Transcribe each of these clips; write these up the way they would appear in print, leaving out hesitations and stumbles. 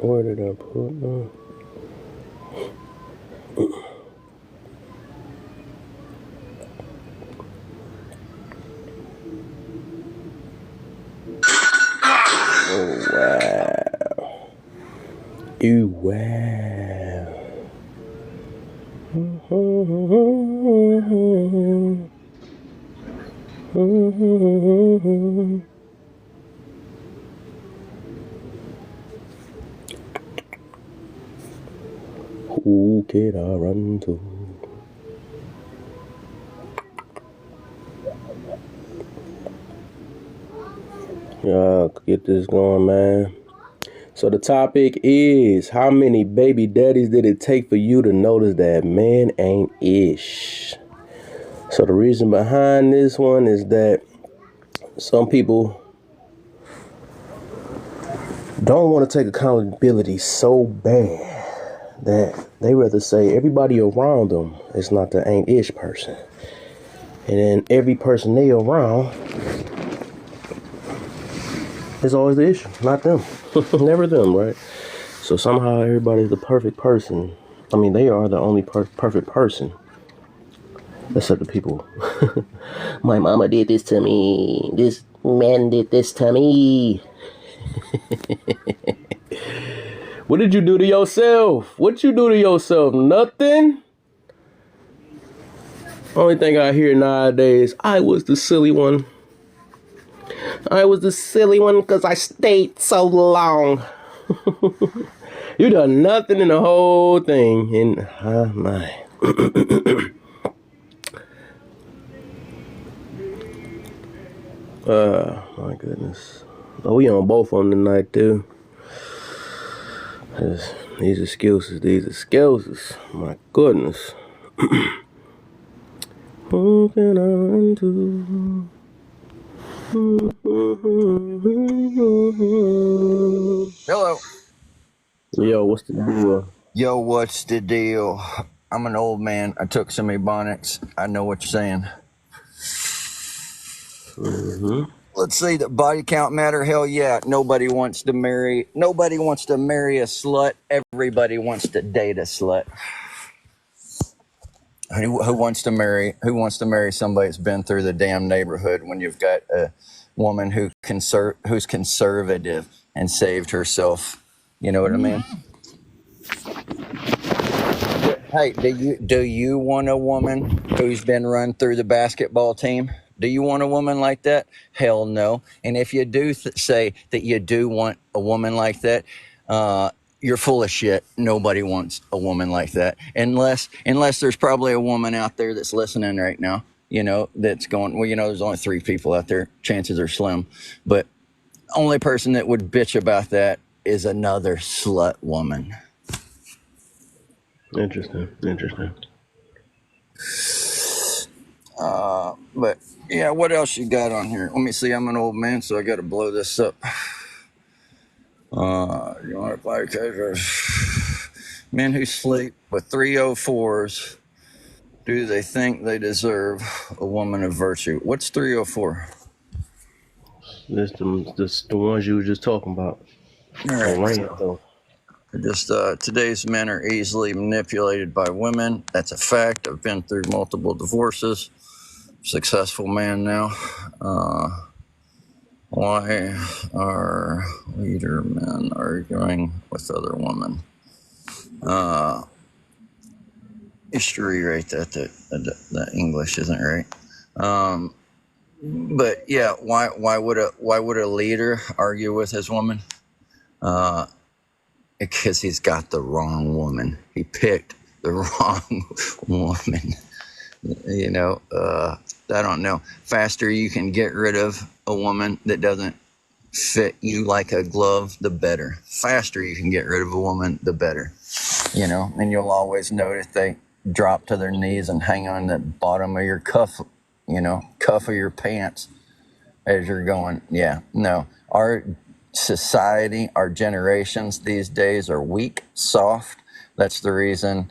Where did I put them? Oh, wow. Ew, wow. Who can I run to? Yeah, get this going, man. So the topic is, how many baby daddies did it take for you to notice that man ain't ish? So the reason behind this one is that some people don't want to take accountability so bad that they rather say everybody around them is not the ain't ish person. And then every person they around is always the issue, not them. Never them, right? So somehow everybody's the perfect person. I mean, they are the only perfect person. Except the people. My mama did this to me. This man did this to me. What did you do to yourself? What you do to yourself? Nothing. Only thing I hear nowadays, I was the silly one. I was the silly one because I stayed so long. You done nothing in the whole thing. And my. My goodness. Oh, we on both on tonight too. These excuses. My goodness. Who can I run to? Hello. Yo, what's the deal? Yo, what's the deal? I'm an old man. I took some Ebonics. I know what you're saying. Let's see, the body count matter. Hell yeah. Nobody wants to marry a slut. Everybody wants to date a slut. Who wants to marry somebody that's been through the damn neighborhood when you've got a woman who's conservative and saved herself? You know what I mean? Hey, do you want a woman who's been run through the basketball team? Do you want a woman like that? Hell no. And if you do say that you do want a woman like that, you're full of shit. Nobody wants a woman like that, unless there's probably a woman out there that's listening right now. You know, that's going. Well, you know, there's only 3 people out there. Chances are slim, but only person that would bitch about that is another slut woman. Interesting. But yeah, what else you got on here? Let me see. I'm an old man, so I got to blow this up. You want to play men who sleep with 304s? Do they think they deserve a woman of virtue? What's 304? This the ones you were just talking about. All right. Today's men are easily manipulated by women. That's a fact. I've been through multiple divorces. Successful man now. Why are leader men arguing with other women? Just to rewrite that the English isn't right. But yeah, why would a leader argue with his woman? Because he's got the wrong woman. He picked the wrong woman. You know, I don't know. Faster you can get rid of a woman that doesn't fit you like a glove, the better. Faster you can get rid of a woman, the better. You know, and you'll always notice they drop to their knees and hang on the bottom of your cuff of your pants as you're going. Yeah, no. Our society, our generations these days are weak, soft. That's the reason,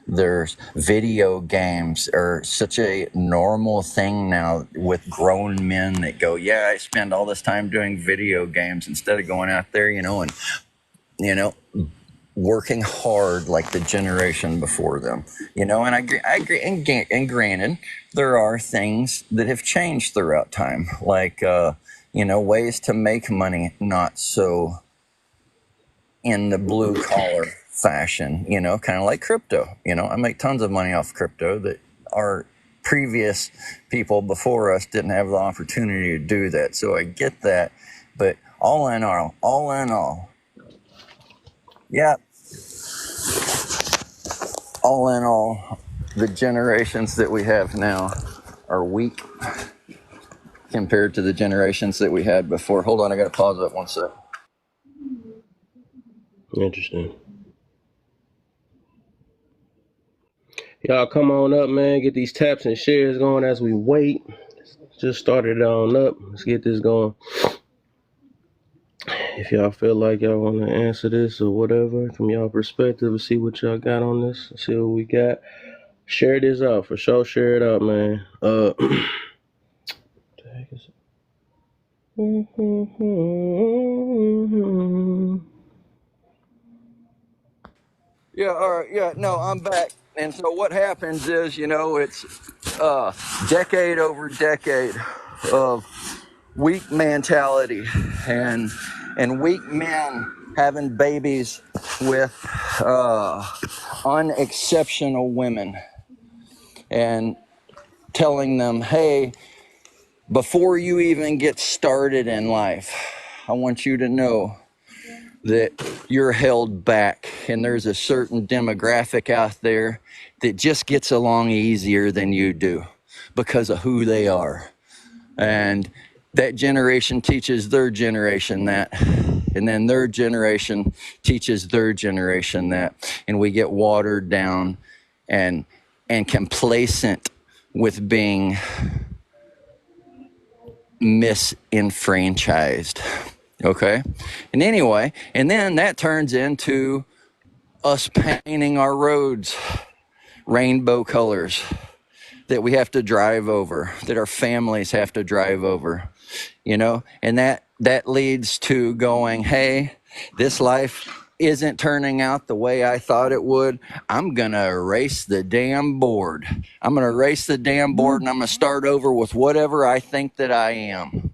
there's video games are such a normal thing now with grown men that go, yeah, I spend all this time doing video games instead of going out there, and you know, working hard like the generation before them, and I agree. And granted, there are things that have changed throughout time, like, ways to make money not so in the blue collar fashion, kind of like crypto. I make tons of money off crypto that our previous people before us didn't have the opportunity to do that. So I get that. But all in all, yeah, all in all, the generations that we have now are weak compared to the generations that we had before. Hold on, I got to pause that 1 sec. Interesting. Y'all come on up, man. Get these taps and shares going as we wait. Just started it on up. Let's get this going. If y'all feel like y'all want to answer this or whatever from y'all perspective and see what y'all got on this, see what we got. Share this out for sure. Share it out, man. What the heck is it? Yeah, all right. Yeah, no, I'm back. And so what happens is, it's decade over decade of weak mentality and weak men having babies with unexceptional women and telling them, hey, before you even get started in life, I want you to know that you're held back, and there's a certain demographic out there that just gets along easier than you do because of who they are. And that generation teaches their generation that, and then their generation teaches their generation that, and we get watered down and complacent with being misenfranchised. Okay. And anyway, and then that turns into us painting our roads rainbow colors that we have to drive over, that our families have to drive over, and that leads to going, hey, this life isn't turning out the way I thought it would. I'm going to erase the damn board. I'm going to erase the damn board, and I'm going to start over with whatever I think that I am.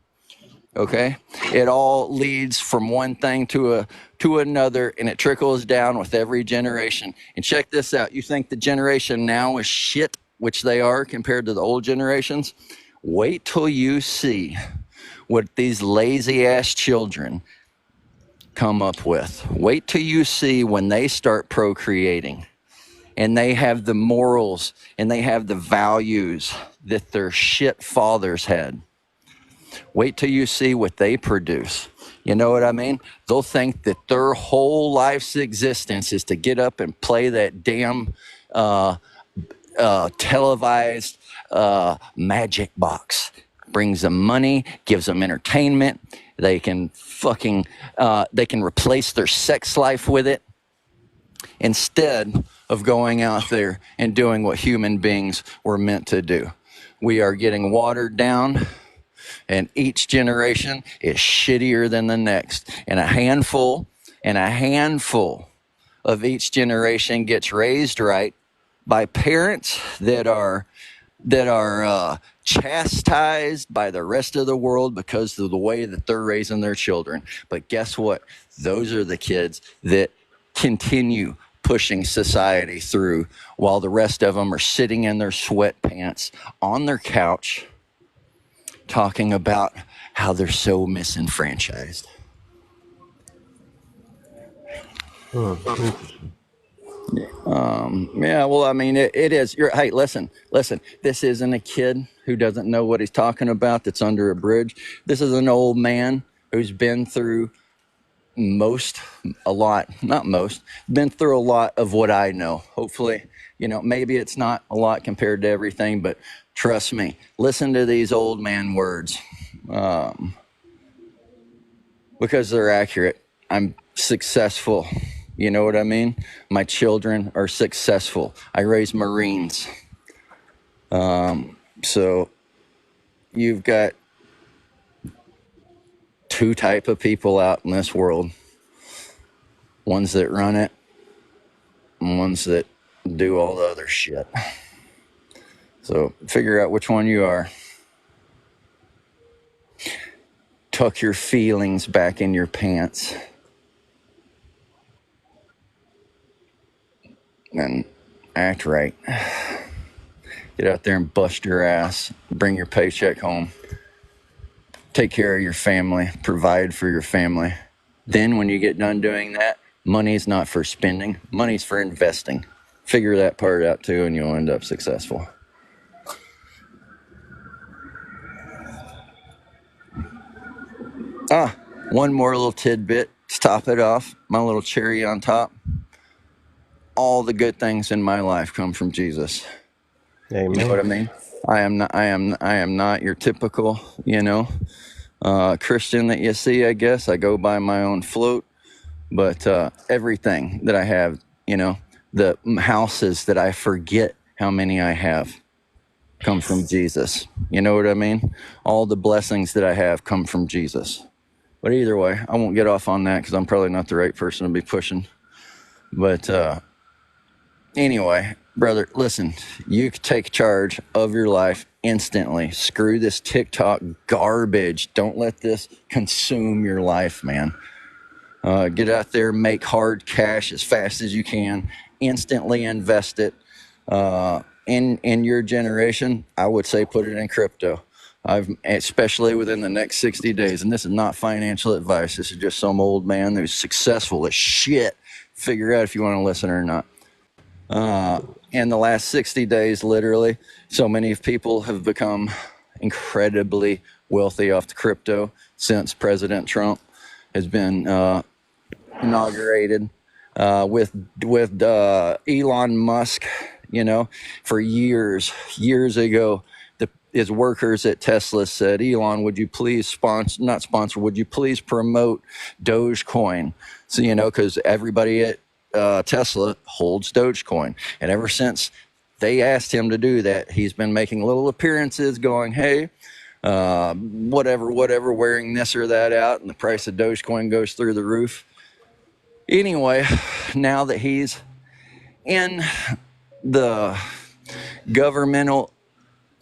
Okay, it all leads from one thing to another, and it trickles down with every generation. And check this out: you think the generation now is shit, which they are compared to the old generations? Wait till you see what these lazy ass children come up with. Wait till you see when they start procreating, and they have the morals and they have the values that their shit fathers had. Wait till you see what they produce. You know what I mean? They'll think that their whole life's existence is to get up and play that damn televised magic box. Brings them money, gives them entertainment. They can they can replace their sex life with it instead of going out there and doing what human beings were meant to do. We are getting watered down, and each generation is shittier than the next. And a handful of each generation gets raised right by parents that are chastised by the rest of the world because of the way that they're raising their children. But guess what? Those are the kids that continue pushing society through while the rest of them are sitting in their sweatpants on their couch talking about how they're so misenfranchised. Yeah, well, I mean, it is. Hey, listen. This isn't a kid who doesn't know what he's talking about that's under a bridge. This is an old man who's been through been through a lot of what I know. Hopefully, maybe it's not a lot compared to everything, but trust me, listen to these old man words. Because they're accurate. I'm successful. You know what I mean? My children are successful. I raise Marines. So you've got two type of people out in this world. ones that run it, and ones that do all the other shit. So figure out which one you are. Tuck your feelings back in your pants and act right. Get out there and bust your ass. Bring your paycheck home. Take care of your family. Provide for your family. Then when you get done doing that, money's not for spending. Money's for investing. Figure that part out too, and you'll end up successful. One more little tidbit to top it off. My little cherry on top. All the good things in my life come from Jesus. Amen. You know what I mean? I am not your typical, Christian that you see, I guess. I go by my own float, but everything that I have, the houses that I forget how many I have come from Jesus. You know what I mean? All the blessings that I have come from Jesus. But either way, I won't get off on that because I'm probably not the right person to be pushing. But anyway, brother, listen, you take charge of your life instantly. Screw this TikTok garbage. Don't let this consume your life, man. Get out there, make hard cash as fast as you can, instantly invest it. In your generation, I would say put it in crypto. Especially within the next 60 days. And this is not financial advice. This is just some old man who's successful as shit. Figure out if you want to listen or not. In the last 60 days, literally, so many people have become incredibly wealthy off the crypto since President Trump has been inaugurated with Elon Musk. For years ago, his workers at Tesla said, Elon, would you please would you please promote Dogecoin? So, because everybody at Tesla holds Dogecoin. And ever since they asked him to do that, he's been making little appearances going, hey, whatever, wearing this or that out, and the price of Dogecoin goes through the roof. Anyway, now that he's in the governmental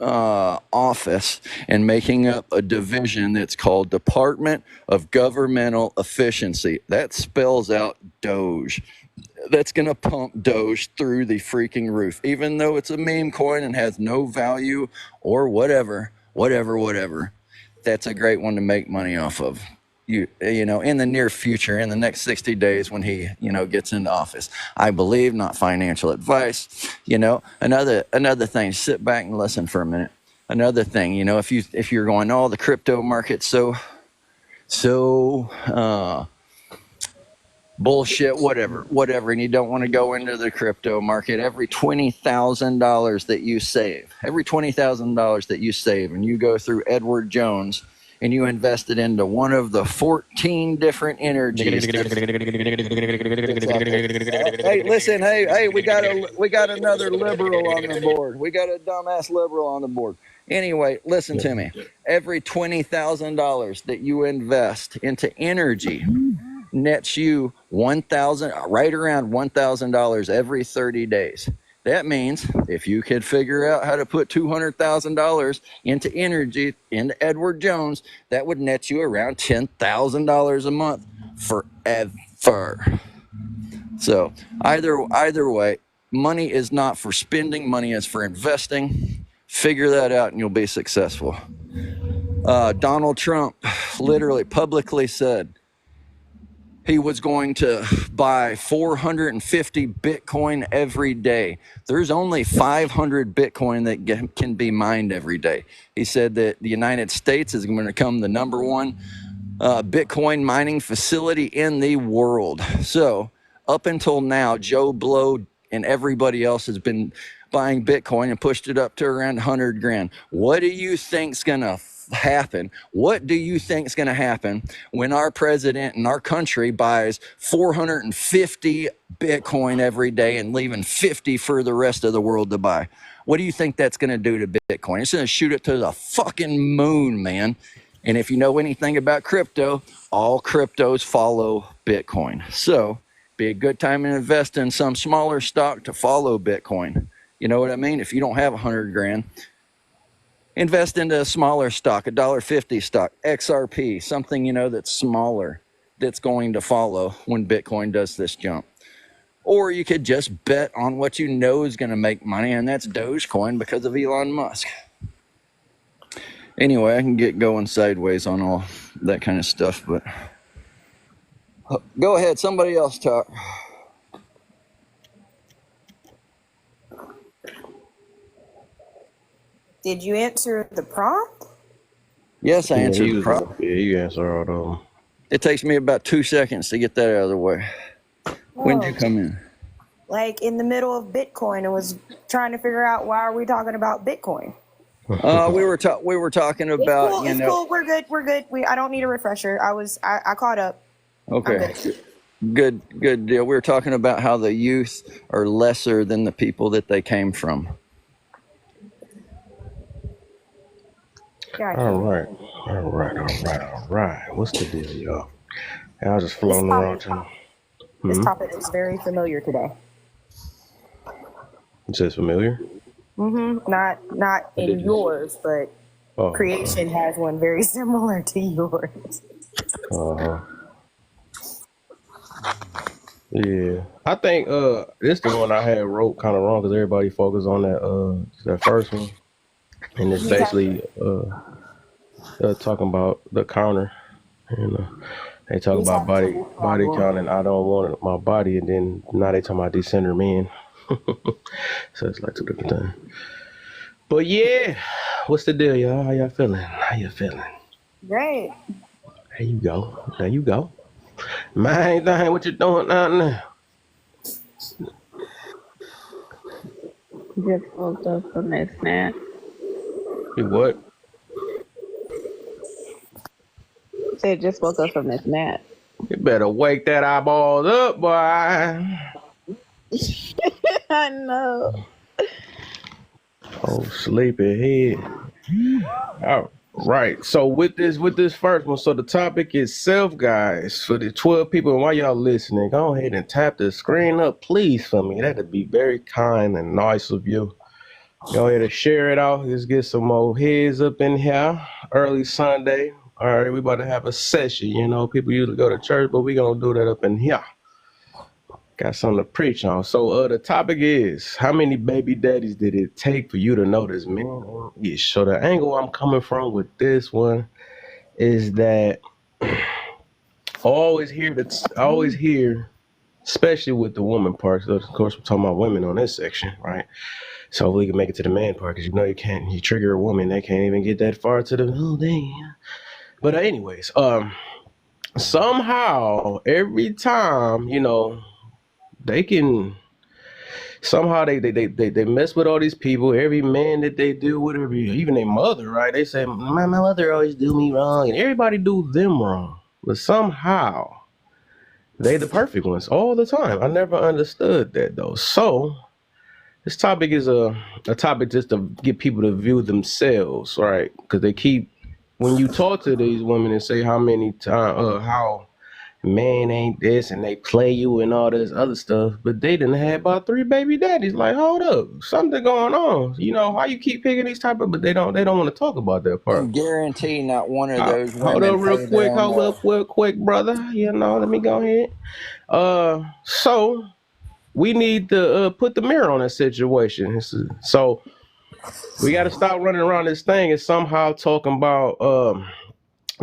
office and making up a division that's called Department of Governmental Efficiency. That spells out Doge. That's going to pump Doge through the freaking roof, even though it's a meme coin and has no value or whatever. That's a great one to make money off of. In the near future, in the next 60 days when he, gets into office. I believe, not financial advice. Another thing, sit back and listen for a minute. Another thing, if you're going, the crypto market's so bullshit, whatever, and you don't want to go into the crypto market, every $20,000 that you save, and you go through Edward Jones and you invest it into one of the 14 different energies. Hey, listen, hey, we got another liberal on the board. We got a dumbass liberal on the board. Anyway, listen to me. Every $20,000 that you invest into energy nets you right around $1,000 every 30 days. That means if you could figure out how to put $200,000 into energy, into Edward Jones, that would net you around $10,000 a month forever. So either way, money is not for spending, money is for investing. Figure that out and you'll be successful. Donald Trump literally publicly said he was going to buy 450 Bitcoin every day. There's only 500 Bitcoin that can be mined every day. He said that the United States is going to become the number one Bitcoin mining facility in the world. So up until now, Joe Blow and everybody else has been buying Bitcoin and pushed it up to around 100 grand. What do you think's going to happen? What do you think is going to happen when our president and our country buys 450 Bitcoin every day and leaving 50 for the rest of the world to buy? What do you think that's going to do to Bitcoin? It's going to shoot it to the fucking moon, man. And if you know anything about crypto, all cryptos follow Bitcoin. So Be a good time to invest in some smaller stock to follow Bitcoin. You know what I mean? If you don't have 100 grand, invest into a smaller stock, a $1.50 stock, XRP, something, you know, that's smaller, that's going to follow when Bitcoin does this jump. Or you could just bet on what you know is going to make money, and that's Dogecoin because of Elon Musk. Anyway, I can get going sideways on all that kind of stuff, but go ahead, somebody else talk. Did you answer the prompt? Yes, I answered the prompt. Yeah, you answer all those. It takes me about 2 seconds to get that out of the way. When did you come in? Like in the middle of Bitcoin, and was trying to figure out why are we talking about Bitcoin? We were talking about, cool, it's cool. We're good. I don't need a refresher. I caught up. Okay. Good deal. We were talking about how the youth are lesser than the people that they came from. Gotcha. All right. What's the deal, y'all? I was just floating around. This topic is very familiar today. It says familiar? Not in yours, but creation has one very similar to yours. Yeah. I think this the one I had wrote kind of wrong because everybody focused on that first one. And it's basically talking about the counter. They talk about body count, and I don't want my body, and then now they talking about decenter men. So it's like two different things. But yeah, what's the deal, y'all? How y'all feeling? Great. There you go. Man, what you doing out there? Just woke up from this nap. You what? Said just woke up from this nap. You better wake that eyeballs up, boy. I know. Oh, sleepy head. All right. So with this first one, so the topic is self, guys. For the 12 people, and while y'all listening, go ahead and tap the screen up, please, for me. That'd be very kind and nice of you. Go ahead and share it out. Let's get some more heads up in here. Early Sunday. All right, we about to have a session. You know, people usually go to church, but we gonna do that up in here. Got something to preach on. So the topic is, how many baby daddies did it take for you to notice men? Yeah, so the angle I'm coming from with this one is that I always hear, especially with the woman part. So of course, we're talking about women on this section, right? So we can make it to the man part, because you trigger a woman, they can't even get that far to the thing. But anyways, somehow every time, they can somehow they mess with all these people. Every man that they deal with, even their mother, right? They say my mother always do me wrong, and everybody do them wrong. But somehow they the perfect ones all the time. I never understood that though. So this topic is a topic just to get people to view themselves, right? Because they keep, when you talk to these women and say how many times how man ain't this and they play you and all this other stuff, but they didn't have about 3 baby daddies. Like, hold up, something going on. Why you keep picking these type of, but they don't want to talk about that part. And guarantee not one of those women. Hold up real quick, brother. Let me go ahead. So we need to put the mirror on that situation. So we got to stop running around this thing and somehow talking about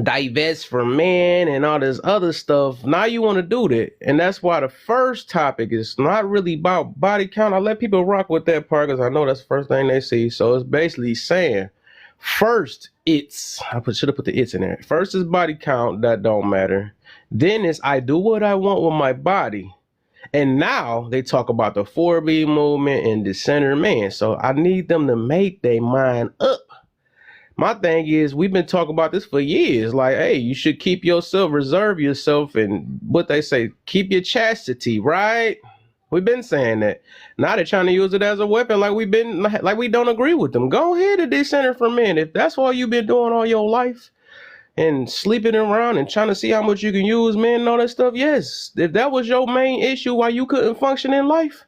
divest from men and all this other stuff. Now you want to do that, and that's why the first topic is not really about body count. I let people rock with that part because I know that's the first thing they see. So it's basically saying, first should have put the it's in there. First is body count, that don't matter. Then it's I do what I want with my body. And now they talk about the 4B movement and the center man. So I need them to make their mind up. My thing is, we've been talking about this for years. Like, hey, you should keep yourself, reserve yourself, and what they say, keep your chastity, right? We've been saying that. Now they're trying to use it as a weapon, like we don't agree with them. Go ahead and decenter for men. If that's all you've been doing all your life, and sleeping around and trying to see how much you can use men and all that stuff, yes. If that was your main issue why you couldn't function in life,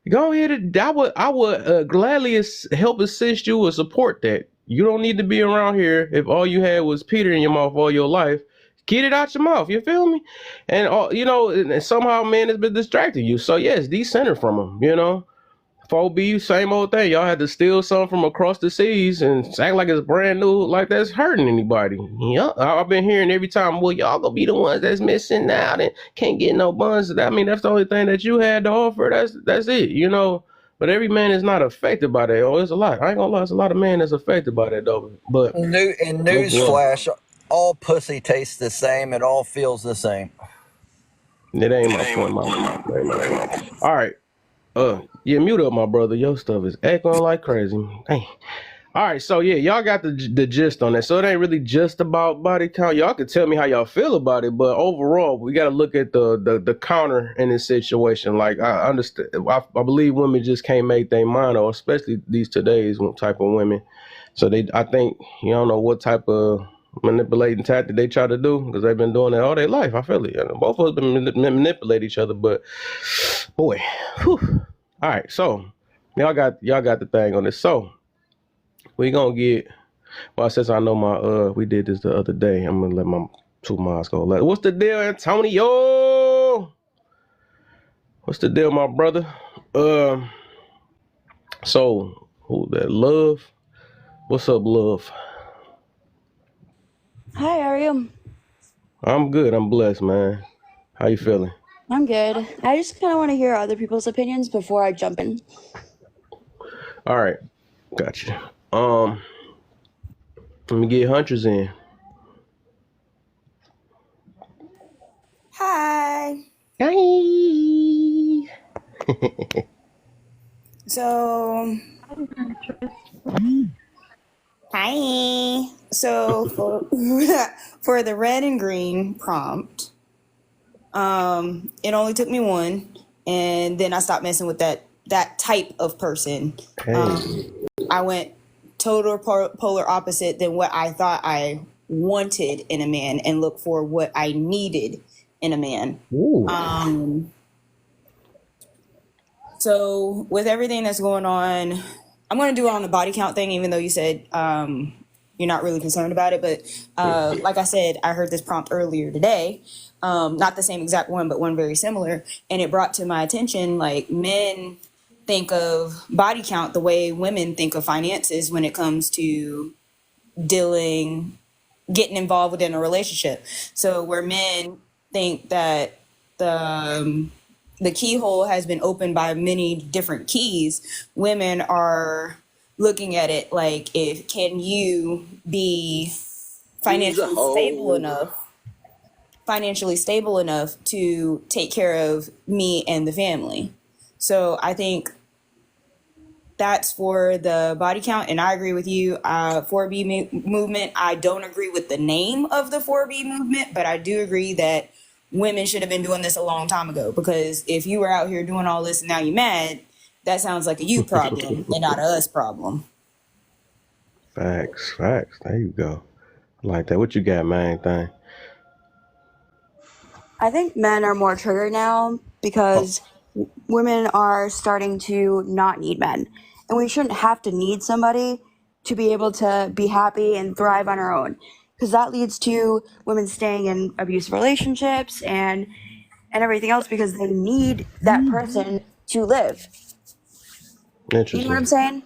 go ahead. I would gladly help assist you or support that. You don't need to be around here if all you had was Peter in your mouth all your life. Get it out your mouth. You feel me? And and somehow man has been distracting you. So yes, decenter from him. 4B, same old thing. Y'all had to steal something from across the seas and act like it's brand new, like that's hurting anybody. Yeah, I've been hearing every time, well, y'all gonna be the ones that's missing out and can't get no buns. I mean, that's the only thing that you had to offer. That's it. But every man is not affected by that. Oh, it's a lot. I ain't gonna lie, it's a lot of men that's affected by that though. But Newsflash, all pussy tastes the same. It all feels the same. it ain't my point, mama. All right. Yeah, mute up, my brother. Your stuff is echoing like crazy. Dang. All right, so yeah, y'all got the gist on that. So it ain't really just about body count. Y'all can tell me how y'all feel about it, but overall, we got to look at the counter in this situation. Like I understand, I believe women just can't make their mind up, especially these today's type of women. So I think you don't know what type of manipulating tactic they try to do because they've been doing it all their life. I feel it. Both of us been manipulate each other, but boy, whew. All right, so y'all got the thing on this. So we gonna get. Well, since I know we did this the other day, I'm gonna let my 2 miles go. What's the deal, Antonio? What's the deal, my brother? So who that? Love. What's up, Love? Hi, how are you? I'm good. I'm blessed, man. How you feeling? I'm good. I just kind of want to hear other people's opinions before I jump in. All right, gotcha. Let me get Huntress in. Hi. Hi. So, hi. So for the red and green prompt, it only took me one, and then I stopped messing with that type of person. Hey. I went total polar opposite than what I thought I wanted in a man, and look for what I needed in a man. Ooh. So with everything that's going on, I'm going to do it on the body count thing, even though you said you're not really concerned about it. But like I said, I heard this prompt earlier today, not the same exact one, but one very similar. And it brought to my attention, like, men think of body count the way women think of finances when it comes to getting involved within a relationship. So where men think that the keyhole has been opened by many different keys, women are looking at it like, can you be financially stable enough to take care of me and the family. So I think that's for the body count, and I agree with you. 4B movement, I don't agree with the name of the 4B movement, but I do agree that women should have been doing this a long time ago, because if you were out here doing all this and now you're mad, that sounds like a you problem and not a us problem. Facts. There you go. I like that. What you got, man? Thing. I think men are more triggered now because women are starting to not need men. And we shouldn't have to need somebody to be able to be happy and thrive on our own. Because that leads to women staying in abusive relationships and everything else because they need that person to live. Interesting. You know what I'm saying?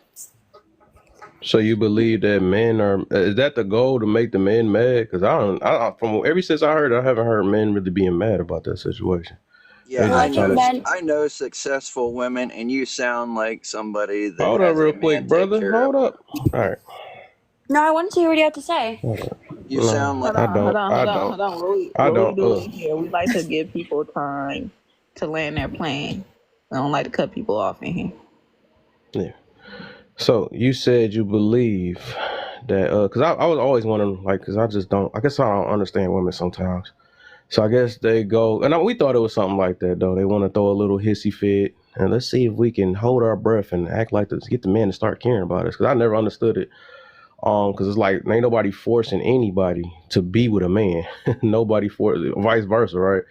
So you believe that men is that the goal, to make the men mad? Because from ever since I heard, I haven't heard men really being mad about that situation. Yeah, I know successful women, and you sound like somebody that hold up real quick, brother. Hold up. All right. No, I wanted to hear what you have to say. You sound like Hold on. What we do in here, we like to give people time to land their plane. We don't like to cut people off in here. Yeah. So you said you believe that, because I was always wondering, like, because I guess I don't understand women sometimes. So I guess they go, and we thought it was something like that, though. They want to throw a little hissy fit, and let's see if we can hold our breath and act like this, get the men to start caring about us, because I never understood it Because it's like ain't nobody forcing anybody to be with a man. Nobody vice versa, right?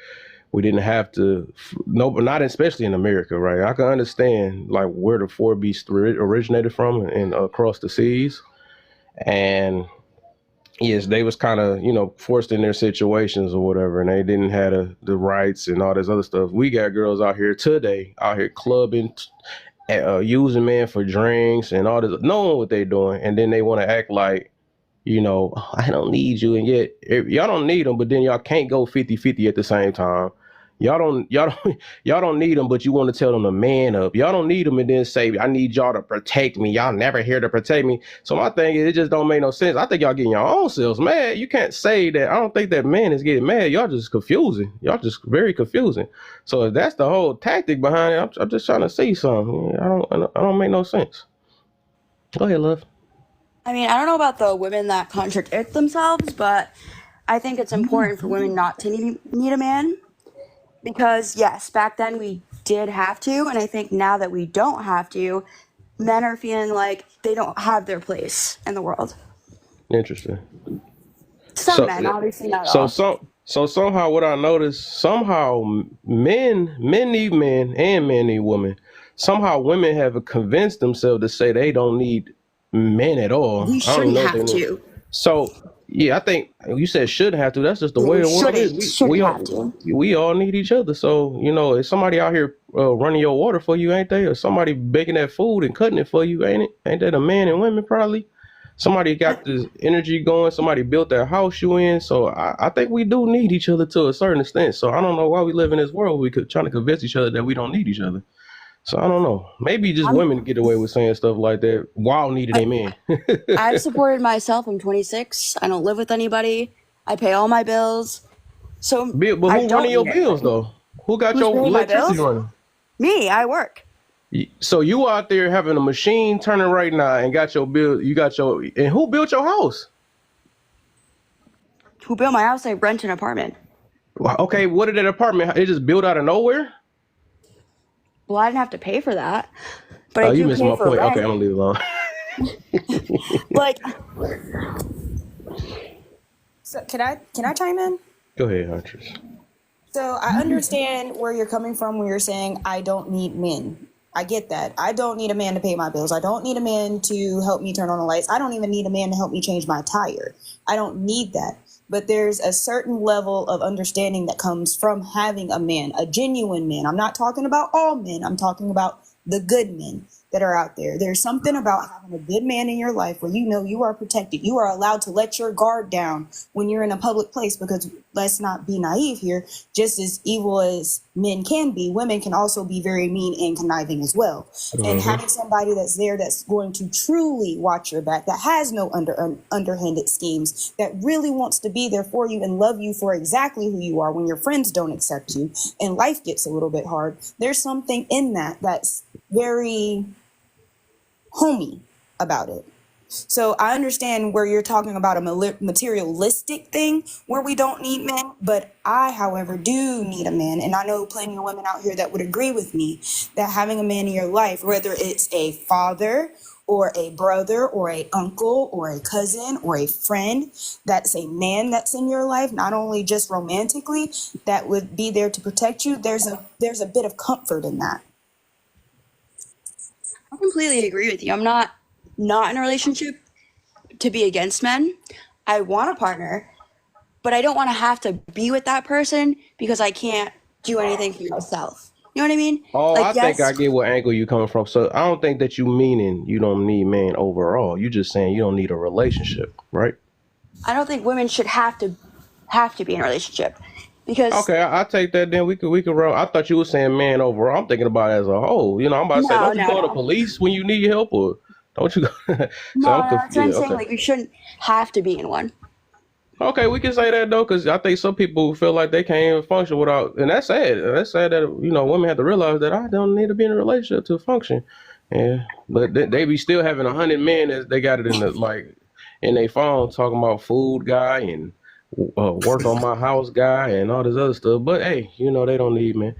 We didn't have to, no, but not especially in America, right? I can understand like where the four beasts originated from and across the seas, and yes, they was kind of forced in their situations or whatever, and they didn't have the rights and all this other stuff. We got girls out here today, out here clubbing, using men for drinks and all this, knowing what they doing, and then they want to act like, "Oh, I don't need you," and yet y'all don't need them, but then y'all can't go 50-50 at the same time. Y'all don't need them, but you want to tell them to man up. Y'all don't need them and then say, "I need y'all to protect me." Y'all never here to protect me. So my thing is, it just don't make no sense. I think y'all getting your own selves mad. You can't say that. I don't think that man is getting mad. Y'all just confusing. Y'all just very confusing. So if that's the whole tactic behind it, I'm just trying to see something. I don't make no sense. Go ahead, love. I mean, I don't know about the women that contradict themselves, but I think it's important for women not to need a man because, yes, back then we did have to. And I think now that we don't have to, men are feeling like they don't have their place in the world. Interesting. Some So, men, obviously not so all. some, so somehow what I noticed, somehow men need men and men need women. Somehow women have convinced themselves to say they don't need men at all. We I don't even shouldn't know what have they need. to. So yeah, I think you said should have to. That's just the Yeah, way we the world is. shouldn't. We Shouldn't have to. we all need each other. So if somebody out here running your water for you, ain't they? Or somebody baking that food and cutting it for you, ain't it? Ain't that a man and women probably? Somebody got this energy going. Somebody built that house you in. So I think we do need each other to a certain extent. So I don't know why we live in this world. We could trying to convince each other that we don't need each other. So I don't know. Maybe just I'm, women get away with saying stuff like that while needing I, a man. I've supported myself. I'm 26. I don't live with anybody. I pay all my bills. So But I who running don't your need bills anything. though? Who got Who's your paying my electricity bills? running? Me. I work. So you out there having a machine turning right now and got your bill. And who built your house? Who built my house? I rent an apartment. Okay, what did that apartment? It just built out of nowhere? Well, I didn't have to pay for that, but I Oh, you do missed pay my for point. Okay, I'm rent. gonna leave it alone. Like, So can I chime in? Go ahead, Huntress. So I understand where you're coming from when you're saying I don't need men. I get that. I don't need a man to pay my bills. I don't need a man to help me turn on the lights. I don't even need a man to help me change my tire. I don't need that. But there's a certain level of understanding that comes from having a man, a genuine man. I'm not talking about all men. I'm talking about the good men that are out there. There's something about having a good man in your life where you know you are protected. You are allowed to let your guard down when you're in a public place because let's not be naive here. Just as evil as men can be, women can also be very mean and conniving as well. And Mm-hmm. having somebody that's there that's going to truly watch your back, that has no underhanded schemes, that really wants to be there for you and love you for exactly who you are when your friends don't accept you and life gets a little bit hard. There's something in that that's very homey about it. So I understand where you're talking about a materialistic thing where we don't need men, but I, however, do need a man. And I know plenty of women out here that would agree with me that having a man in your life, whether it's a father or a brother or a uncle or a cousin or a friend, that's a man that's in your life, not only just romantically, that would be there to protect you. There's a bit of comfort in that. I completely agree with you. I'm not in a relationship to be against men. I want a partner, but I don't want to have to be with that person because I can't do anything for myself. You know what I mean? Oh, Like, I think I yes, get what angle you coming from. So I don't think that you meaning you don't need man overall. You just saying you don't need a relationship, right? I don't think women should have to be in a relationship because Okay, I take that. Then we could roll. I thought you were saying man overall. I'm thinking about it as a whole. I'm about to say, no, don't you no, call the no. police when you need help, or don't you? So No, I'm no, that's what I'm confused. saying. Okay, Like, we shouldn't have to be in one. okay, we can say that though, because I think some people feel like they can't even function without, and that's sad. That's sad that women have to realize that I don't need to be in a relationship to function. Yeah, but they be still having 100 men as they got it in the like in their phone talking about food guy and work on my house guy and all this other stuff. But hey, they don't need men.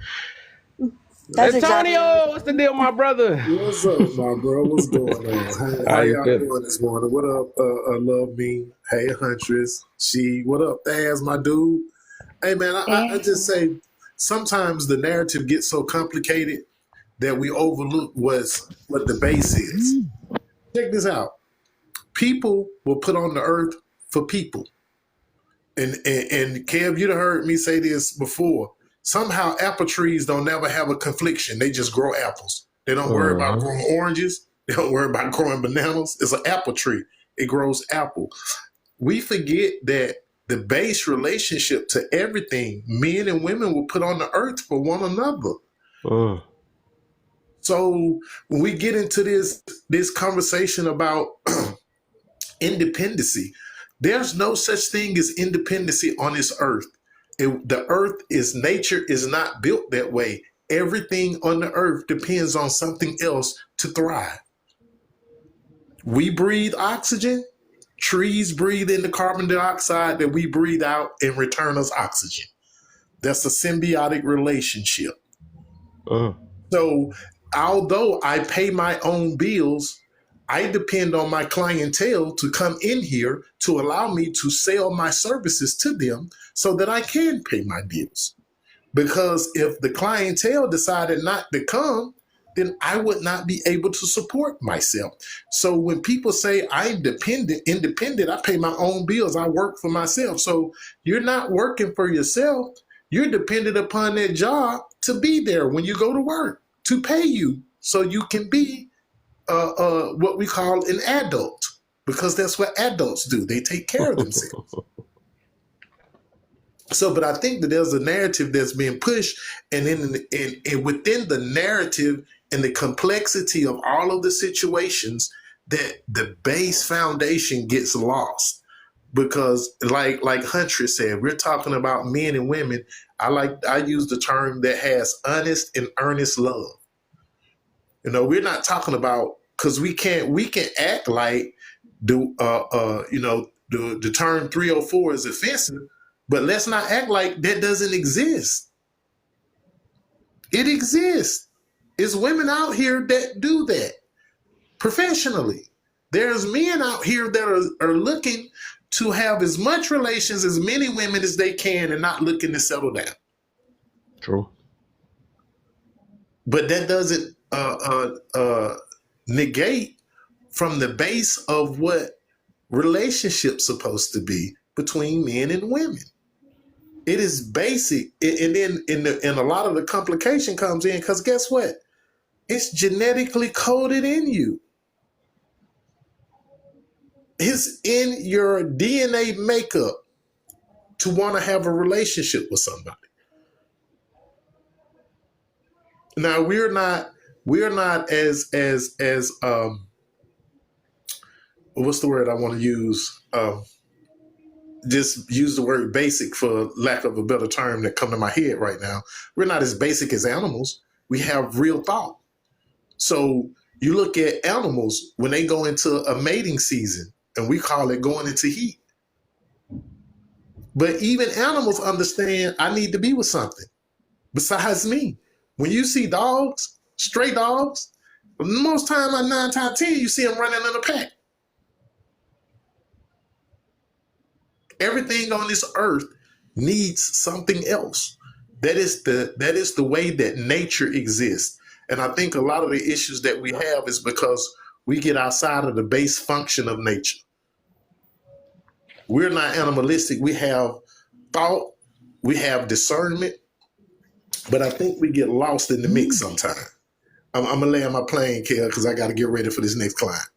That's exactly what I was Antonio, what's the deal, my brother? What's up, my bro? What's going on? How How you y'all feeling? doing this morning? What up, Love Me? Hey, Huntress. What up, Thaz, my dude? Hey, man, I saying. just say sometimes the narrative gets so complicated that we overlook what the base is. Check this out. People were put on the earth for people. And Kev, you'd have heard me say this before. Somehow apple trees don't never have a confliction. They just grow apples. They don't worry about growing oranges. They don't worry about growing bananas. It's an apple tree. It grows apple. We forget that the base relationship to everything, men and women were put on the earth for one another. So when we get into this conversation about independency, there's no such thing as independency on this earth. The earth is nature is not built that way. Everything on the earth depends on something else to thrive. We breathe oxygen. Trees breathe in the carbon dioxide that we breathe out and return us oxygen. That's a symbiotic relationship. So although I pay my own bills, I depend on my clientele to come in here to allow me to sell my services to them so that I can pay my bills. Because if the clientele decided not to come, then I would not be able to support myself. So when people say I'm independent, I pay my own bills, I work for myself. So you're not working for yourself. You're dependent upon that job to be there when you go to work, to pay you so you can be what we call an adult, because that's what adults do. They take care of themselves. So, but I think that there's a narrative that's being pushed, and within the narrative and the complexity of all of the situations, that the base foundation gets lost. Because, like Huntress said, we're talking about men and women. I use the term that has honest and earnest love. We're not talking about, because we can act like the term 304 is offensive, but let's not act like that doesn't exist. It exists. It's women out here that do that professionally. There's men out here that are looking to have as much relations as many women as they can and not looking to settle down. True. But that doesn't negate from the base of what relationships supposed to be between men and women. It is basic, and then and a lot of the complication comes in because guess what? It's genetically coded in you. It's in your DNA makeup to want to have a relationship with somebody. Now we're not as what's the word I want to use? Just use the word basic for lack of a better term that come to my head right now. We're not as basic as animals. We have real thought. So you look at animals when they go into a mating season, and we call it going into heat. But even animals understand I need to be with something besides me. When you see dogs, stray dogs, most time, 9 times out of 10, you see them running in a pack. Everything on this earth needs something else. That is the way that nature exists. And I think a lot of the issues that we have is because we get outside of the base function of nature. We're not animalistic. We have thought, we have discernment, but I think we get lost in the mix sometimes. I'm going to land my plane, Kel, because I got to get ready for this next client.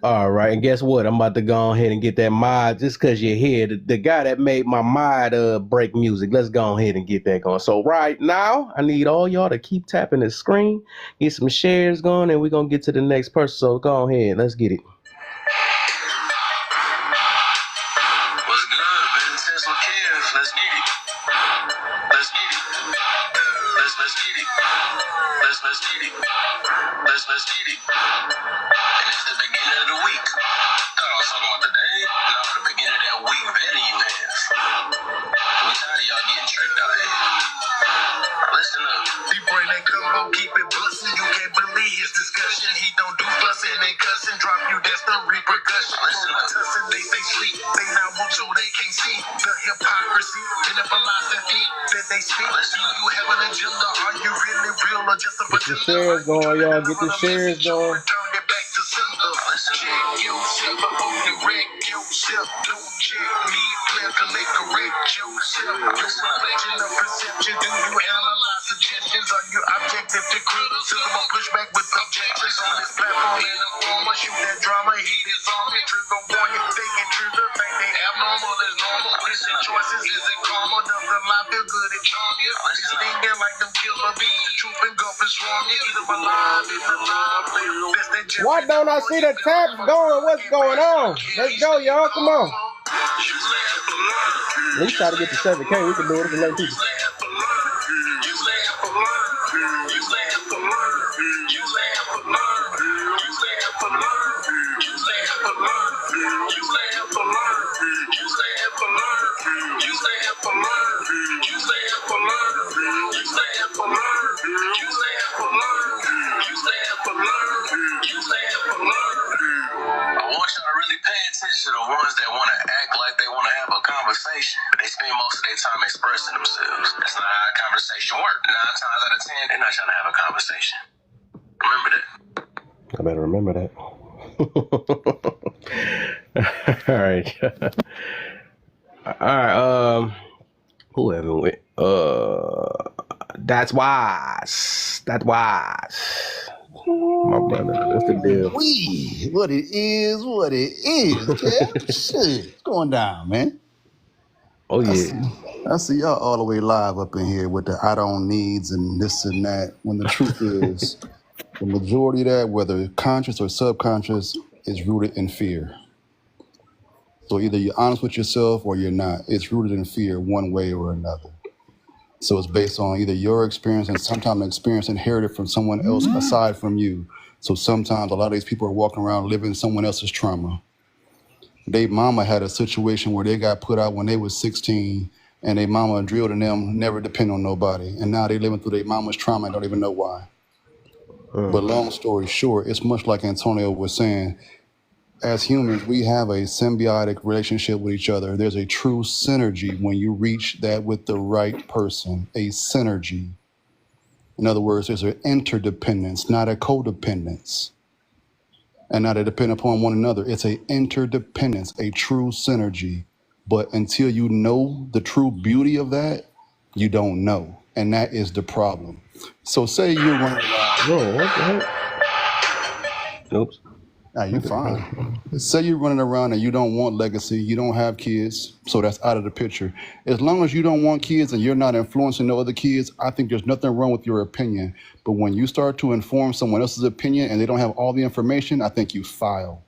All right, and guess what? I'm about to go ahead and get that mod just because you're here. The guy that made my mod break music. Let's go ahead and get that going. So right now, I need all y'all to keep tapping the screen, get some shares going, and we're going to get to the next person. So go ahead. Let's get it. What's good, Ben Tesla Kids? Let's get it. Let's get it. Let's get it. Let's get it. Let's get it. And it's the beginning of the week. Thought I was talking about the day. No, the beginning of that week vetting you have. We tired of y'all getting tricked out here. Listen up. People ain't repercussion. Tussing, they say sleep. They not want you, they can't see the hypocrisy in the philosophy that they speak. You have an agenda. Are you really real or just a Get your shares going, y'all. Get the shares going. Turn it back to sender. Check yourself before you wreck yourself. Don't check me, player, collect, correct yourself. Your reflection of perception. Do you analyze suggestions? Are you objective to criticism or pushback with objections on this platform? And a former shoot that drama, heat is on me. Trigger warning, they get triggered, think they abnormal is normal. Is it choices? Is it karma? Does the lie feel good and charm you? It's stinging like them killer bees. The truth engulfing swarm you. Either alive, either alive. Why don't I see the taps going? What's going on? Let's go, y'all. Come on. We try to get to 7K. We can do it for 11 people. To the ones that want to act like they want to have a conversation, but they spend most of their time expressing themselves. That's not how a conversation works. 9 times out of 10, they're not trying to have a conversation. Remember that. I better remember that. All right. All right. Who haven't we? That's wise. That's wise. My brother, what's the deal? What it is, Kev. Shit, what's going down, man? Oh, yeah. I see y'all all the way live up in here with the I don't needs and this and that, when the truth is, the majority of that, whether conscious or subconscious, is rooted in fear. So either you're honest with yourself or you're not. It's rooted in fear one way or another. So it's based on either your experience and sometimes an experience inherited from someone else aside from you. So sometimes a lot of these people are walking around living someone else's trauma. Their mama had a situation where they got put out when they was 16 and their mama drilled in them, never depend on nobody. And now they living through their mama's trauma and don't even know why. But long story short, it's much like Antonio was saying, as humans, we have a symbiotic relationship with each other. There's a true synergy when you reach that with the right person, a synergy. In other words, there's an interdependence, not a codependence. And not a depend upon one another. It's a interdependence, a true synergy. But until you know the true beauty of that, you don't know. And that is the problem. So say you're running around. Bro, what the heck? Oops. Nah, you're fine. Say you're running around and you don't want legacy, you don't have kids, so that's out of the picture. As long as you don't want kids and you're not influencing no other kids, I think there's nothing wrong with your opinion. But when you start to inform someone else's opinion and they don't have all the information, I think you file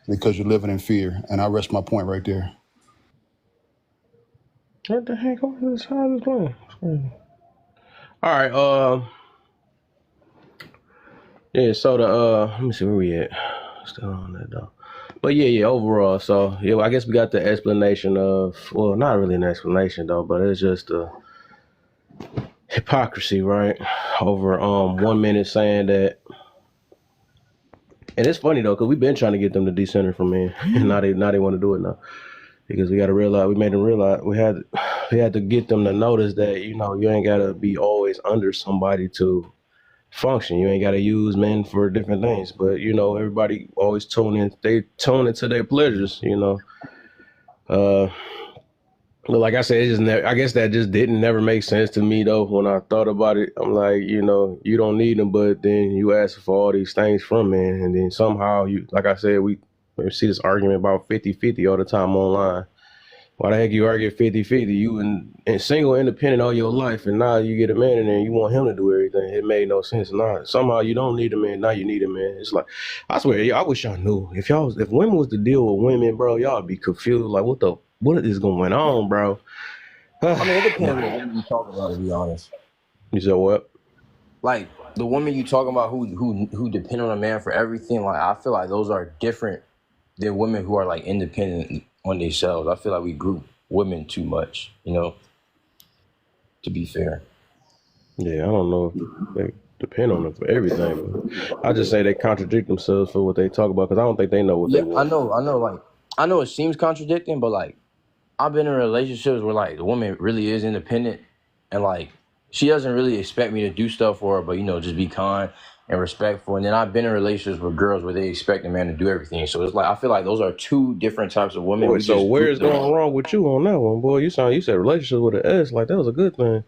because you're living in fear. And I rest my point right there. What the heck? How is this going? All right. Yeah, so let me see where we at. Still on that though. But yeah, overall. So yeah, I guess we got the explanation of, well, not really an explanation though, but it's just a hypocrisy, right? Over 1 minute saying that, and it's funny though, because we've been trying to get them to decenter from men, and now they want to do it now. Because we made them realize we had to get them to notice that, you ain't gotta be always under somebody to function. You ain't got to use men for different things, but everybody always they tune into their pleasures, but like I said, I guess that just didn't never make sense to me though. When I thought about it, I'm like, you don't need them, but then you ask for all these things from men, and then somehow like I said, we see this argument about 50-50 all the time online. Why the heck you argue 50-50? You and single, independent all your life, and now you get a man in there and you want him to do everything. It made no sense. Now somehow you don't need a man. Now you need a man. It's like, I swear, I wish y'all knew. If women was to deal with women, bro, y'all would be confused. Like, what is going on, bro? I mean, it depends on what woman you talking about, to be honest. You said what? Like the women you talking about who depend on a man for everything. Like, I feel like those are different than women who are like independent on themselves. I feel like we group women too much, to be fair. Yeah, I don't know. depend on them for everything. But I just say they contradict themselves for what they talk about because I don't think they know what Yeah, they want. I know it seems contradicting, but like I've been in relationships where like the woman really is independent and like she doesn't really expect me to do stuff for her, but you know, just be kind and respectful. And then I've been in relationships with girls where they expect a man to do everything. So it's like I feel like those are two different types of women. Boy, We so just where's group them. going wrong with you on that one, boy? You said relationship with an S, like that was a good thing.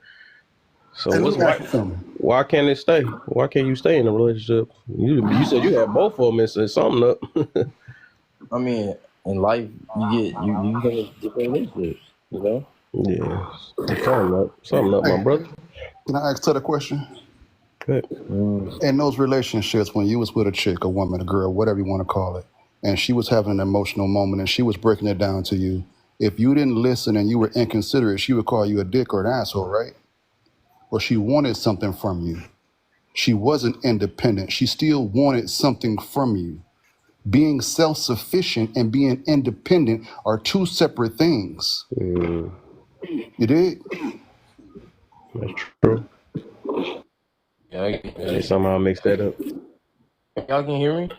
So And what's let me ask you something. why can't it stay? Why can't you stay in a relationship? You said you had both of them and said something up. I mean, in life you get different relationships, you know? Yeah, something up, my Hey, brother. can I ask Ted a question? Good. In those relationships, when you was with a chick, a woman, a girl, whatever you want to call it, and she was having an emotional moment and she was breaking it down to you, if you didn't listen and you were inconsiderate, she would call you a dick or an asshole, right? Or she wanted something from you. She wasn't independent. She still wanted something from you. Being self-sufficient and being independent are two separate things. Mm, You did? that's true. Yeah, They somehow mixed that up. y'all can hear me?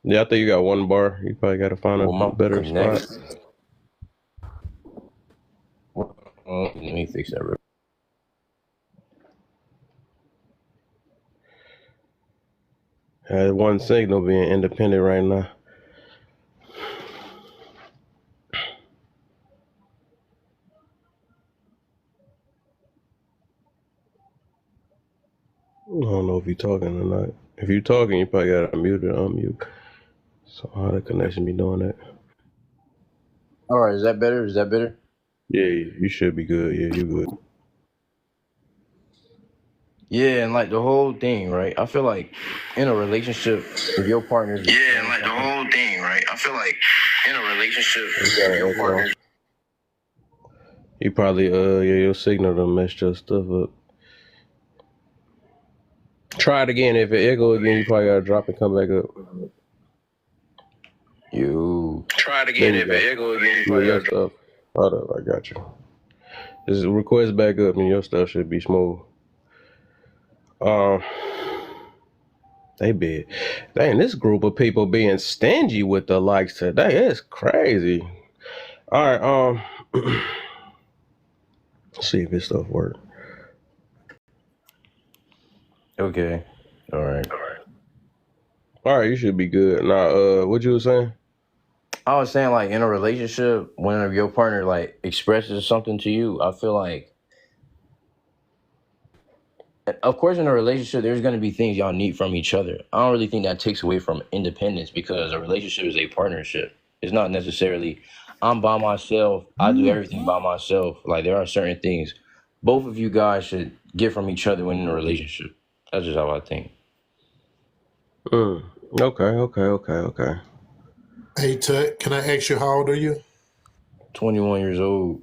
Yeah, I think you got one bar. You probably got to find a Well, my better spot. connect. Let me fix that real. Had one signal being independent right now. I don't know if you're talking or not. If you're talking, you probably got to mute or unmute. So how the connection be doing that? All right, is that better? Is that better? Yeah, you should be good. Yeah, you good. Yeah, and like the whole thing, right? I feel like in a relationship, if your partner, Yeah, and like the whole thing, right? I feel like in a relationship, if your partner. You probably your signal done messed your stuff up. Try it again. If it echo again, you probably gotta drop and come back up. you Try it again. If it echo again, you Yeah, probably your gotta. stuff. Hold up, I got you. Just request back up and your stuff should be smooth. Um, they be, dang, this group of people being stingy with the likes today. It's crazy. All right, let's see if this stuff works. okay? All right. All right, you should be good. Now, what you were saying? I was saying like in a relationship, whenever your partner like expresses something to you, I feel like, of course, in a relationship, there's going to be things y'all need from each other. I don't really think that takes away from independence because a relationship is a partnership. It's not necessarily I'm by myself. I do everything by myself. Like there are certain things both of you guys should get from each other when in a relationship. That's just how I think. Okay. Hey, Tut, can I ask you how old are you? 21 years old.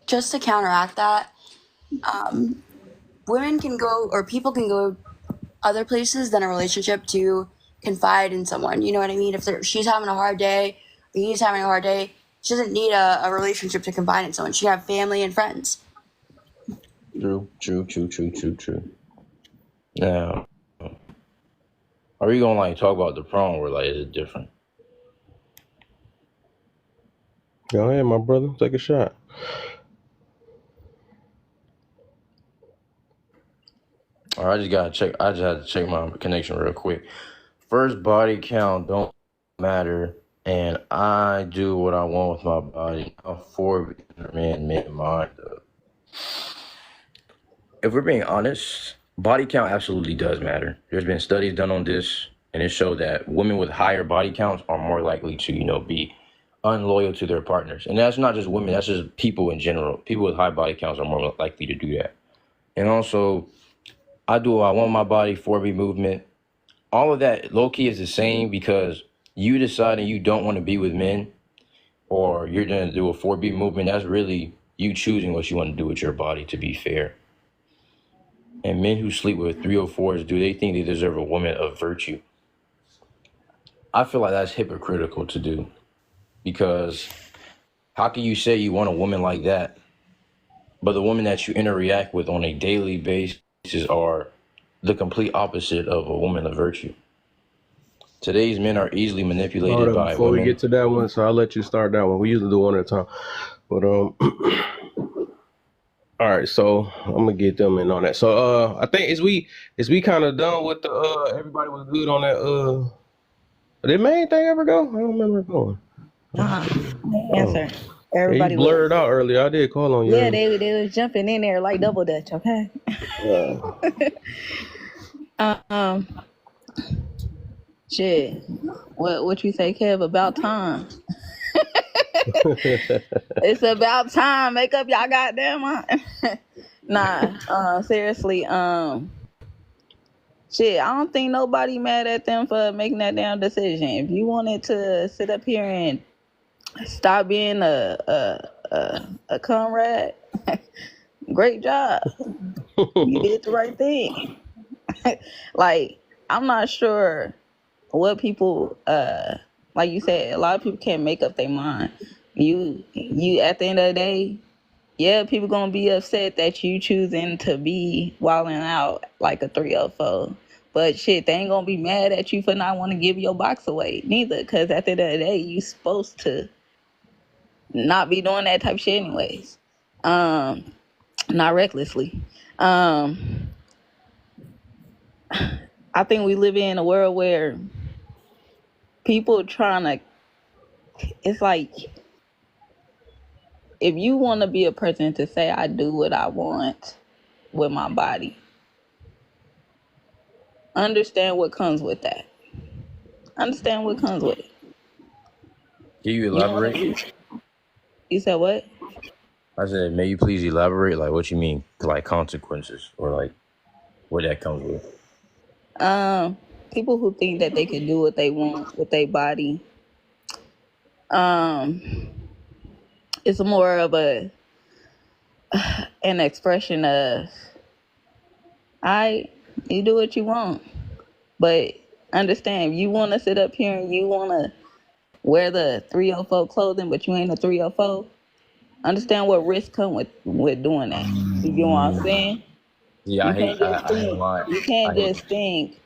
Just to counteract that, women can go, or people can go other places than a relationship to confide in someone. You know what I mean? If she's having a hard day, or he's having a hard day, she doesn't need a relationship to confide in someone. She can have family and friends. True. Now, are we gonna like talk about the prom or like is it different? Go ahead, my brother. Take a shot. All right, I just had to check my connection real quick. First, body count don't matter, and I do what I want with my body. I'm for man mind. If we're being honest, body count absolutely does matter. There's been studies done on this, and it showed that women with higher body counts are more likely to, be unloyal to their partners. And that's not just women, that's just people in general. People with high body counts are more likely to do that. And also, I do what I want my body, 4B movement. All of that low key is the same because you deciding you don't want to be with men or you're going to do a 4B movement, that's really you choosing what you want to do with your body, to be fair. And men who sleep with 304s, do they think they deserve a woman of virtue? I feel like that's hypocritical to do because how can you say you want a woman like that but the women that you interact with on a daily basis are the complete opposite of a woman of virtue. Today's men are easily Hold manipulated up, by before we get women. to that one, so I'll let you start that one. We usually do one at a time. But all right, so I'm gonna get them in on that. So I think is we kind of done with the everybody was good on that did main thing ever go? I don't remember it going. Oh. Answer. Yeah, you Everybody was. blurred out earlier. I did call on you Yeah, earlier. they was jumping in there like double dutch. Okay. Um, shit. What you say, Kev? About time. It's about time. Make up y'all goddamn mind. Nah. Seriously. Shit. I don't think nobody mad at them for making that damn decision. If you wanted to sit up here and stop being a comrade, great job. You did the right thing. Like, I'm not sure what people like you said, a lot of people can't make up their mind. You at the end of the day, yeah, people gonna be upset that you choosing to be wilding out like a 304. But shit, they ain't gonna be mad at you for not want to give your box away neither, because at the end of the day, you supposed to not be doing that type of shit anyways. Not recklessly. Um, I think we live in a world where people trying to, it's like, if you want to be a person to say, I do what I want with my body, understand what comes with that. Understand what comes with it. Can you You want to elaborate? be, you said what? I said, may you please elaborate, like what you mean, like consequences, or like what that comes with. People who think that they can do what they want with their body, um, it's more of an expression of, you do what you want. But understand, if you want to sit up here and you want to wear the 304 clothing, but you ain't a 304, understand what risks come with doing that. You get what I'm saying? Yeah, You can't just I ain't gonna think, lie. you I can't hate. just think,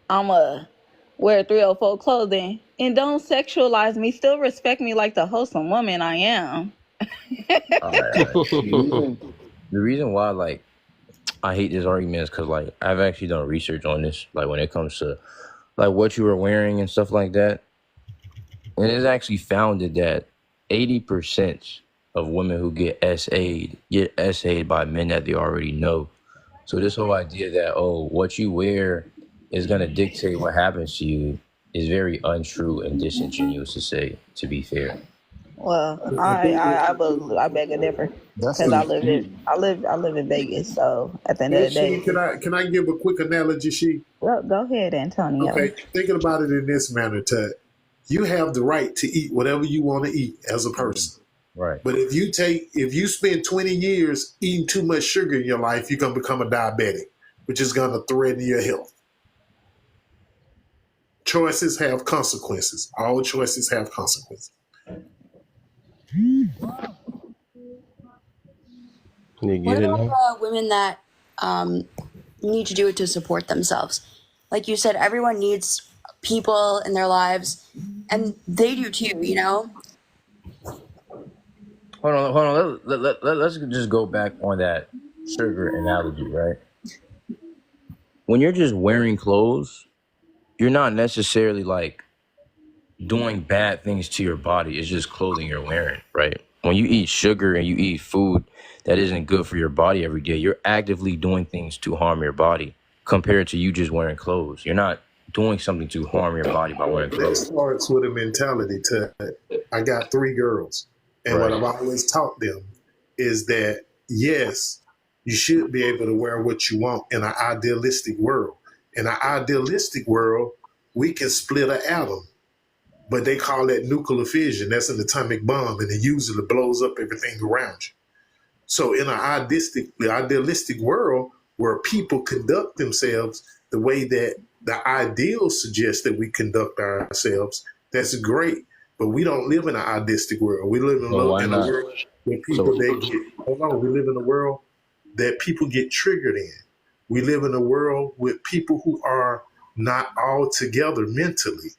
I'm a wear 304 clothing and don't sexualize me. Still respect me like the wholesome woman I am. All right. The reason why, like, I hate this argument is because, like, I've actually done research on this, like, when it comes to, like, what you were wearing and stuff like that. And it's actually founded that 80% of women who get SA'd by men that they already know. So this whole idea that, oh, what you wear is going to dictate what happens to you is very untrue and disingenuous to say, to be fair. Well, I think I beg to differ That's because the I live in Vegas. So at the end of Hey, the day, She, can I give a quick analogy, She? go ahead, Antonio. Okay, thinking about it in this manner, Tut, you have the right to eat whatever you want to eat as a person. Right. But if you spend 20 years eating too much sugar in your life, you're gonna become a diabetic, which is gonna threaten your health. Choices have consequences. All choices have consequences. You What get it about now? women that um, need to do it to support themselves? Like you said, everyone needs people in their lives, and they do too, you know? Hold on. Let's just go back on that sugar analogy, right? When you're just wearing clothes, you're not necessarily like doing bad things to your body. It's just clothing you're wearing, right? When you eat sugar and you eat food that isn't good for your body every day, you're actively doing things to harm your body compared to you just wearing clothes. You're not doing something to harm your body by wearing That clothes. starts with a mentality to I got 3 girls. And what Right. I've always taught them is that yes, you should be able to wear what you want in an idealistic world. In an idealistic world, we can split an atom, but they call that nuclear fission. That's an atomic bomb, and it usually blows up everything around you. So in an idealistic world where people conduct themselves the way that the ideal suggests that we conduct ourselves, that's great. But we don't live in an idealistic world. We live So why in a not? world where people So they get hold on. We live in a world that people get triggered in. We live in a world with people who are not all together mentally.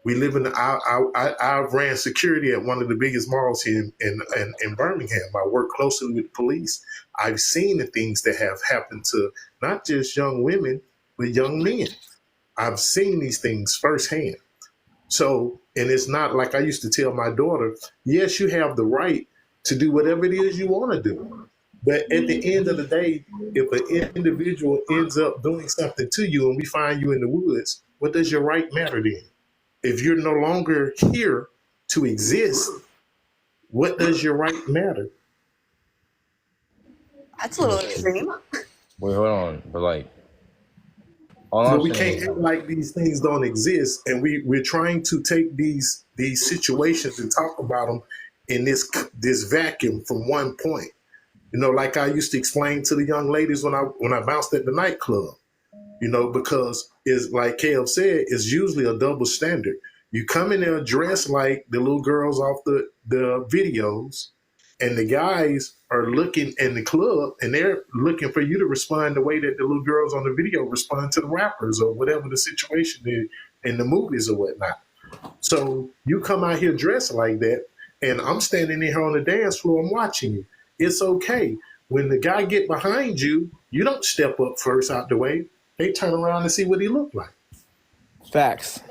We live in. I've ran security at one of the biggest malls here in Birmingham. I work closely with police. I've seen the things that have happened to not just young women, but young men. I've seen these things firsthand. So, and it's not like I used to tell my daughter, yes, you have the right to do whatever it is you want to do. But at the end of the day, if an individual ends up doing something to you and we find you in the woods, what does your right matter then? If you're no longer here to exist, what does your right matter? That's a little extreme. wait, hold on. But like, all But I'm we saying can't is, act like these things don't exist, and we're trying to take these situations and talk about them in this vacuum from one point. You know, like I used to explain to the young ladies when I bounced at the nightclub. You know, because it's like Kev said, it's usually a double standard. You come in there dressed like the little girls off the videos, and the guys are looking in the club and they're looking for you to respond the way that the little girls on the video respond to the rappers or whatever the situation is in the movies or whatnot. So you come out here dressed like that, and I'm standing in here on the dance floor, I'm watching you. It's okay. When the guy get behind you, you don't step up first out the way. They turn around and see what he looked like. Facts.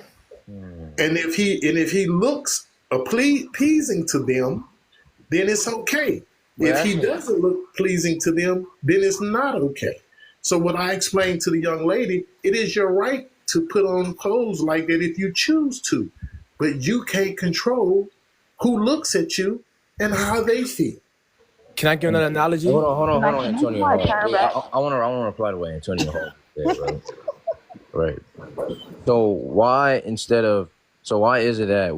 And if he looks pleasing to them, then it's okay. But If he actually, doesn't look pleasing to them, then it's not okay. So what I explained to the young lady, it is your right to put on clothes like that if you choose to, but you can't control who looks at you and how they feel. can I give another analogy? hold on, Can I Antonio. my Hold on. turn Yeah, back? I want to reply to what Antonio said, right? Right. So why why is it that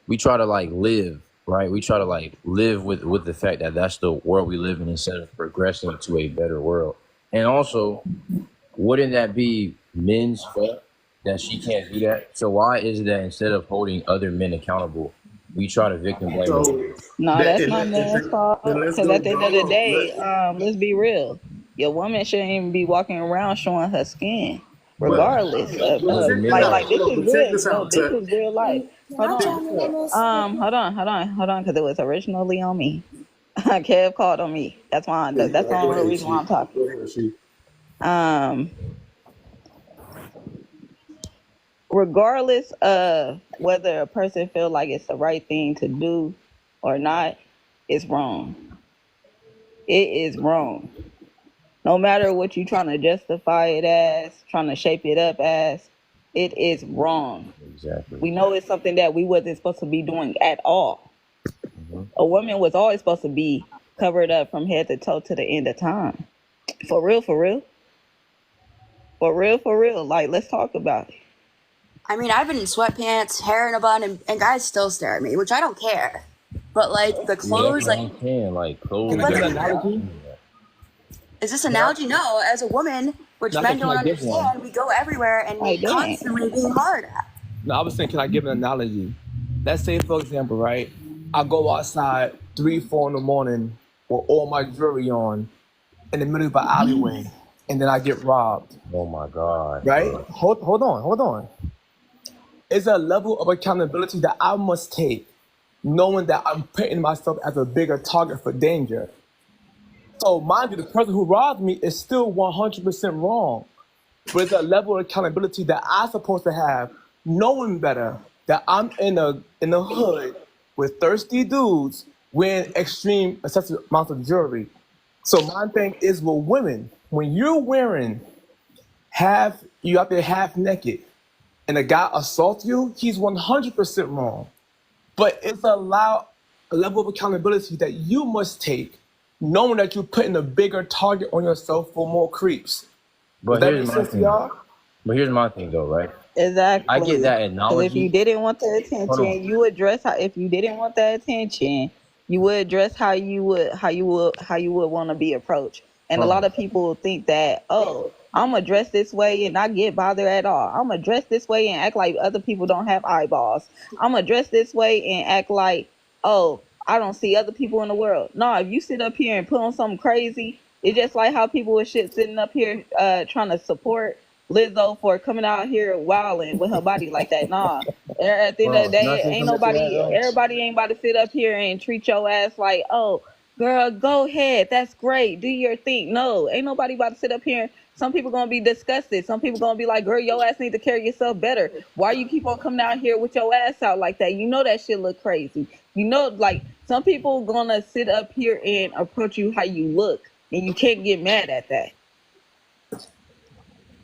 we try to like live, right? We try to like live with the fact that that's the world we live in instead of progressing to a better world. And also, wouldn't that be men's fault that she can't do that? So why is it that instead of holding other men accountable, we try to victim blame So them? No, that that's and, not men's fault. and let's Because go. at the end of Hold the on. day, let's be real. Your woman shouldn't even be walking around showing her skin, But regardless of but Check this men are out. like this Hold on, is but check real. this No, out, this Tut. is real life. Hold Check on. this out. Hold on, because it was originally on me. Kev called on me. That's why. That's the Go only ahead, reason why Sheik. I'm talking. Go ahead, Sheik. Um, regardless of whether a person feel like it's the right thing to do or not, it's wrong. It is wrong. No matter what you're trying to justify it as, trying to shape it up as, it is wrong. exactly. We know it's something that we wasn't supposed to be doing at all. Mm-hmm. A woman was always supposed to be covered up from head to toe to the end of time. For real, for real. For real, for real. Like, let's talk about it. I mean, I've been in sweatpants, hair in a bun, and guys still stare at me, which I don't care. But like the Yeah, that's clothes, what like I'm saying. Like Can clothes. I give let's an be real. analogy? Is this Can I, analogy? No, as a woman, which no, I men said, can don't I give one? understand, we go everywhere and Like, dang. constantly being hard at. No, I was saying, can I give an analogy? Let's say, for example, right? I go outside 3, 4 in the morning with all my jewelry on in the middle of an alleyway, and then I get robbed, Oh my God, right? bro. Hold on. It's a level of accountability that I must take, knowing that I'm putting myself as a bigger target for danger. So, mind you, the person who robbed me is still 100% wrong. But it's a level of accountability that I'm supposed to have, knowing better that I'm in the hood with thirsty dudes wearing extreme excessive amounts of jewelry. So my thing is with women, when you're wearing you out there half naked, and a guy assaults you, he's 100% wrong. But it's a level of accountability that you must take, knowing that you're putting a bigger target on yourself for more creeps. Does But that make sense to y'all? here's my thing though, right? Exactly. I get that Because if you analogy. didn't want the Hold on. attention, you address how. If you didn't want the attention, you would address how you would want to be approached. And a Hold lot on. of people think that, oh, I'm gonna dress this way and not get bothered at all. I'm gonna dress this way and act like other people don't have eyeballs. I'm gonna dress this way and act like, oh, I don't see other people in the world. No, if you sit up here and put on something crazy, it's just like how people with shit sitting up here trying to support Lizzo for coming out here wilding with her body like that. Nah, at the end of the Bro, can I day, say ain't something to that nobody, though? everybody ain't about to sit up here and treat your ass like, oh, girl, go ahead. That's great. Do your thing. No, ain't nobody about to sit up here. Some people gonna be disgusted. Some people gonna be like, girl, your ass need to carry yourself better. Why you keep on coming out here with your ass out like that? You know that shit look crazy. You know, like some people gonna sit up here and approach you how you look, and you can't get mad at that.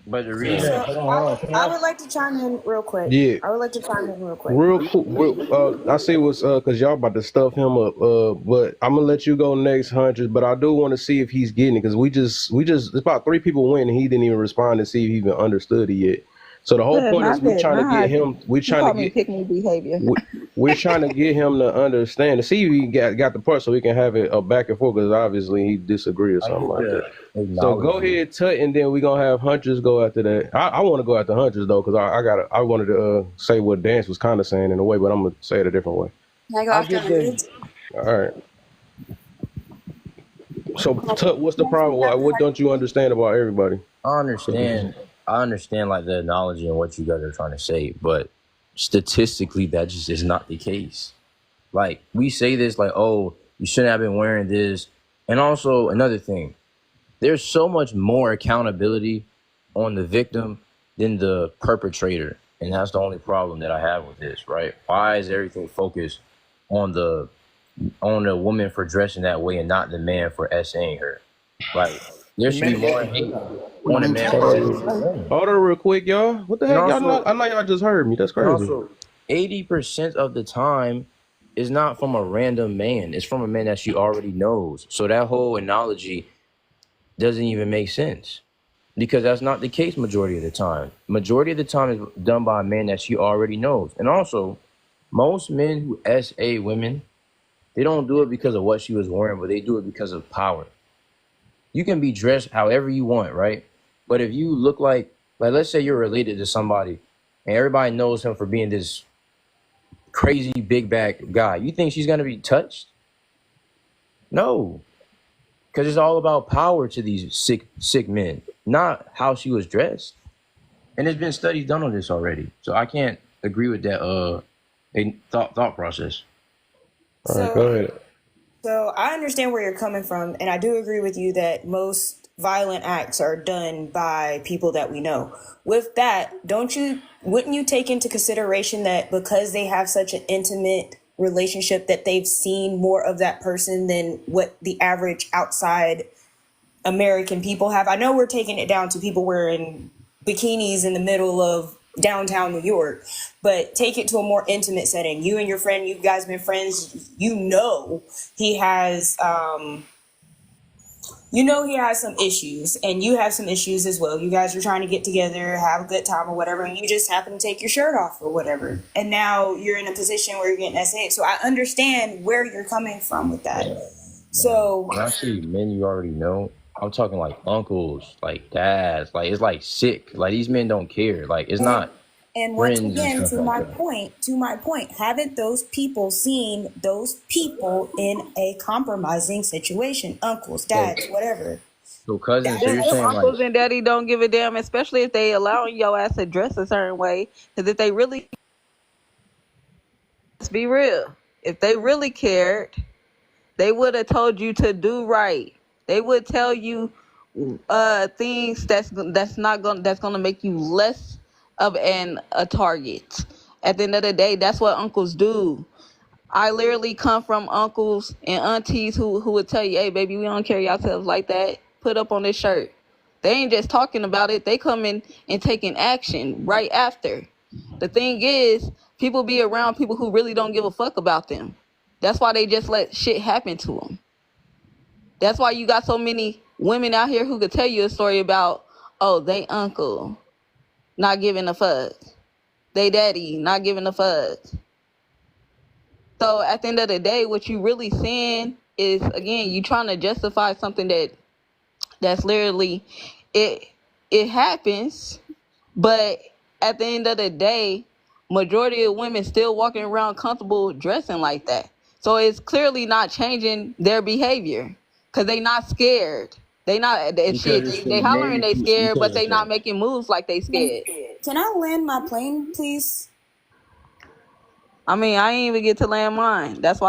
But the Yeah. reason, So hold on. Can I I? would like to chime in real quick. Yeah. I would like to chime in real quick. Real cool. I see what's because y'all about to stuff him up. But I'm gonna let you go next, Huntress. But I do want to see if he's getting it because it's about 3 people win and he didn't even respond to see if he even understood it yet. So the whole point is Not that. Not you call me pick me behavior. we, we're trying to get him to understand to see if he got the part so we can have it a back and forth because obviously he disagree or I something get like that. to So go acknowledge you. ahead, Tut, and then we're gonna have Huntress go after that. I want to go after Huntress though, because I wanted to say what Dance was kind of saying in a way, but I'm gonna say it a different way. Can I go I after get the. hundreds? All right. So Tut, what's the problem? What don't you understand about everybody? I understand. I understand like the analogy and what you guys are trying to say, but statistically, that just is not the case. Like we say this, like, oh, you shouldn't have been wearing this, and also another thing, there's so much more accountability on the victim than the perpetrator, and that's the only problem that I have with this. Right? Why is everything focused on the woman for dressing that way and not the man for essaying her? Like there should be more hate on a man for essaying a woman. Hold on real quick, y'all. What the And heck? Y'all not, also, I know y'all just heard me. That's and crazy. also, 80% of the time is not from a random man. It's from a man that she already knows. So that whole analogy doesn't even make sense because that's not the case majority of the time. Majority of the time is done by a man that she already knows. And also, most men who SA women, they don't do it because of what she was wearing, but they do it because of power. You can be dressed however you want, right? But if you look like let's say you're related to somebody and everybody knows him for being this crazy big back guy, you think she's gonna be touched? No, because it's all about power to these sick men, not how she was dressed. And there's been studies done on this already, so I can't agree with that thought process. All right, go So ahead. So I understand where you're coming from, and I do agree with you that most violent acts are done by people that we know. With that, wouldn't you take into consideration that because they have such an intimate relationship that they've seen more of that person than what the average outside American people have? I know we're taking it down to people wearing bikinis in the middle of downtown New York, but take it to a more intimate setting. You and your friend, you guys been friends, he has he has some issues and you have some issues as well. You guys are trying to get together, have a good time or whatever, and you just happen to take your shirt off or whatever. And now you're in a position where you're getting SA. So I understand where you're coming from with that. So When I say men you already know, I'm talking like uncles, like dads, like it's like sick. Like these men don't care. Like it's not and once friends and again, stuff like that. to my point, haven't those people seen those people in a compromising situation? Uncles, So, dads, whatever. so cousins. So Them you're saying like, uncles and daddy don't give a damn, especially if they allowing your ass to dress a certain way. Because if they really, let's be real, if they really cared, they would have told you to do right. They would tell you things that's gonna make you less of a target. At the end of the day, that's what uncles do. I literally come from uncles and aunties who would tell you, hey baby, we don't carry ourselves like that. Put up on this shirt. They ain't just talking about it, they come in and taking action right after. The thing is, people be around people who really don't give a fuck about them. That's why they just let shit happen to them. That's why you got so many women out here who could tell you a story about, oh, they uncle not giving a fuck. They daddy not giving a fuck. So at the end of the day, what you really seeing is, again, you trying to justify something that's literally it. it happens, but at the end of the day, majority of women still walking around comfortable dressing like that. So it's clearly not changing their behavior because they not scared. They not that Because shit. it's They hollering made they scared, but they not okay. making moves like they scared. Can I land my plane, please? I mean, I ain't even get to land mine. That's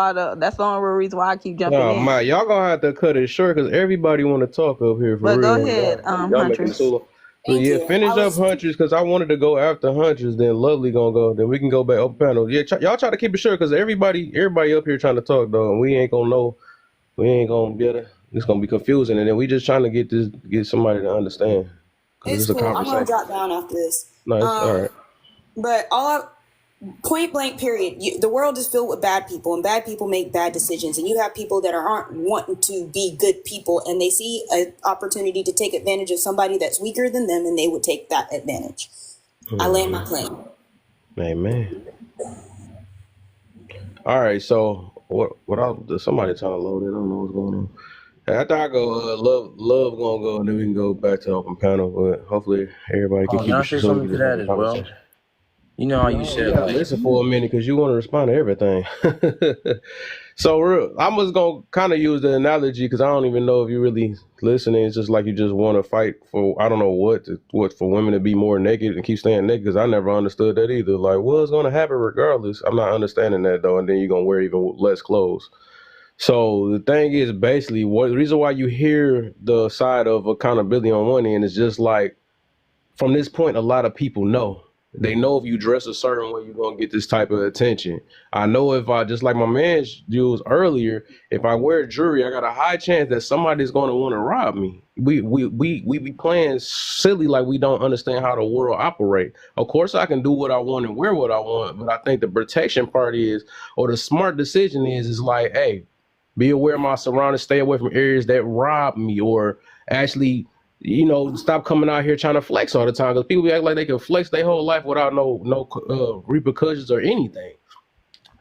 the only real reason why I keep jumping Nah, in. my y'all gonna have to cut it short because everybody want to talk up here for But go real. ahead, Y'all making it too Huntress. long. But Thank yeah, you. I finish up was Huntress because I wanted to go after Huntress. Then Lovely gonna go. Then we can go back open panel. Yeah, y'all try to keep it short because everybody up here trying to talk though. And we ain't gonna know. We ain't gonna be able to. It's gonna be confusing, and then we just trying to get somebody to understand because it's it's a cool. I'm gonna conversation. drop down after this. Nice. All right. But point blank period, the world is filled with bad people, and bad people make bad decisions, and you have people that aren't wanting to be good people, and they see an opportunity to take advantage of somebody that's weaker than them, and they would take that advantage. I land my plane. Amen. All right. So somebody trying to load it. I don't know what's going on. After I go, love gonna go, and then we can go back to open panel. But hopefully everybody can Oh, can keep I it say short so we something can to just have that a as well? conversation. You know how you No, you said gotta like listen for a minute because you want to respond to everything. So I'm just gonna kind of use the analogy because I don't even know if you really listening. It's just like you just want to fight for I don't know what for women to be more naked and keep staying naked because I never understood that either. Like what's gonna happen regardless? I'm not understanding that though, and then you're gonna wear even less clothes. So the thing is basically what the reason why you hear the side of accountability on one end is just like from this point, a lot of people know. They know if you dress a certain way, you're gonna get this type of attention. I know if I just like my man used earlier, if I wear jewelry, I got a high chance that somebody's gonna want to rob me. We be playing silly like we don't understand how the world operate. Of course, I can do what I want and wear what I want, but I think the protection part is, or the smart decision is like, hey, be aware of my surroundings, stay away from areas that rob me, or actually stop coming out here trying to flex all the time because people be acting like they can flex their whole life without no repercussions or anything.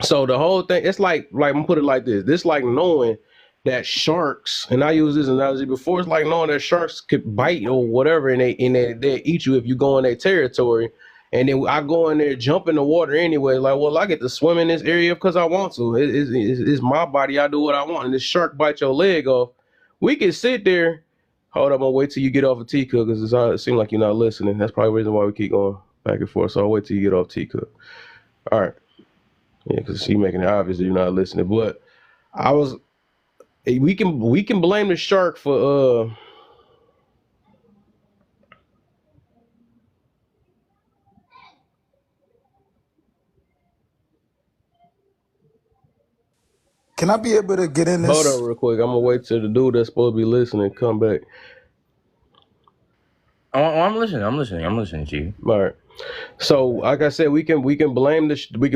So the whole thing, it's like I'm gonna put it like this. This like knowing that sharks, and I used this analogy before. It's like knowing that sharks could bite or whatever, and they eat you if you go in their territory. And then I go in there, jump in the water anyway. Like, well, I get to swim in this area because I want to. It's my body. I do what I want. And this shark bites your leg off. We can sit there. Hold up, I'm gonna wait till you get off of T Cook because it seems like you're not listening. That's probably the reason why we keep going back and forth. So I'll wait till you get off T Cook. All right. Yeah, because she making it obvious that you're not listening. But I was we can blame the shark for Can I be able to get in hold on this? real quick. I'm gonna wait till the dude that's supposed to be listening come back. oh, I'm listening. I'm listening. I'm listening to you. All right. So like I said, we can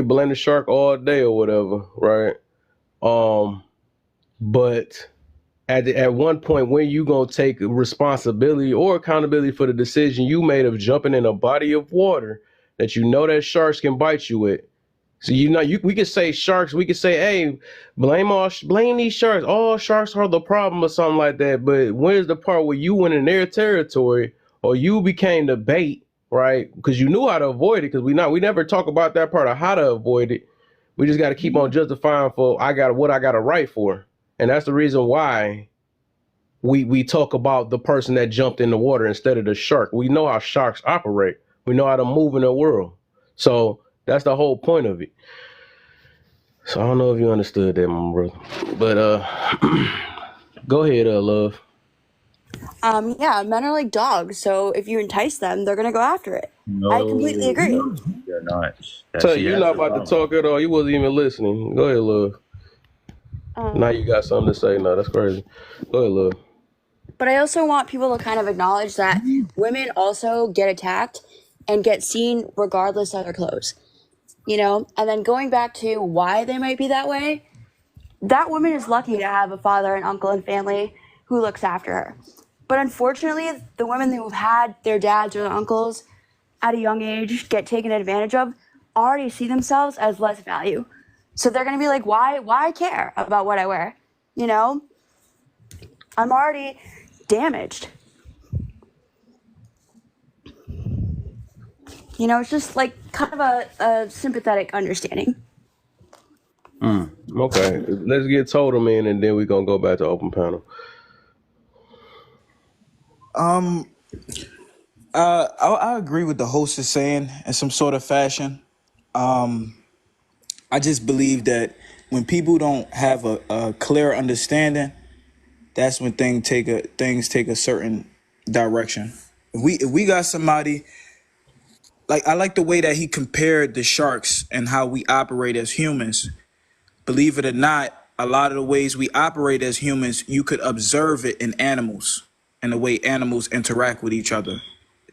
blame the shark all day or whatever, right? But at one point when you gonna take responsibility or accountability for the decision you made of jumping in a body of water that you know that sharks can bite you with. So we could say sharks. We could say, hey, blame these sharks. All sharks are the problem or something like that. But where's the part where you went in their territory or you became the bait, right? Because you knew how to avoid it. Because we never talk about that part of how to avoid it. We just got to keep on justifying for what I got a right for, and that's the reason why we talk about the person that jumped in the water instead of the shark. We know how sharks operate. We know how to move in the world. So that's the whole point of it. So I don't know if you understood that, my brother. But go ahead, love. Yeah, men are like dogs, so if you entice them, they're gonna go after it. I completely No, agree. you're not. Tell See, you, you're that's not the about to problem. talk at all. You wasn't even listening. Go ahead, love. Now Um, you got something to say. No, that's crazy. Go ahead, love. but I also want people to kind of acknowledge that women also get attacked and get seen regardless of their clothes. And then going back to why they might be that way, that woman is lucky to have a father and uncle and family who looks after her. But unfortunately, the women who've had their dads or their uncles at a young age get taken advantage of already see themselves as less value. So they're going to be like, why care about what I wear? You know, I'm already damaged. You know, it's just like kind of a sympathetic understanding. Okay, let's get Totem in, and then we're gonna go back to open panel. I agree with the host is saying in some sort of fashion. I just believe that when people don't have a clear understanding, that's when things take a certain direction. If we got somebody like, I like the way that he compared the sharks and how we operate as humans. Believe it or not, a lot of the ways we operate as humans, you could observe it in animals and the way animals interact with each other.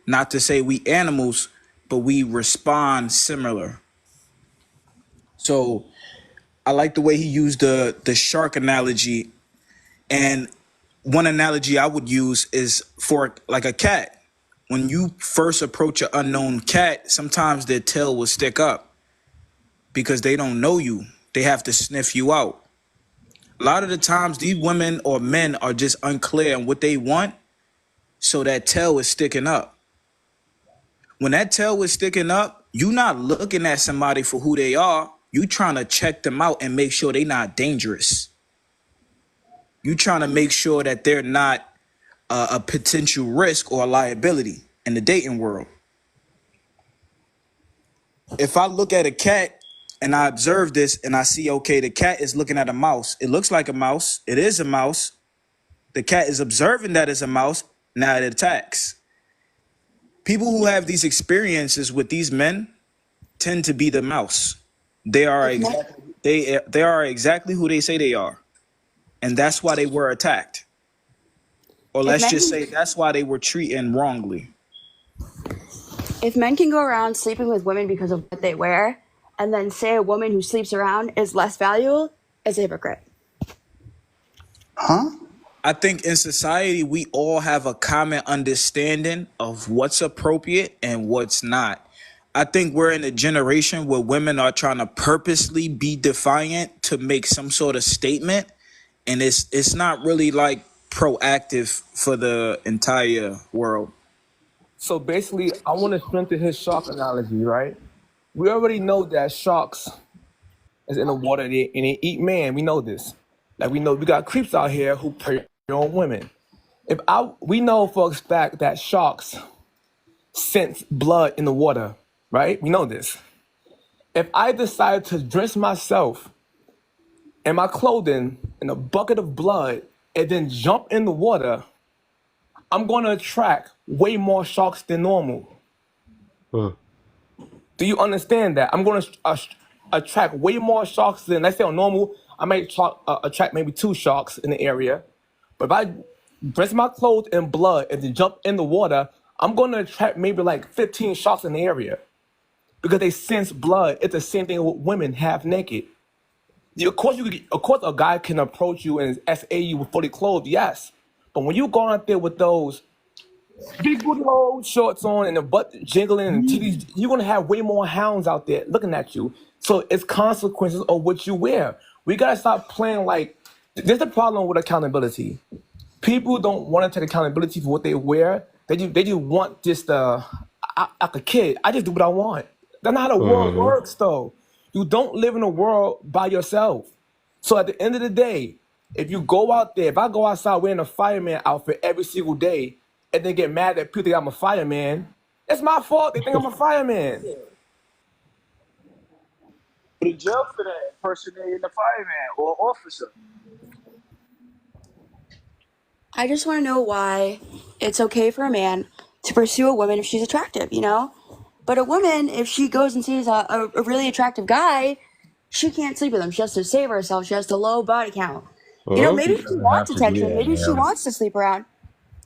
Not to say we animals, but we respond similar. So I like the way he used the shark analogy. And one analogy I would use is for like a cat. When you first approach an unknown cat, sometimes their tail will stick up because they don't know you. They have to sniff you out. A lot of the times, these women or men are just unclear on what they want, so that tail is sticking up. When that tail is sticking up, you're not looking at somebody for who they are. You trying to check them out and make sure they're not dangerous. You trying to make sure that they're not a potential risk or a liability in the dating world. If I look at a cat and I observe this and I see, okay, the cat is looking at a mouse. It looks like a mouse. It is a mouse. The cat is observing that it's a mouse. Now it attacks. People who have these experiences with these men tend to be the mouse. They are If men, exactly they are exactly who they say they are, and that's why they were attacked. Or if let's men just can, say that's why they were treated wrongly. if men can go around sleeping with women because of what they wear, and then say a woman who sleeps around is less valuable, is a hypocrite. Huh? I think in society we all have a common understanding of what's appropriate and what's not. I think we're in a generation where women are trying to purposely be defiant to make some sort of statement, and it's not really like proactive for the entire world. So basically, I want to strengthen his shark analogy, right? We already know that sharks is in the water and they eat man. We know this. Like we know we got creeps out here who prey on women. We know for a fact that sharks sense blood in the water, right? We know this. If I decide to dress myself and my clothing in a bucket of blood and then jump in the water, I'm going to attract way more sharks than normal. Do you understand that? I'm going to attract way more sharks than, let's say on normal, I might attract maybe 2 sharks in the area. But if I dress my clothes in blood and then jump in the water, I'm going to attract maybe like 15 sharks in the area because they sense blood. It's the same thing with women half naked. Of course, a guy can approach you and SA you with fully clothed, yes. But when you go out there with those big booty hole shorts on and the butt jiggling and titties, you're gonna have way more hounds out there looking at you. So it's consequences of what you wear. We gotta stop playing like. There's the problem with accountability. People don't want to take accountability for what they wear. They just want just like a kid. I just do what I want. That's not how the world works, though. You don't live in a world by yourself. So at the end of the day, if you go out there, if I go outside wearing a fireman outfit every single day, and then get mad that people think I'm a fireman, it's my fault. They think I'm a fireman. Go to jail for that impersonating the fireman or officer. I just want to know why it's okay for a man to pursue a woman if she's attractive, you know? But a woman, if she goes and sees a really attractive guy, she can't sleep with him. She has to save herself. She has to low body count. You know, She maybe she doesn't have wants to do attention. that, Maybe she man. wants to sleep around.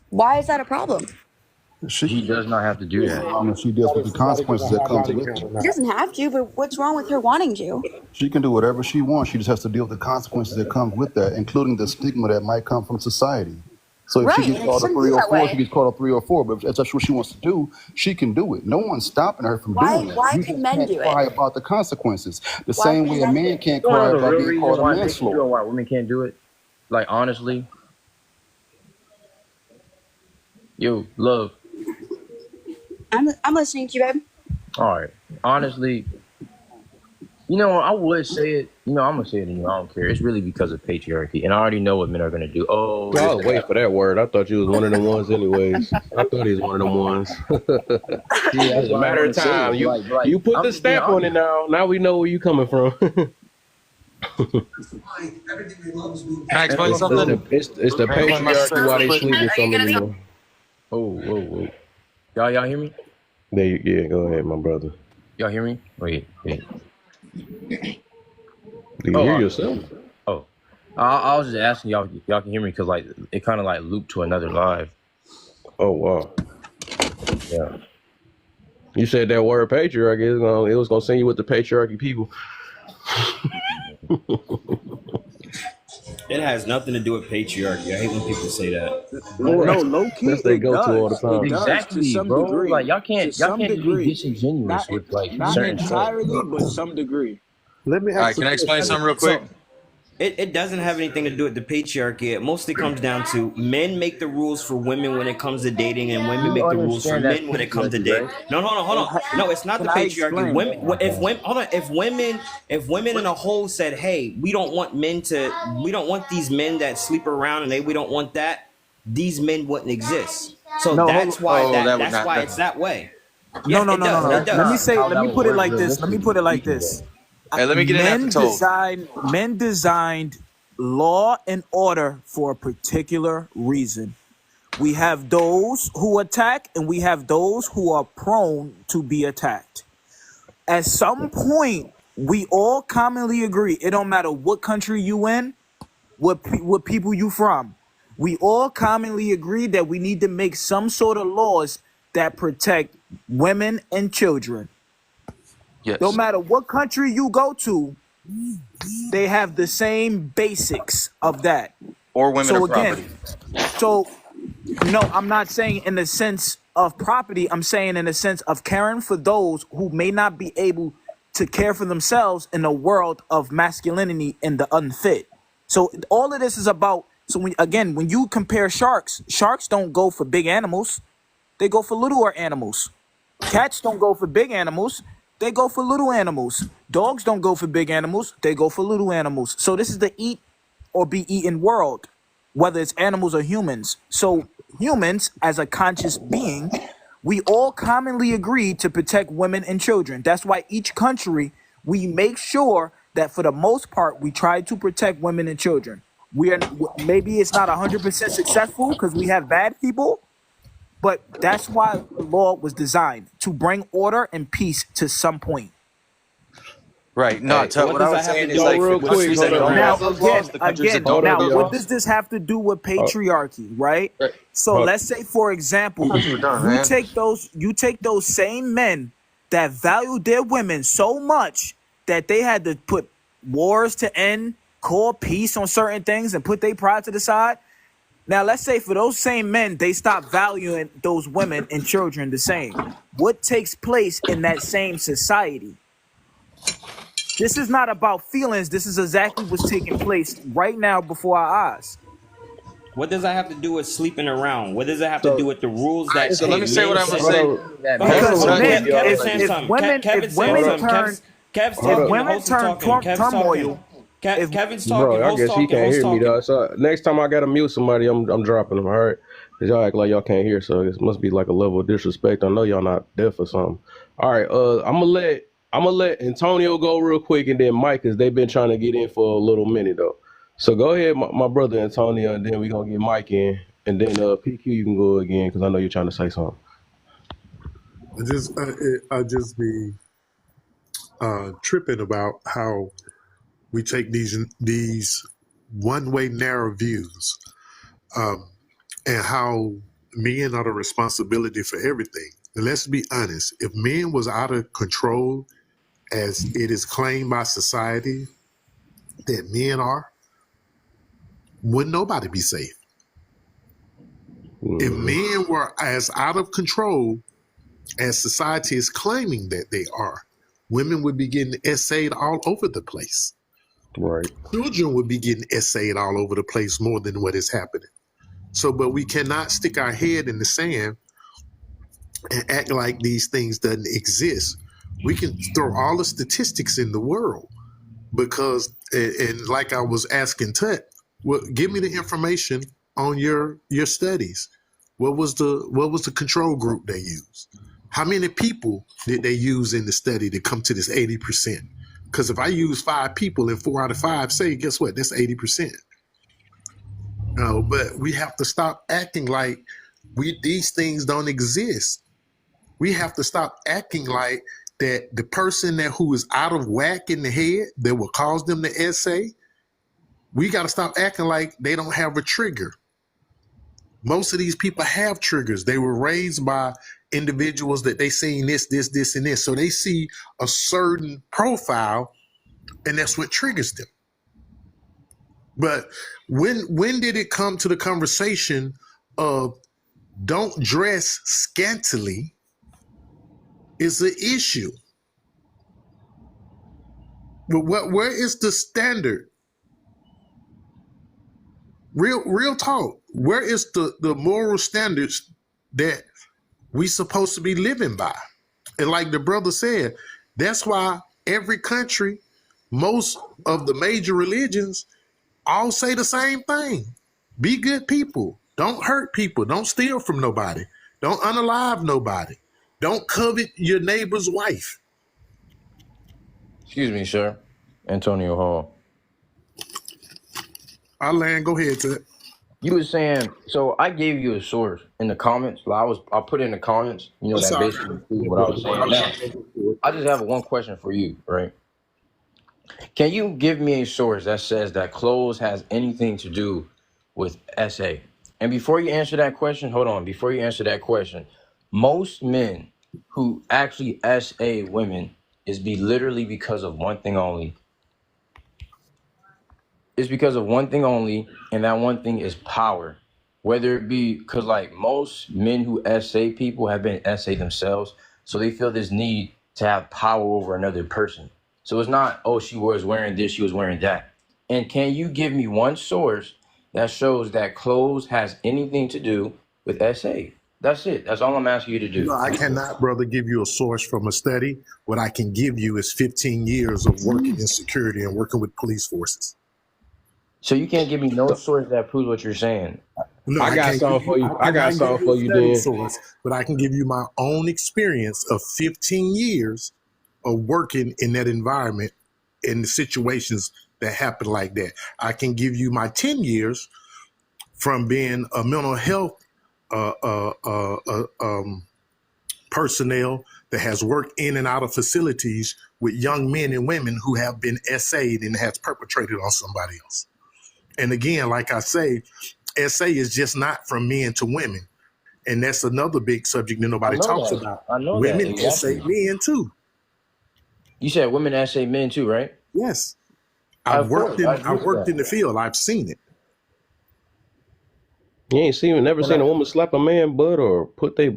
Why is that a problem? He She, does not have to do as that. long as she deals with the consequences that comes with it. She doesn't have to, but what's wrong with her wanting to? She can do whatever she wants. She just has to deal with the consequences that comes with that, including the stigma that might come from society. So if she Right, gets and it called a shouldn't be that 304, she way. gets called a 304. But if that's what she wants to do, she can do it. No one's stopping her from doing that. Why You can just men can't do it? cry about the consequences. The Why same can way a men do man it? can't You don't cry know the about real being reason called a why men can do it, manslaughter. why women can't do it. Like honestly, yo, love. I'm listening to you, babe. All right. Honestly, I would say it. I'm gonna say it anyway. I don't care. It's really because of patriarchy, and I already know what men are gonna do. Oh, I this was waiting for that word. I thought you was one of them ones, anyways. I thought he was one of them ones. See, that's It's a why I matter want of to say time. it. Like You put I'm the just being stamp on it honest. now. Now we know where you coming from. Can I And explain it's, look, it's something? the listen. it's the Can I explain my patriarchy stance why real they quick? sleep with so many more. Oh, whoa, whoa. Y'all hear me? Yeah, go ahead, my brother. Y'all hear me? Wait. Do you Oh, hear all right. yourself? Oh. I was just asking y'all. Y'all can hear me because like it kind of like looped to another live. Oh wow. Yeah. You said that word patriarchy. It was gonna send you with the patriarchy people. It has nothing to do with patriarchy. I hate when people say that. No, Right. low key, That's they it go to all the does. It time. does to Exactly, some bro. Like degree. y'all To can't some just be degree, disingenuous with like not certain stuff. entirely, but some degree. Let me All right, ask a can I explain question. something real quick? So it doesn't have anything to do with the patriarchy. It mostly comes down to men make the rules for women when it comes to dating, and women You make the rules for understand that's men when it comes to patriarchy, date. right? No, hold on. No, it's not Can the I patriarchy. explain? Women, if women, hold on, if women in a whole said, "Hey, we don't want we don't want these men that sleep around, and we don't want that," these men wouldn't exist. So No, hold. Oh, that would that's not. why it's that way. No, Yeah, no, it no, no, does. But no. It that's Let me not does. say. how Let that me would put it work like this. Let me put realistically it like speaking, this. though. Hey, let me get in after Tove. Men designed law and order for a particular reason. We have those who attack, and we have those who are prone to be attacked. At some point, we all commonly agree. It don't matter what country you in, what people you from. We all commonly agree that we need to make some sort of laws that protect women and children. No Yes. matter what country you go to, they have the same basics of that. Or women or So again, property. so no, I'm not saying in the sense of property. I'm saying in the sense of caring for those who may not be able to care for themselves in a world of masculinity and the unfit. So all of this is about. So when you compare sharks, sharks don't go for big animals; they go for littler animals. Cats don't go for big animals; they go for little animals. Dogs don't go for big animals; they go for little animals. So this is the eat or be eaten world, whether it's animals or humans. So humans, as a conscious being, we all commonly agree to protect women and children. That's why each country, we make sure that for the most part we try to protect women and children. We are, maybe it's not 100% successful because we have bad people, but that's why the law was designed to bring order and peace to some point. Right. No, Hey, Tove, what what I does was that have to saying is do So like with the real quick, countries hold that up, don't y'all. Now, have those laws, again, the countries that again, don't Hold have now, up, those what y'all. does laws. this have to do with Uh, patriarchy, right? So hold, let's say, for I example, thought you were done, you man. take those same men that value their women so much that they had to put wars to end, call peace on certain things, and put their pride to the side. Now, let's say for those same men, they stop valuing those women and children the same. What takes place in that same society? This is not about feelings. This is exactly what's taking place right now before our eyes. what does that have to do with sleeping around? What does that have to do so with the rules All right, that so let hey me say what men I'm gonna set? hold say. on. That Hold men Hustle Because on. real don't quick, men, need y'all. Kevin's if saying if something. women if Kevin's saying Hold women up. something. turn Kev's Hold if up. talking. The women host is turn talking. Kev's talking. turmoil, if Kevin's talking. Bro, I Host guess he talking. can't Host hear me, talking. though. So next time I gotta mute somebody, I'm dropping them. All right, cause y'all act like y'all can't hear. So it must be like a level of disrespect. I know y'all not deaf or something. All right, I'm gonna let Antonio go real quick, and then Mike, cause they've been trying to get in for a little minute though. So go ahead, my brother Antonio, and then we gonna get Mike in, and then PQ you can go again, cause I know you're trying to say something. I just be tripping about how we take these one way narrow views, um, and how men are the responsibility for everything. And let's be honest: if men was out of control, as it is claimed by society that men are, would nobody be safe? If Hmm. men were as out of control as society is claiming that they are, women would be getting essayed all over the place. Right. Children would be getting essayed all over the place more than what is happening. So, but we cannot stick our head in the sand and act like these things doesn't exist We can throw all the statistics in the world because, and like I was asking Tut, well, give me the information on your studies. What was the control group they used? How many people did they use in the study to come to this 80%? Because if I use 5 people and 4 out of 5 say, guess what? That's 80%. But we have to stop acting like these things don't exist. We have to stop acting like that the person who is out of whack in the head that will cause them to essay, we got to stop acting like they don't have a trigger. Most of these people have triggers. They were raised by individuals that they seen this, and this. So they see a certain profile, and that's what triggers them. But when did it come to the conversation of don't dress scantily is the issue? But where is the standard? Real talk. Where is the moral standards that we supposed to be living by? And like the brother said, that's why every country, most of the major religions, all say the same thing. Be good people. Don't hurt people. Don't steal from nobody. Don't unalive nobody. Don't covet your neighbor's wife. Excuse me, sir. Antonio Hall. I'll go ahead, Ted. You were saying, so I gave you a source in the comments. I put in the comments, that basically proves what I was saying. Now, I just have one question for you, right? Can you give me a source that says that clothes has anything to do with SA? And before you answer that question, hold on. Before you answer that question, most men who actually SA women literally because of one thing only. It's because of one thing only, and that one thing is power. Whether it be because like most men who SA people have been SA themselves, so they feel this need to have power over another person. So it's not, oh, she was wearing this, she was wearing that. And can you give me one source that shows that clothes has anything to do with SA? That's it. That's all I'm asking you to do. No, I cannot, brother, give you a source from a study. What I can give you is 15 years of working in security and working with police forces. So you can't give me no source that proves what you're saying. No, I got something for you. I got something for you, Dan. Source, but I can give you my own experience of 15 years of working in that environment in the situations that happen like that. I can give you my 10 years from being a mental health personnel that has worked in and out of facilities with young men and women who have been SA'd and has perpetrated on somebody else. And again, like I say, SA is just not from men to women. And that's another big subject that nobody talks about. I know women that. Exactly. SA men too. You said women SA men too, right? Yes. I've worked in the field. I've seen it. You ain't never seen a woman slap a man butt or put they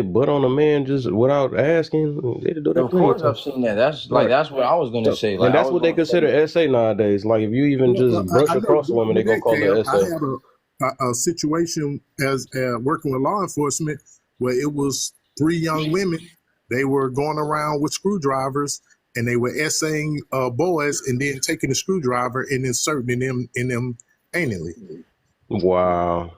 butt on a man just without asking. They do that. Of course, I've seen that. That's what I was gonna say. Like, and that's what they consider SA nowadays. Like if you even just brush across a woman, they gonna call it SA. I had a situation as working with law enforcement where it was 3 young women. They were going around with screwdrivers and they were essaying boys and then taking the screwdriver and inserting in them anally. Wow.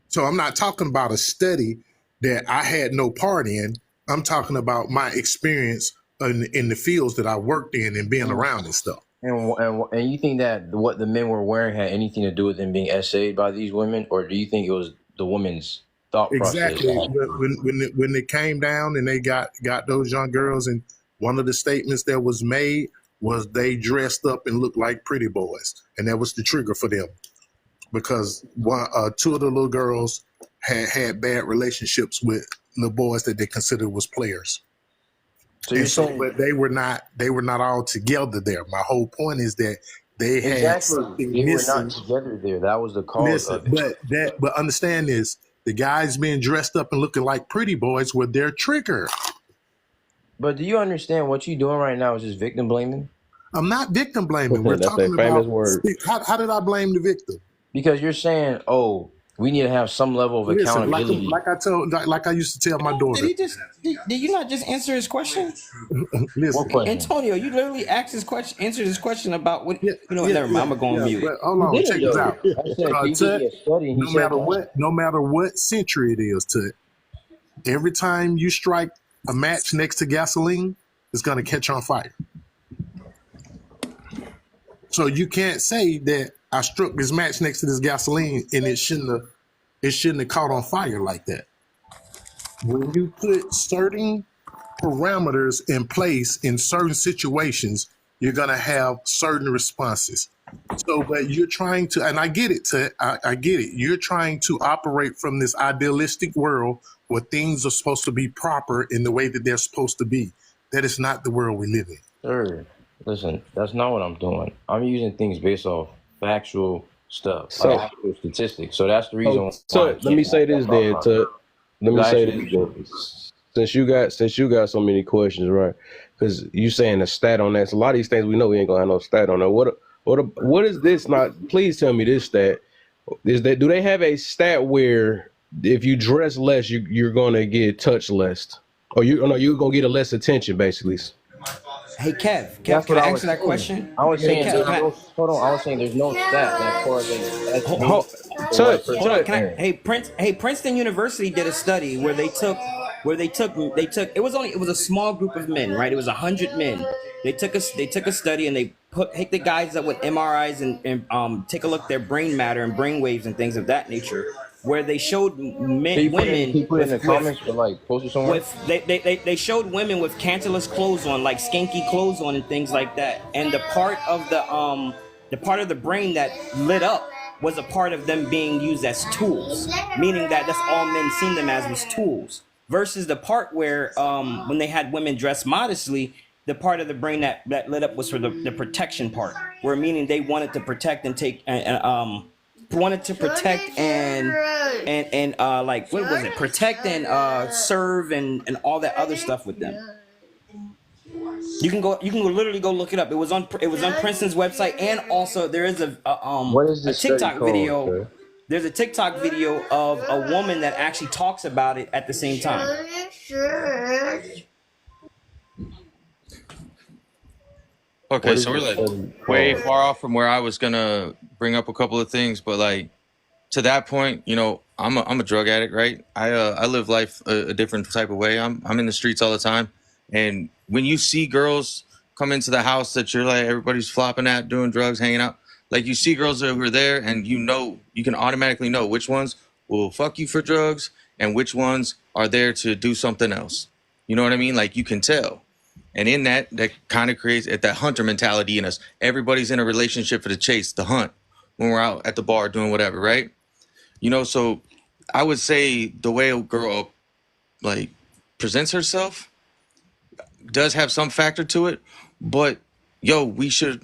So I'm not talking about a study that I had no part in. I'm talking about my experience in the fields that I worked in and being around and stuff. And you think that what the men were wearing had anything to do with them being SA'd by these women, or do you think it was the woman's thought process? Exactly. When it came down and they got those young girls, and one of the statements that was made was they dressed up and looked like pretty boys, and that was the trigger for them. Because 2 of the little girls had bad relationships with the boys that they considered was players. But they were not all together there. My whole point is that they had something missing. Were not together there. That was the cause of it. But understand this: the guys being dressed up and looking like pretty boys were their trigger. But do you understand what you're doing right now is just victim blaming? I'm not victim blaming. We're talking about how did I blame the victim? Because you're saying, oh, we need to have some level of Listen, accountability. like I used to tell my daughter. Did you not just answer his question? Listen, What question? Antonio, you literally answered his question about what, yeah, you know what, yeah, never mind, yeah, I'm gonna go on yeah. mute. But hold You on, didn't check this though. out. I said, can you give Tut, me a study? And he said that. no matter what century it is, Tut, every time you strike a match next to gasoline, it's gonna catch on fire. So you can't say that I struck this match next to this gasoline and it shouldn't have caught on fire like that. When you put certain parameters in place in certain situations, you're gonna have certain responses. So, but you're trying to, and I get it, I get it. You're trying to operate from this idealistic world where things are supposed to be proper in the way that they're supposed to be. That is not the world we live in. Sir, listen, that's not what I'm doing. I'm using things based off factual stuff, like So, actual statistics. So that's the so reason why I Tut, let me can't say back this that thought then, process. Tut. Let me I say actually this then. Since you got so many questions, right? Because you saying a stat on that. So a lot of these things we know we ain't gonna have no stat on that. What is this? Not please tell me this stat. Is that do they have a stat where if you dress less, you're gonna get touched less, or you're gonna get a less attention, basically? Hey Kev, That's can what I I was answer that saying. question? I was Hey saying Kev, there's no hold on. I was saying there's no stat that correlates as me to what a Tut, person hold on, is Tut. can I? wearing. Hey, Princeton University did a study where they took it was a small group of men, right? It was 100 men. They took a study and they hit the guys up with MRIs and take a look at their brain matter and brain waves and things of that nature, where they showed Can women you put it in the comments or like post it somewhere? they showed women with cancerless clothes on, like skanky clothes on and things like that, and the part of the brain that lit up was a part of them being used as tools, meaning that that's all men seen them as was tools, versus the part where when they had women dress modestly, the part of the brain that lit up was for the protection part, where meaning they wanted to protect and take and wanted to protect and like what was it, protect and serve and all that other stuff with them. You can literally go look it up. It was on Princeton's website, and also there is What is a this study TikTok called, video. sir? There's a TikTok video of a woman that actually talks about it at the same time. Okay, What is so we're this like study way called? far off from where I was gonna bring up a couple of things, but like to that point, you know, I'm a drug addict, right? I live life a different type of way. I'm in the streets all the time, and when you see girls come into the house that you're like everybody's flopping at, doing drugs, hanging out, like you see girls that were there, and you can automatically know which ones will fuck you for drugs and which ones are there to do something else. You know what I mean? Like you can tell. And in that kind of creates that hunter mentality in us. Everybody's in a relationship for the chase, the hunt, when we're out at the bar doing whatever, right? You know, so I would say the way a girl like presents herself does have some factor to it, but yo, we should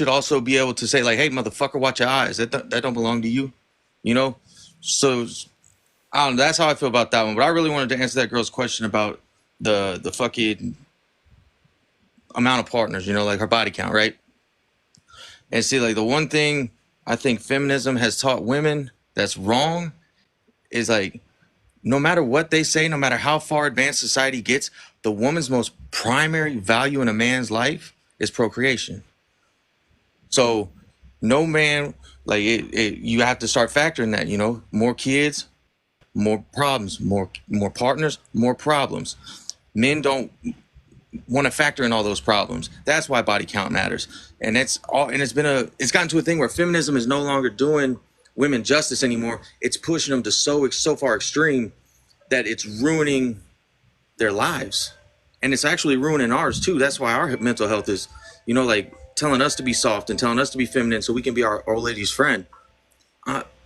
also be able to say like, hey, motherfucker, watch your eyes. That don't belong to you, you know. So I don't know. That's how I feel about that one. But I really wanted to answer that girl's question about the fucking amount of partners, you know, like her body count, right? And see, like the one thing I think feminism has taught women that's wrong is like no matter what they say, no matter how far advanced society gets, the woman's most primary value in a man's life is procreation. So no man, like you have to start factoring that, you know, more kids, more problems, more partners, more problems. Men don't want to factor in all those problems. That's why body count matters. And it's gotten to a thing where feminism is no longer doing women justice anymore. It's pushing them to so far extreme that it's ruining their lives. And it's actually ruining ours too. That's why our mental health is, you know, like telling us to be soft and telling us to be feminine so we can be our old lady's friend.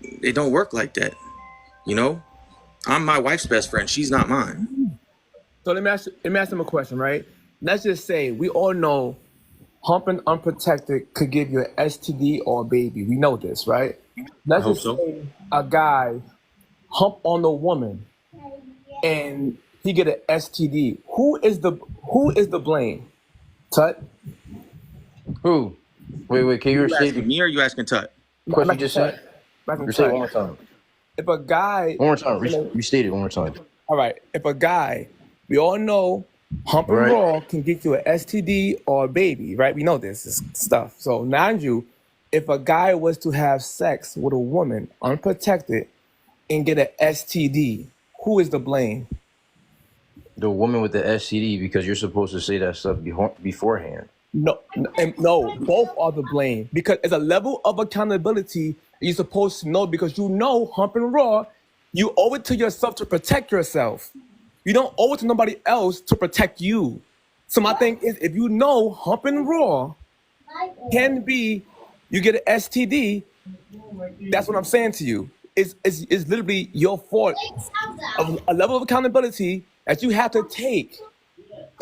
It don't work like that. You know, I'm my wife's best friend. She's not mine. So let me ask him a question, right? Let's just say we all know humping unprotected could give you an STD or a baby. We know this, right? Let's just say a guy hump on a woman and he get an STD. Who is the blame? Tut? Who? Wait, can you You restate asking the me or you asking Tut? question you just said? back in Say it touch. one more time. If a guy, One more time. Restate it one more time. all right, if a guy, we all know humping Right. raw can get you an STD or a baby, right? We know this stuff. So, mind you, if a guy was to have sex with a woman unprotected and get an STD, who is to blame? The woman with the STD, because you're supposed to say that stuff beforehand. No, both are to blame because it's a level of accountability you're supposed to know because you know humping raw, you owe it to yourself to protect yourself. You don't owe it to nobody else to protect you. So my thing is, if you know humping raw can be, you get an STD, that's what I'm saying to you. It's literally your fault. A level of accountability that you have to take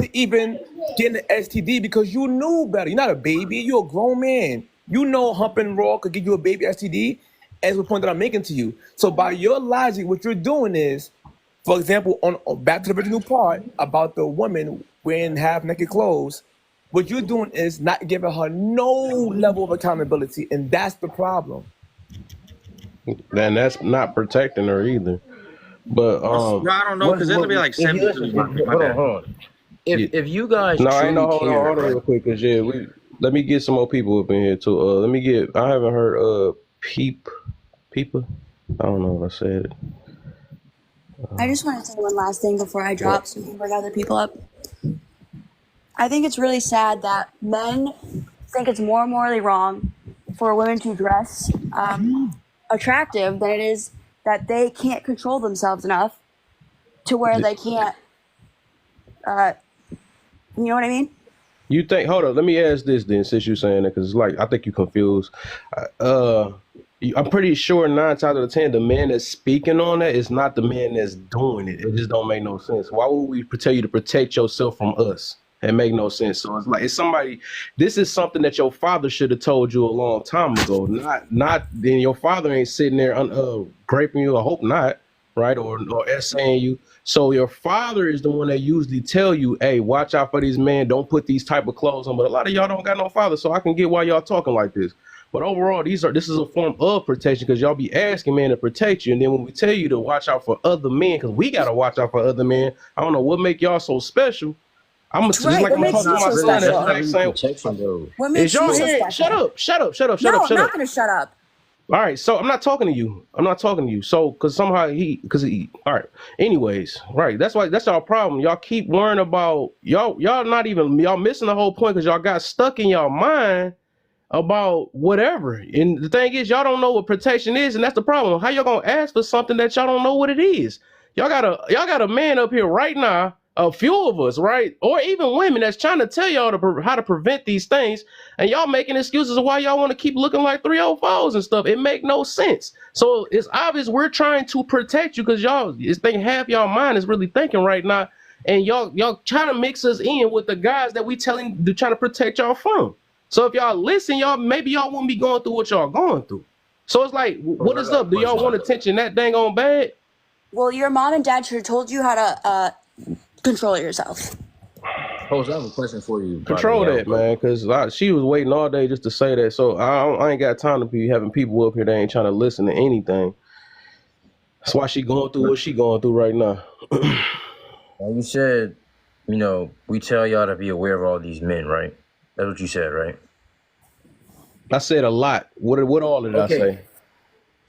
to even get an STD because you knew better. You're not a baby. You're a grown man. You know humping raw could give you a baby STD. As the point that I'm making to you. So by your logic, what you're doing is, for example, on back to the original part about the woman wearing half-naked clothes, what you're doing is not giving her no level of accountability, and that's the problem. And that's not protecting her either. But No, I don't know because it'll be like 73. Hold on. If you guys no, I truly know. Hold care, on real quick, cause let me get some more people up in here too. I haven't heard Peepa. I don't know what I said. I just want to say one last thing before I drop so we can bring other people up. I think it's really sad that men think it's more morally wrong for women to dress attractive than it is that they can't control themselves enough to where they can't, you know what I mean? You think? Hold on. Let me ask this then, since you're saying that, because I think you're confused. I'm pretty sure 9 times out of 10, the man that's speaking on that is not the man that's doing it. It just don't make no sense. Why would we tell you to protect yourself from us? It make no sense. So it's somebody. This is something that your father should have told you a long time ago. Not. Then your father ain't sitting there graping you. I hope not, right? Or essaying you. So your father is the one that usually tell you, hey, watch out for these men. Don't put these type of clothes on. But a lot of y'all don't got no father, so I can get why y'all talking like this. But overall, this is a form of protection because y'all be asking men to protect you. And then when we tell you to watch out for other men, because we got to watch out for other men, I don't know what make y'all so special. I'm just like I'm talking to my son. Is y'all hearing? Shut up. I'm not going to shut up. All right, so I'm not talking to you. So, because somehow all right. Anyways, right. That's y'all problem. Y'all keep worrying about y'all missing the whole point because y'all got stuck in y'all mind about whatever. And the thing is, y'all don't know what protection is, and that's the problem. How y'all gonna ask for something that y'all don't know what it is? Y'all got a man up here right now, a few of us, right? Or even women that's trying to tell y'all how to prevent these things, and y'all making excuses of why y'all want to keep looking like 304s and stuff. It make no sense. So it's obvious we're trying to protect you because half y'all mind is really thinking right now, and y'all trying to mix us in with the guys that we trying to protect y'all from. So if y'all listen, maybe y'all wouldn't be going through what y'all going through. So it's like, what is up? Do y'all want attention that dang on bad? Well, your mom and dad should have told you how to control yourself. Pose, I have a question for you. Control that, man, because she was waiting all day just to say that. So I ain't got time to be having people up here that ain't trying to listen to anything. That's why she going through what she going through right now. Well, you said, we tell y'all to be aware of all these men, right? That's what you said, right? I said a lot. What all did I say?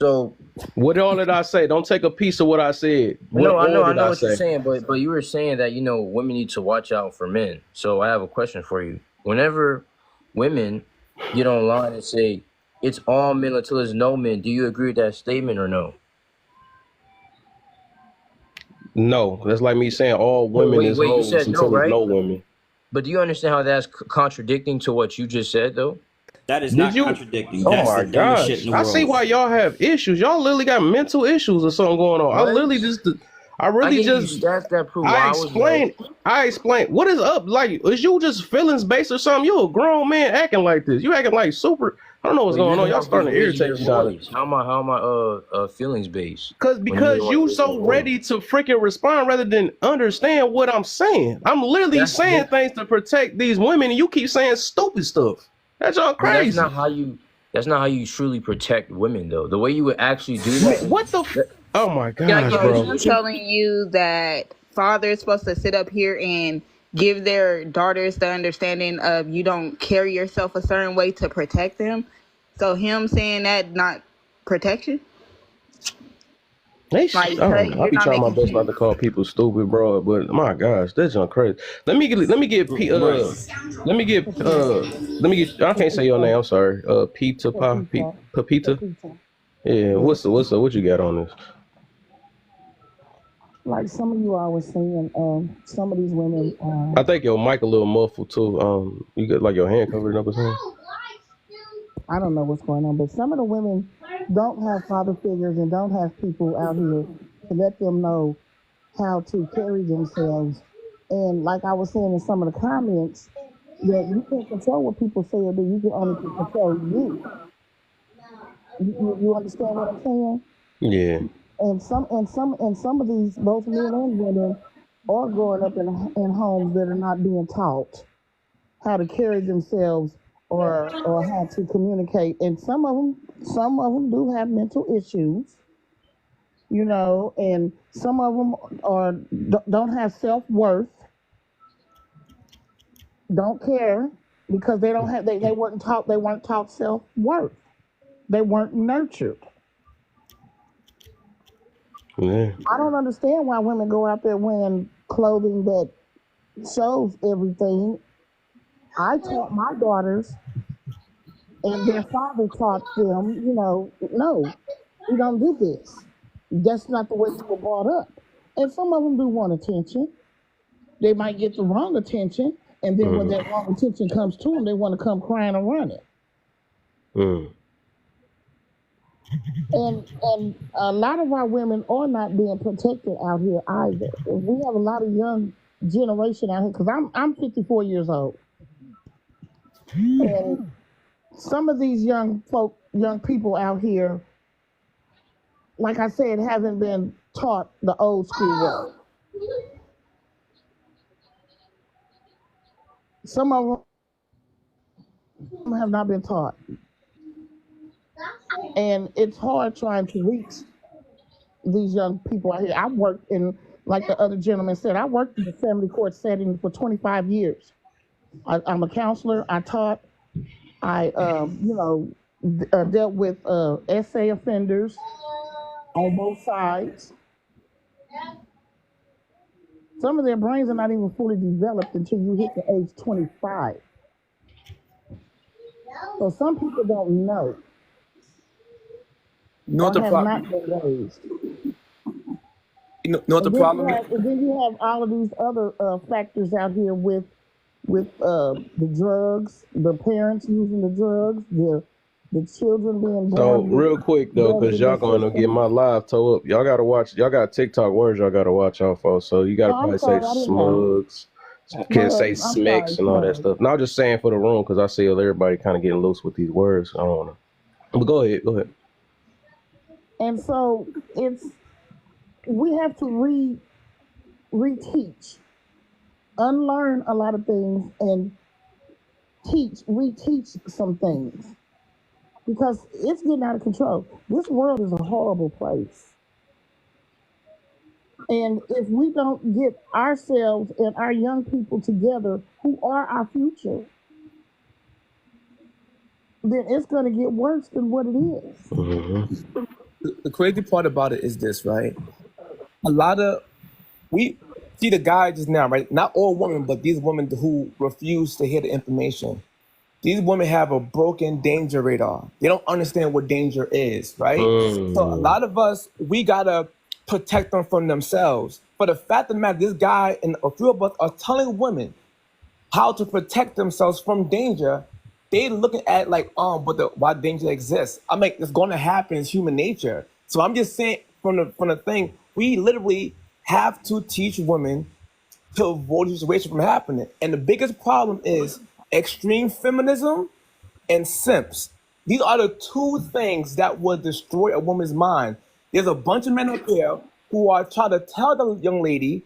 So what all did I say? Don't take a piece of what I said. I know what you're saying, but you were saying that women need to watch out for men. So I have a question for you. Whenever women get online and say it's all men until there's no men, do you agree with that statement or no? No, that's like me saying all women is hoes until there's no women. But do you understand how that's contradicting to what you just said, though? That is not contradicting. Oh That's my the dumbest gosh! shit in the I world. see why y'all have issues. Y'all literally got mental issues or something going on. What? I explained. What is up? Like, is you just feelings based or something? You a grown man acting like this. You acting like super. I don't know what's going on. Y'all starting to irritate each other. How am I feelings based? Because you so ready to freaking respond rather than understand what I'm saying. I'm literally saying things to protect these women, and you keep saying stupid stuff. That's all crazy. That's not how you. That's not how you truly protect women, though. The way you would actually do that. What the? Oh my Can I gosh, get So the bro. you solution? telling you that father is supposed to sit up here and give their daughters the understanding of you don't carry yourself a certain way to protect them? So him saying that not protection? They, Like I don't know. I you're be not trying my making best not sense. to call people stupid, bro. But my gosh, that's just crazy. Right. Let me get let me get. I can't say your name. I'm sorry. Pizza Pie, Pepita. Yeah. What you got on this? Like some of you all were saying, some of these women, I think your mic a little muffled too. You got like your hand covered up or something. I don't know what's going on, but some of the women don't have father figures and don't have people out here to let them know how to carry themselves. And like I was saying in some of the comments, that you can't control what people say or do. You can only control you. You understand what I'm saying? Yeah. And some of these, both men and women, are growing up in homes that are not being taught how to carry themselves or how to communicate. And some of them do have mental issues, and some of them don't have self-worth, don't care because they weren't taught self-worth. They weren't nurtured. Yeah. I don't understand why women go out there wearing clothing that shows everything. I taught my daughters, and their father taught them, no, we don't do this. That's not the way you were brought up. And some of them do want attention. They might get the wrong attention, and then when that wrong attention comes to them, they want to come crying and running. Mm. And a lot of our women are not being protected out here either. We have a lot of young generation out here because I'm 54 years old, and some of these young people out here, like I said, haven't been taught the old school way. Some of them have not been taught, and it's hard trying to reach these young people out here. I've worked in, like the other gentleman said, I worked in the family court setting for 25 years. I'm a counselor. I taught. I, dealt with SA offenders on both sides. Some of their brains are not even fully developed until you hit the age 25. So some people don't know You know what or the have problem? not been raised. You know what the problem is? And then you have all of these other factors out here with the drugs, the parents using the drugs, the children being So born with real quick though, drugs cause in their y'all going to get system. my live toe up. Y'all gotta watch. Y'all got TikTok words. Y'all gotta watch out for. So you gotta Oh, I'm probably say sorry, I didn't know. smugs. Can't Smug, say I'm sorry, smecks and all that smug. stuff. Now just saying for the room because I see everybody kind of getting loose with these words. I don't know. But go ahead. Go ahead. And so we have to reteach, unlearn a lot of things, and reteach some things because it's getting out of control. This world is a horrible place. And if we don't get ourselves and our young people together, who are our future, then it's going to get worse than what it is. Mm-hmm. The crazy part about it is this, right? We see the guy just now, right? Not all women, but these women who refuse to hear the information. These women have a broken danger radar. They don't understand what danger is, right? So a lot of us, we gotta protect them from themselves. But the fact of the matter, this guy and a few of us are telling women how to protect themselves from danger. They looking at like, but why danger exists? I mean, it's going to happen. It's human nature. So I'm just saying, from the thing, we literally have to teach women to avoid the situation from happening. And the biggest problem is extreme feminism and simps. These are the two things that would destroy a woman's mind. There's a bunch of men out there who are trying to tell the young lady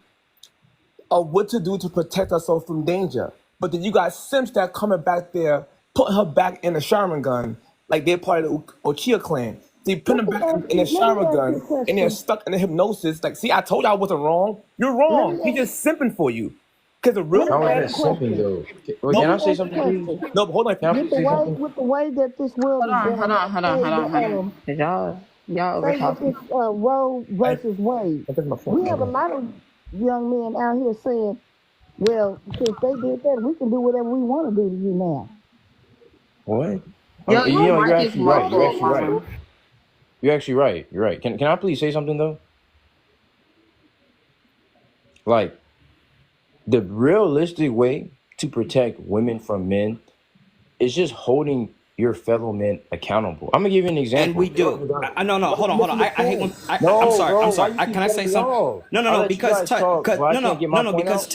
of what to do to protect herself from danger. But then you got simps that coming back there, putting her back in a Sherman gun like they're part of the Okia clan. So you put them back in the Let me shower ask you a gun, and they're question. stuck in the hypnosis. Like, see, I told you I wasn't wrong. You're Let wrong. me He's ask, just simping for you. Because a real let me How is ask that a man. simping question. though? Wait, No, can Let I me say ask a something, please? question. no, but hold on. Can I With please the say way something? with the way that this world Hold is on, hold going, on, hold on, hold say on, hold on. the Cause y'all over say with talking. this Roe I versus Wade, that's my phone. we have a lot of young men out here saying, "Well, since they did that, we can do whatever we want to do to you now." What? Your You're mic is actually right. You're muffled, actually right. mama. You're actually right. You're right. Can I please say something though? Like the realistic way to protect women from men is just holding your fellow men accountable. I'm gonna give you an And example. we do. No. Bro, Hold on, hold on. listen to I hate when. point. No, I'm bro. Why sorry. you keep Can I cutting say me something? off? I No. let you Because guys talk, but I can't get my point Because out.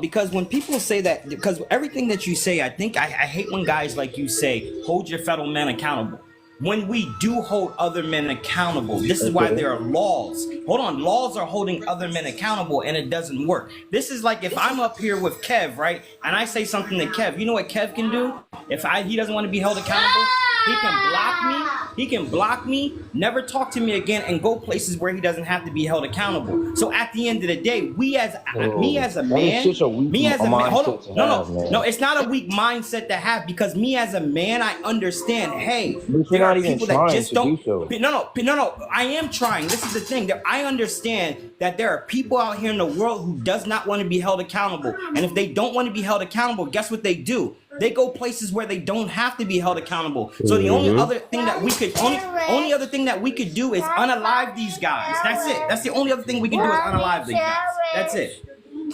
Because when people say that, because everything that you say, I think I hate when guys like you say, hold your fellow men accountable. When we do hold other men accountable, this is why Okay. there are laws. Hold on, laws are holding other men accountable, and it doesn't work. This is like if I'm up here with Kev, right, and I say something to Kev. You know what Kev can do? If he doesn't want to be held accountable, he can block me. He can block me, never talk to me again, and go places where he doesn't have to be held accountable. So at the end of the day, me Bro, as a that is man, such a weak hold on, mindset to have, no, man. it's not a weak mindset to have because me as a man, I understand. Hey, But you're there are not even people that trying just to do don't. so. No. I am trying. This is the thing that I understand that there are people out here in the world who does not want to be held accountable, and if they don't want to be held accountable, guess what they do? They go places where they don't have to be held accountable. So the only Mm-hmm. other thing that we could only other thing that we could do is unalive these guys. That's it. That's the only other thing we can do is unalive these guys. That's it.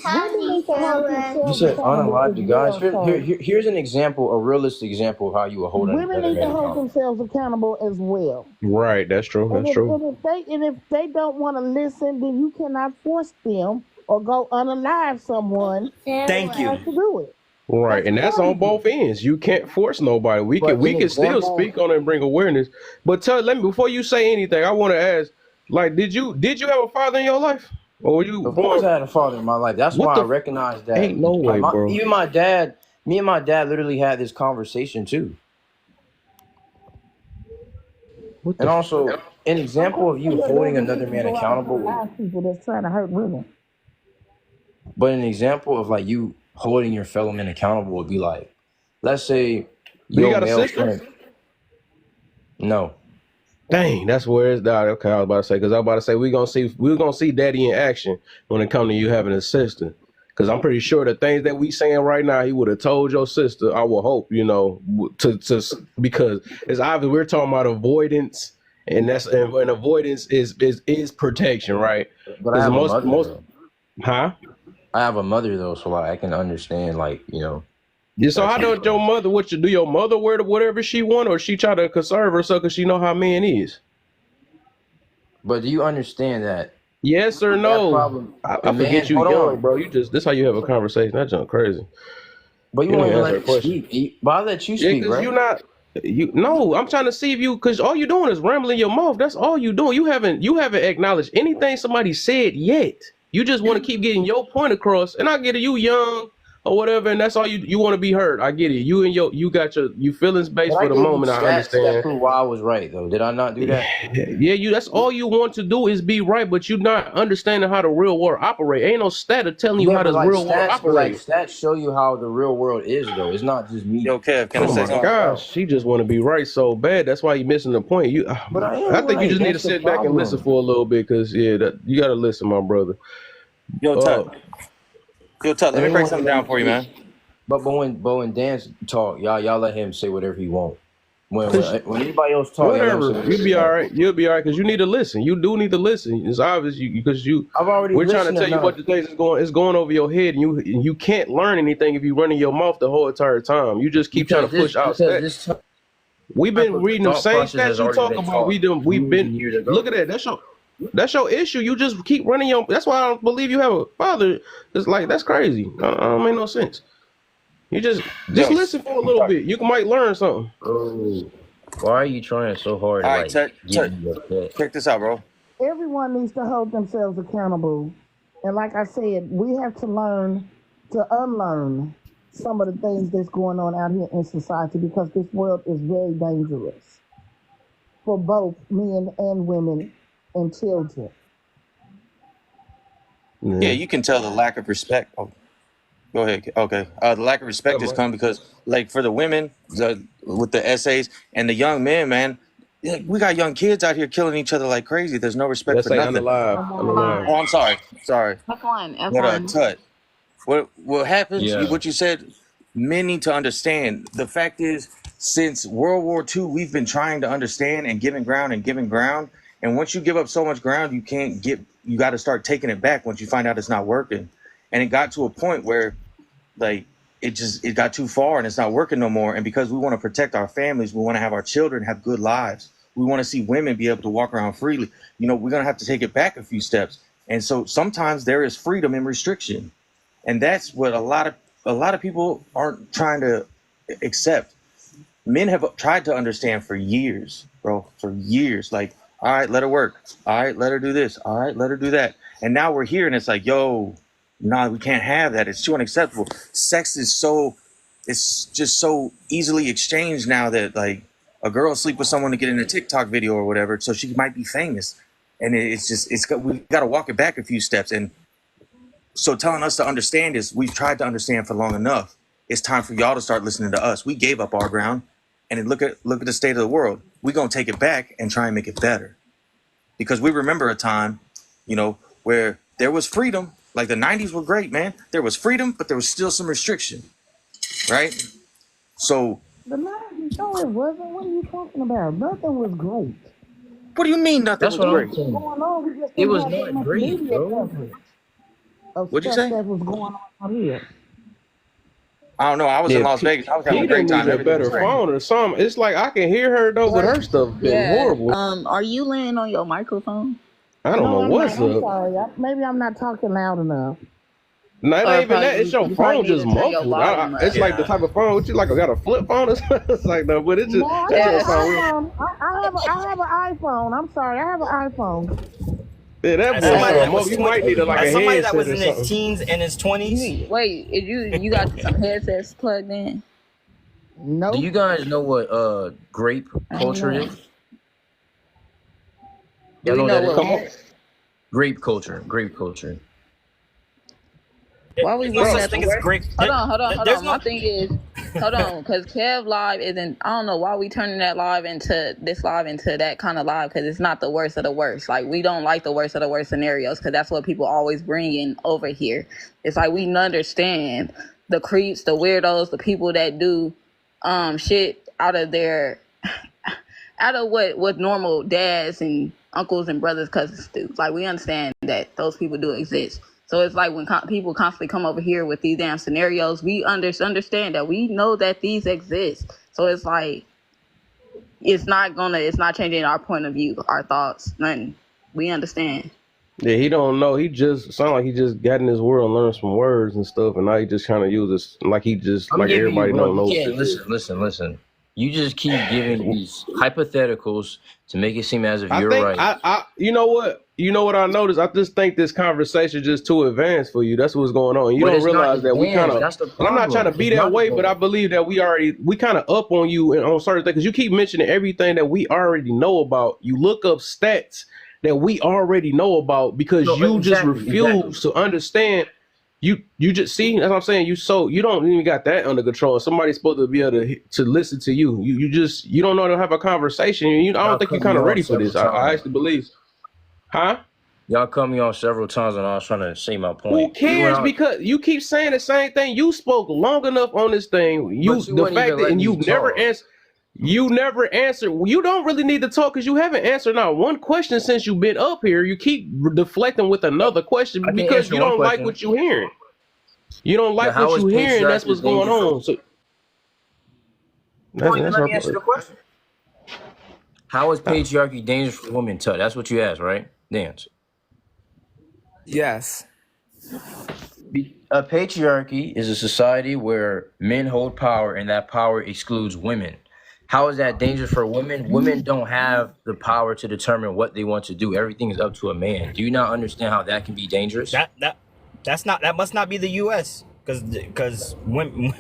Women need to hold You themselves said accountable unalive as the guys. well. So Here's an example, a realistic example of how you will hold women another need to man hold accountable. themselves accountable as well. Right, that's true. And That's if, true. and if they don't want to listen, then you cannot force them or go unalive someone that Thank you. has to do it. Right, That's and that's on crazy. both ends. You can't force nobody. We can But we an can still example, speak on it and bring awareness. But let me before you say anything, I want to ask, like, did you have a father in your life, or were you of course, born? I had a father in my life. That's What why I the? recognize that. Ain't no Like way, my, bro. even my dad, me and my dad literally had this conversation too. What the? And also, an I'm example of pretty sure you that holding doesn't another mean to man go out and accountable, unalive people that's trying to hurt women. but an example of like you holding your fellow man accountable would be like, let's say Do you your got a male sister? friend. No, Dang, that's where it's died. Okay, I was about to say because I was about to say we're gonna see daddy in action when it comes to you having a sister. Because I'm pretty sure the things that we saying right now, he would have told your sister. I will hope, because it's obvious we're talking about avoidance, and avoidance is protection, right? but I Because have a most mother most though. huh? I have a mother though, so like I can understand like Yeah, so that how type of does your thing. mother? Do your mother wear whatever she want, or she try to conserve herself because she know how man is? But do you understand that Yes or that no? problem? I A man, forget you hold young, on, bro. This how you have a conversation. That junk crazy. but you You don't won't even even answer let a me question. speak. But I let you Yeah, speak, because right? you're not. You no. I'm trying to see if you because all you doing is rambling your mouth. That's all you doing. You haven't acknowledged anything somebody said yet. You just want to keep getting your point across. And I get it. You young or whatever, and that's all you want to be heard. I get it. You got your feelings But based I for the gave you moment. I stats that understand. prove why I was right, though. Did I not do that? Yeah, that's all you want to do is be right, but you're not understanding how the real world operate. Ain't no stat telling you Yeah, how this real world but like operate. stats show you how the real world is, though. It's not just me Yo, Kev, can I Oh say putting my something? facts out. gosh, she just want to be right so bad. That's why you missing the point. But I I am think you right. just need to That's the sit back and listen problem. for a little bit, because you got to listen, my brother. Yo, Uh, Tut. Yo, Tut, let And me then break something down for you, man. but when Dan talk, y'all let him say whatever he want. When cause when anybody else talk, y'all let him say whatever, whatever you'll he be all want. right. You'll be all right because you need to listen. You do need to listen. It's obvious because I've already we're trying to listened tell you what enough the things is going over your head, and you can't learn anything if you running your mouth the whole entire time. You just keep trying to push out because stats. this We've type been of reading the thought same process stats has you already talk been about. taught We've years been and years look ago. at that. That's your issue. You just keep running your. That's why I don't believe you have a father. It's like that's crazy. I don't make no sense. You just Yo, listen for a little bit. You might learn something. Bro, why are you trying so hard to all right, like Tut, get Tut, me upset? check this out, bro. Everyone needs to hold themselves accountable. And like I said, we have to learn to unlearn some of the things that's going on out here in society, because this world is very dangerous for both men and women and children. Yeah, you can tell the lack of respect. Oh, go ahead. Okay. The lack of respect has come because, like, for the women, with the essays and the young men, man, like, we got young kids out here killing each other like crazy. There's no respect Let's for say nothing. unalive. Oh, I'm sorry. Sorry. F1, But F1. Tut, what happens? Yeah. What you said, men need to understand. The fact is, since World War II, we've been trying to understand and giving ground and giving ground. And once you give up so much ground, you can't get. You got to start taking it back once you find out it's not working. And it got to a point where, like, it got too far and it's not working no more. And because we want to protect our families, we want to have our children have good lives. We want to see women be able to walk around freely. You know, we're gonna have to take it back a few steps. And so sometimes there is freedom in restriction. And that's what a lot of people aren't trying to accept. Men have tried to understand for years, bro, for years. Like, all right, let her work. All right, let her do this. All right, let her do that. And now we're here and it's like, yo, nah, we can't have that. It's too unacceptable. Sex is it's just so easily exchanged now that, like, a girl sleep with someone to get in a TikTok video or whatever, so she might be famous. And we got to walk it back a few steps. And so telling us to understand is, we've tried to understand for long enough. It's time for y'all to start listening to us. We gave up our ground, and look at the state of the world. We're gonna take it back and try and make it better, because we remember a time, you know, where there was freedom. Like, the 90s were great, man. There was freedom, but there was still some restriction, right? So The 90s, no, it wasn't. What are you talking about? Nothing was great. what do you mean nothing That's was what I'm great? saying. Going on, we just It didn't was have that not much great, media bro. coverage of What'd you stuff say? that was going on out here. I don't know. I was in Yeah, Las Vegas. I was having a Peter great time. need a Everything was better great. phone or something. It's like I can hear her though, but her stuff been Yeah. horrible. Are you laying on your microphone? I don't know No, I'm what's not. I'm up. sorry. Maybe I'm not talking loud enough. No, it Or ain't even that. It's your you probably phone need just to turn your muffled. volume up. It's like the type of phone. What you like? Got a flip phone or something? It's like no, but it just No, I that have just an sound real. iPhone. I have an iPhone. I'm sorry. I have an iPhone. Yeah, that As boy somebody sound that muffled. was You 20, might need like as a somebody that headset was or in his something. teens and his 20s, Wait, you got some headsets plugged in? Do you Nope. guys know what grape I don't culture know. is? Do Y'all we know what know that what? is? Come on, Grape culture. Grape culture. Why we there's no looking such at the thing as worst? great. Hold on. There's My no. thing is, hold on, because Kev live isn't. I don't know why we turning that live into that kind of live, because it's not the worst of the worst. Like, we don't like the worst of the worst scenarios, because that's what people always bring in over here. It's like, we understand the creeps, the weirdos, the people that do shit out of what normal dads and uncles and brothers, cousins do. Like, we understand that those people do exist. So it's like when people constantly come over here with these damn scenarios, we understand that we know that these exist. So it's like, it's not changing our point of view, our thoughts, nothing. We understand. yeah, he don't know. He just sound like he just got in this world and learned some words and stuff, and now he just trying to use this like he just I'm like giving you, everybody bro. don't You know what can't this is. listen. You just keep giving these hypotheticals to make it seem as if I you're think right. you know what I noticed. I just think this conversation just too advanced for you. That's what's going on. You But don't it's not realize that we kind advanced. of, That's the and I'm not trying to problem. be It's that not way, but I advanced. believe that we kind of up on you on certain things because you keep mentioning everything that we already know about. You look up stats that we already know about because No, you just exactly. refuse to understand. You just see, that's what I'm saying. You don't even got that under control. Somebody's supposed to be able to listen to you. You don't know how to have a conversation. I don't Y'all think you're cut kind me of off ready for several this. I times. actually believe, huh? Y'all cut me off several times when I was trying to say my Who point. cares? Because you keep saying the same thing. You spoke long enough on this thing. But you The wouldn't fact even that let and me you never talk. answer. You never answered. You don't really need to talk because you haven't answered not one question since you've been up here. You keep deflecting with another question I can because answer you one don't like question. what you're hearing. You don't Now, like how what is you're hearing. That's patriarchy what's going dangerous? on. So You won't even that's let her. me answer the question. How is patriarchy dangerous for women, Tut? That's what you asked, right? Dance. Yes. A patriarchy is a society where men hold power and that power excludes women. How is that dangerous for women? Women don't have the power to determine what they want to do. Everything is up to a man. Do you not understand how that can be dangerous? That must not be the U.S. because when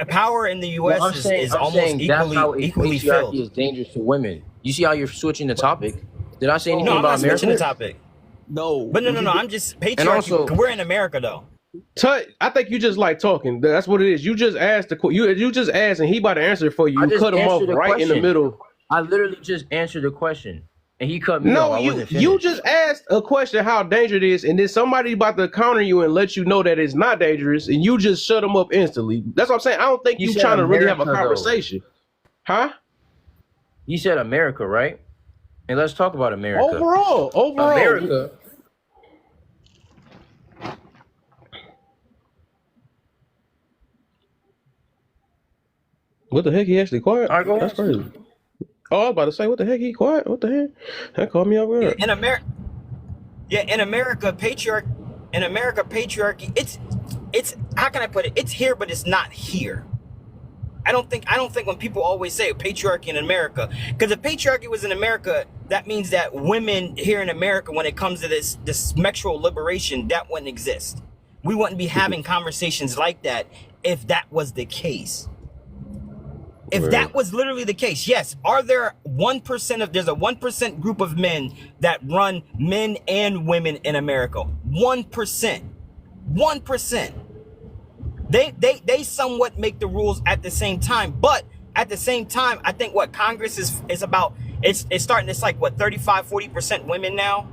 power in the Well, U.S. is I'm almost saying that's how equally patriarchy filled. is dangerous to women. You see how you're switching the topic? Did I say No, anything I'm about not switching America? the topic. No. But no. I'm just patriarchy. And also, we're in America though. I think you just like talking. That's what it is. You just asked you just asked, and he about to answer for you. I You just cut him off answered the right in the question. middle. I literally just answered the question, and he cut me off. No, I wasn't you finished. just asked a question how dangerous it is, and then somebody about to counter you and let you know that it's not dangerous, and you just shut them up instantly. That's what I'm saying. I don't think you said trying to really have a America, though. conversation, huh? You said America, right? And let's talk about America. Overall. America. What the heck? He actually quiet? All right, go ahead. That's crazy. Oh, I was about to say, what the heck? He quiet? What the heck? That caught me off guard. In America, patriarchy. It's how can I put it? It's here, but it's not here. I don't think when people always say patriarchy in America, because if patriarchy was in America, that means that women here in America, when it comes to this sexual liberation, that wouldn't exist. We wouldn't be having conversations like that if that was the case. If that was literally the case, yes. Are there there's a 1% group of men that run men and women in America? 1%. 1%. They somewhat make the rules at the same time, but at the same time, I think what Congress is about, it's starting, it's like what, 35-40% women now.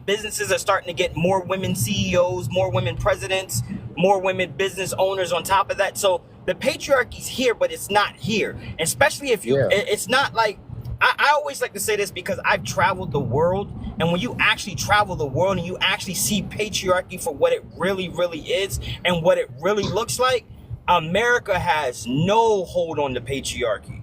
Businesses are starting to get more women CEOs, more women presidents, more women business owners on top of that. So the patriarchy's here, but it's not here. Especially if it's not like, I always like to say this because I've traveled the world, and when you actually travel the world and you actually see patriarchy for what it really, really is and what it really looks like, America has no hold on the patriarchy.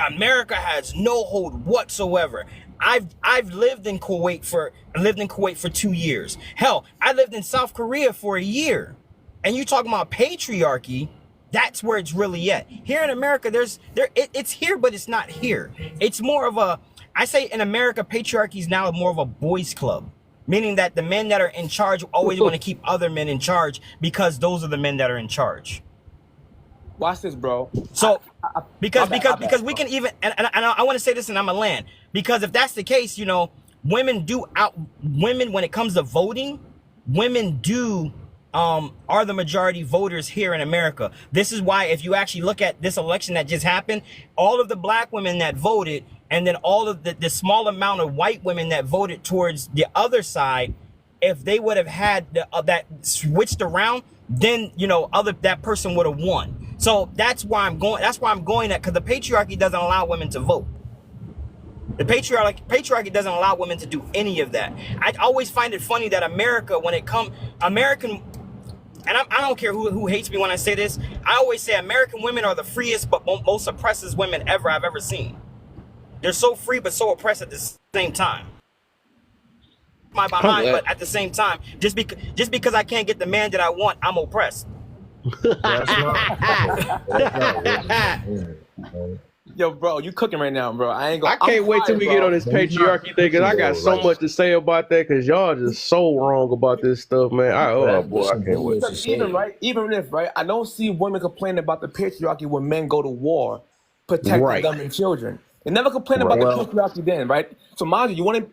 America has no hold whatsoever. I've lived in Kuwait for 2 years. Hell, I lived in South Korea for a year. And you talking about patriarchy, that's where it's really at. Here in America, it's here, but it's not here. It's more of I say in America, patriarchy is now more of a boys' club, meaning that the men that are in charge always want to keep other men in charge because those are the men that are in charge. Watch this, bro. So because we can even, and I want to say this, and I'm a land, because if that's the case, women when it comes to voting, women are the majority voters here in America. This is why if you actually look at this election that just happened, all of the black women that voted, and then all of the small amount of white women that voted towards the other side, if they would have had that switched around, then that person would have won. So that's why I'm going at, because the patriarchy doesn't allow women to vote. The patriarchy doesn't allow women to do any of that. I always find it funny that America, when it comes, American, and I don't care who hates me when I say this, I always say American women are the freest but most oppressed women I've ever seen. They're so free but so oppressed at the same time. My behind, but at the same time, just because I can't get the man that I want, I'm oppressed. Yo, bro, you cooking right now, bro. I can't wait till we get on this patriarchy thing, because I got so much to say about that, because y'all just so wrong about this stuff, man. I can't wait. Even if, I don't see women complaining about the patriarchy when men go to war, protecting them and children. They never complain about the patriarchy then, right? So, mind you want to,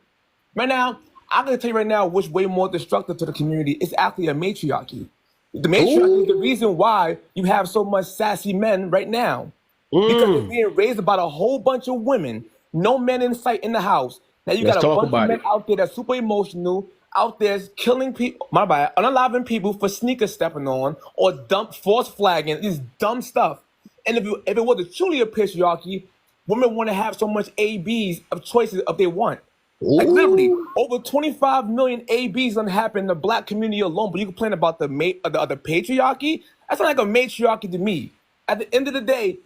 right now, I'm going to tell you right now what's way more destructive to the community. It's actually a matriarchy. The matriarchy is the reason why you have so much sassy men right now. Because they're being raised by a whole bunch of women, no men in sight in the house. Now you got a bunch of men out there that's super emotional, out there killing people, unaliving people for sneaker stepping on, or force flagging, this dumb stuff. And if it was truly a patriarchy, women want to have so much ABs of choices if they want. Like literally, over 25 million ABs done happen in the black community alone, but you complain about the patriarchy? That's not like a matriarchy to me. At the end of the day,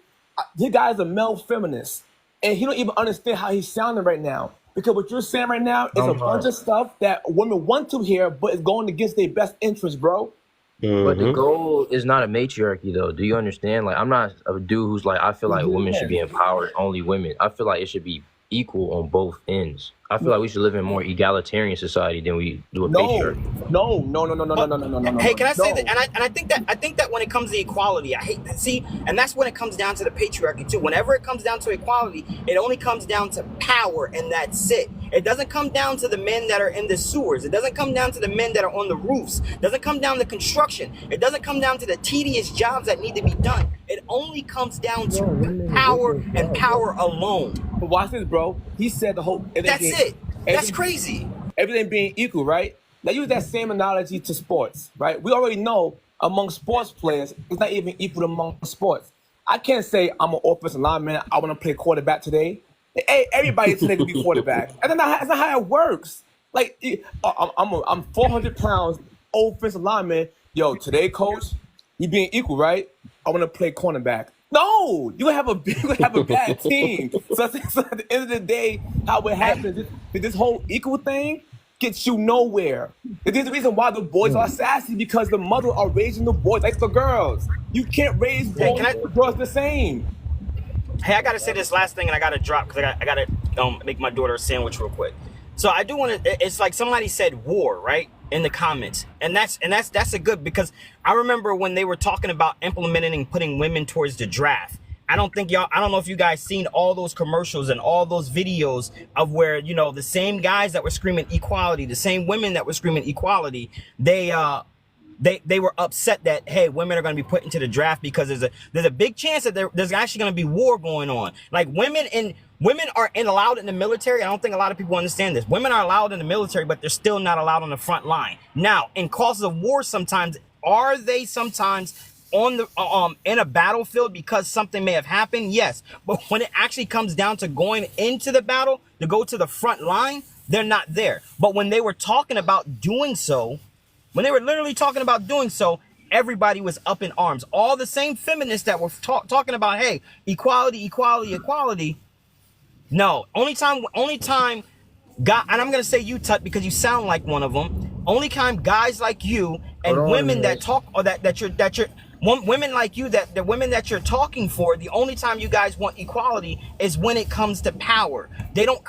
this guy is a male feminist, and he don't even understand how he's sounding right now. Because what you're saying right now is a bunch of stuff that women want to hear, but it's going against their best interest, bro. But the goal is not a matriarchy, though. Do you understand? Like, I'm not a dude who's like, I feel like women should be empowered, only women. I feel like it should be equal on both ends. I feel like we should live in a more egalitarian society than we do a No, patriarchy. Hey, can I say that? no. And I think that when it comes to equality, I hate that. See, and that's when it comes down to the patriarchy too. Whenever it comes down to equality, it only comes down to power, and that's it. It doesn't come down to the men that are in the sewers. It doesn't come down to the men that are on the roofs. It doesn't come down to construction. It doesn't come down to the tedious jobs that need to be done. It only comes down to power and power alone. But watch this, bro. He said the whole. That's it. That's crazy. Everything being equal, right? Now use that same analogy to sports, right? We already know among sports players, it's not even equal among sports. I can't say I'm an offensive lineman. I want to play quarterback today. Hey, everybody today can be quarterback, and that's not how it works. Like I'm 400 pounds, offensive lineman. Yo, today, coach, we being equal, right? I want to play cornerback. No, you have a bad team. So at the end of the day, how it happens is this whole equal thing gets you nowhere. There's the reason why the boys are sassy, because the mothers are raising the boys like the girls. You can't raise boys and girls the same. Hey, I gotta say this last thing, and I gotta drop because I gotta make my daughter a sandwich real quick. So I do want to. It's like somebody said war, right, in the comments, and that's a good, because I remember when they were talking about implementing and putting women towards the draft. I don't know if you guys seen all those commercials and all those videos of where, you know, the same guys that were screaming equality, the same women that were screaming equality, they were upset that, hey, women are going to be put into the draft because there's a big chance that there's actually going to be war going on. Like women are allowed in the military. I don't think a lot of people understand this. Women are allowed in the military, but they're still not allowed on the front line. Now, in causes of war, sometimes are they sometimes on the in a battlefield because something may have happened? Yes, but when it actually comes down to going into the battle to go to the front line, they're not there. But when they were talking about doing so, when they were literally talking about doing so, everybody was up in arms. All the same feminists that were talking about, hey, equality, equality, equality. No, only time God, and I'm gonna say you, Tut, because you sound like one of them. Only time guys like you and women that talk, or that you're women like you, that the women that you're talking for, the only time you guys want equality is when it comes to power. They don't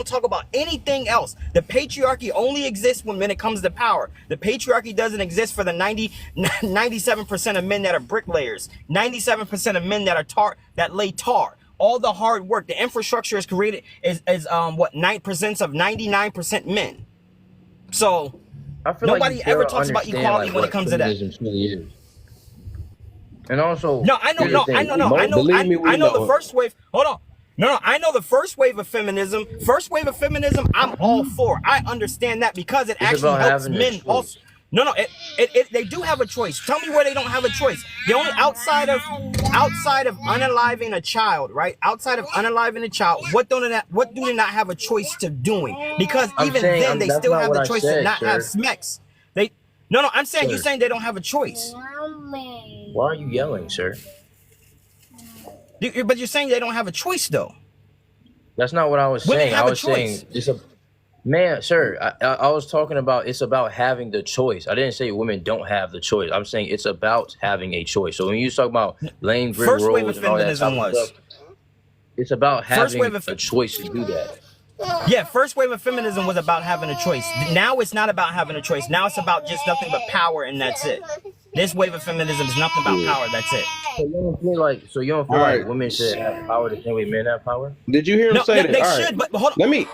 talk about anything else. The patriarchy only exists when it comes to power. The patriarchy doesn't exist for the 97% of men that are bricklayers, 97% of men that lay tar. All the hard work, the infrastructure is created is 9% of 99% men. So I feel nobody like you ever fail to talks about understand, equality like, when it what comes to that. feminism truly is. And also, No, I know, here's the thing. Believe me, we I know know. the first wave. Hold on. No, I know the first wave of feminism. First wave of feminism, I'm all for. I understand that because it It's actually about helps having a men choice. also. No, they do have a choice. Tell me where they don't have a choice. The only outside of unaliving a child, right? Outside of unaliving a child, what do they not have a choice to doing? Because even then, they that's still not have what the I choice to said, not have sir. sex. I'm saying you're saying they don't have a choice. Why are you yelling, sir? But you're saying they don't have a choice, though. That's not what I was Women saying. have I a was choice. saying man, sir. I was talking about it's about having the choice. I didn't say women don't have the choice. I'm saying it's about having a choice. So when you talk about laying brick First wave of roads and all that type feminism of was. stuff, it's about First having wave of a choice to do that. Yeah, first wave of feminism was about having a choice. Now it's not about having a choice. Now it's about just nothing but power, and that's it. This wave of feminism is nothing about power. That's it. So you don't feel like women should have power the same way men have power? Did you hear him say that? They All should, right. but hold on. Let me.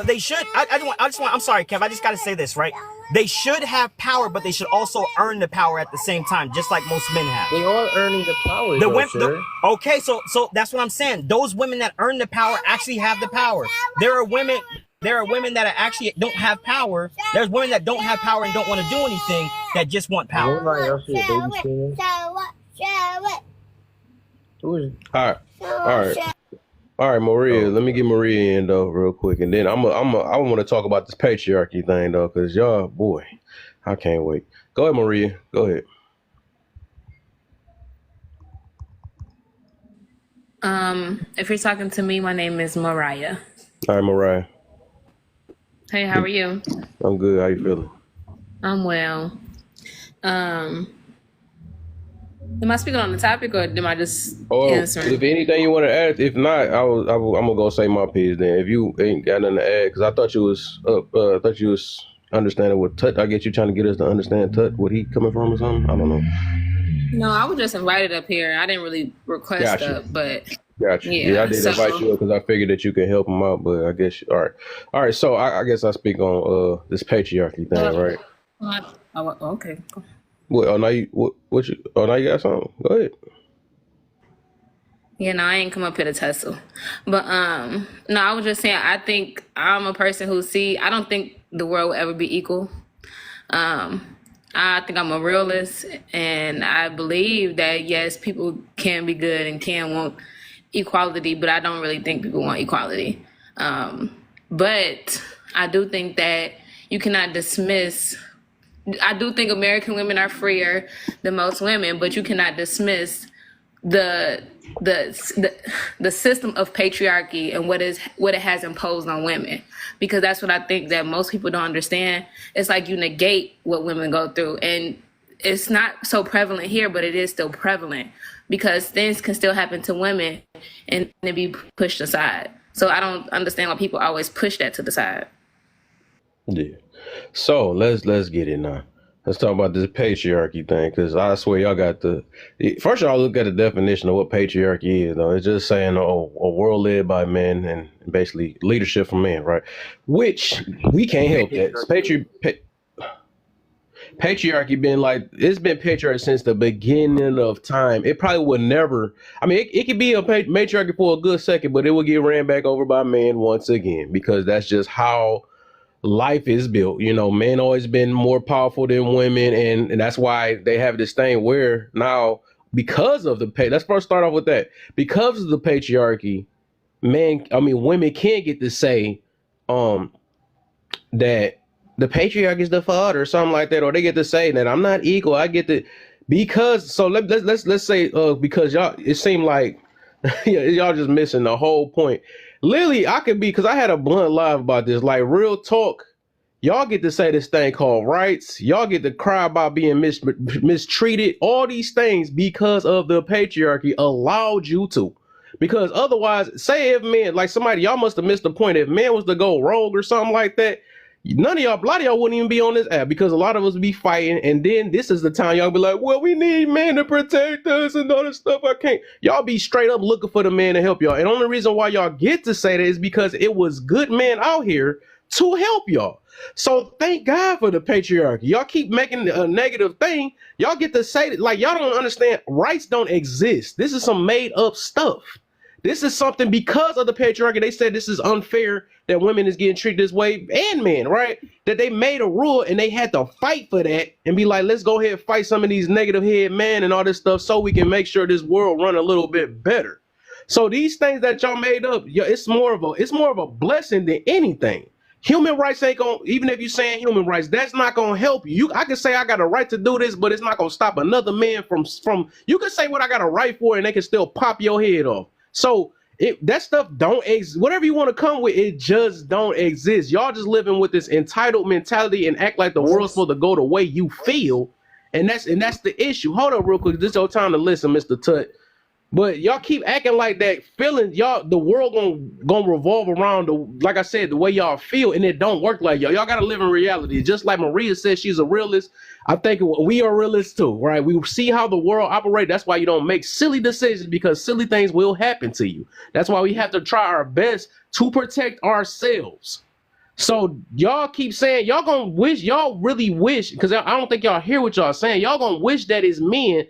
They should. I'm sorry, Kev. I just got to say this, right? They should have power, but they should also earn the power at the same time, just like most men have. They are earning the power, sir. Okay, so that's what I'm saying. Those women that earn the power actually have the power. There are women that actually don't have power. There's women that don't have power and don't want to do anything, that just want power. Anybody else see a baby screaming? Who is? All right, Maria. Let me get Maria in though, real quick, and then I want to talk about this patriarchy thing though, because y'all, boy, I can't wait. Go ahead, Maria. Go ahead. If you're talking to me, my name is Mariah. All right, Mariah. Hey, how are you? I'm good. How you feeling? I'm well. Am I speaking on the topic or am I just Or answering? if anything you want to add, if not, I'm gonna go say my piece then. If you ain't got nothing to add, because I thought you was understanding what Tut. I get you trying to get us to understand Tut, what he coming from or something. I don't know. No, I was just invited up here. I didn't really request Gotcha. up, but Gotcha. Yeah, I yeah. did So invite you up because I figured that you can help him out, but I guess all right. So I guess I speak on this patriarchy thing, right? okay. What? Oh, now you what you? Oh, now you got something. Go ahead. Yeah, no, I ain't come up here to tussle. But no, I was just saying I think I'm a person who I don't think the world will ever be equal. I think I'm a realist and I believe that yes, people can be good and can want equality, but I don't really think people want equality. But I do think that you cannot dismiss I do think American women are freer than most women, but you cannot dismiss the the system of patriarchy and what it has imposed on women, because that's what I think that most people don't understand. It's like you negate what women go through, and it's not so prevalent here, but it is still prevalent because things can still happen to women and it be pushed aside. So I don't understand why people always push that to the side. Yeah. So let's get it now. Let's talk about this patriarchy thing, because I swear y'all got first of all, look at the definition of what patriarchy is, though. It's just saying a world led by men and basically leadership from men, right? Which we can't help that. Patriarchy it's been patriarchy since the beginning of time. It probably would never, I mean, it could be a matriarchy for a good second, but it will get ran back over by men once again, because that's just how life is built. Men always been more powerful than women, and that's why they have this thing where now, because of let's first start off with that. Because of the patriarchy, women can't get to say that the patriarchy is the father or something like that, or they get to say that I'm not equal. I get to, because so let's say because y'all, it seemed like y'all just missing the whole point. Literally, I could be, because I had a blunt live about this, like real talk. Y'all get to say this thing called rights. Y'all get to cry about being mistreated. All these things because of the patriarchy allowed you to. Because otherwise, say if men, like somebody, y'all must have missed the point. If men was to go rogue or something like that, a lot of y'all wouldn't even be on this app, because a lot of us would be fighting. And then this is the time y'all be like, well, we need men to protect us and all this stuff. I can't. Y'all be straight up looking for the man to help y'all. And the only reason why y'all get to say that is because it was good men out here to help y'all. So thank God for the patriarchy. Y'all keep making a negative thing. Y'all get to say that, like, y'all don't understand. Rights don't exist. This is some made up stuff. This is something because of the patriarchy. They said this is unfair that women is getting treated this way, and men, right? That they made a rule and they had to fight for that and be like, let's go ahead and fight some of these negative head men and all this stuff so we can make sure this world run a little bit better. So these things that y'all made up, it's more of a blessing than anything. Human rights ain't gonna, even if you're saying human rights, that's not gonna help you. I can say I got a right to do this, but it's not gonna stop another man from you can say what I got a right for and they can still pop your head off. So that stuff don't exist. Whatever you want to come with, it just don't exist. Y'all just living with this entitled mentality and act like the world's supposed to go the way you feel. And that's the issue. Hold up real quick. This is your time to listen, Mr. Tut. But y'all keep acting like that, feeling the world gonna revolve around like I said, the way y'all feel, and it don't work like y'all. Y'all gotta live in reality. Just like Maria says, she's a realist. I think we are realists too, right? We see how the world operates. That's why you don't make silly decisions, because silly things will happen to you. That's why we have to try our best to protect ourselves. So y'all keep saying y'all really wish, because I don't think y'all hear what y'all saying. Y'all gonna wish that it's men.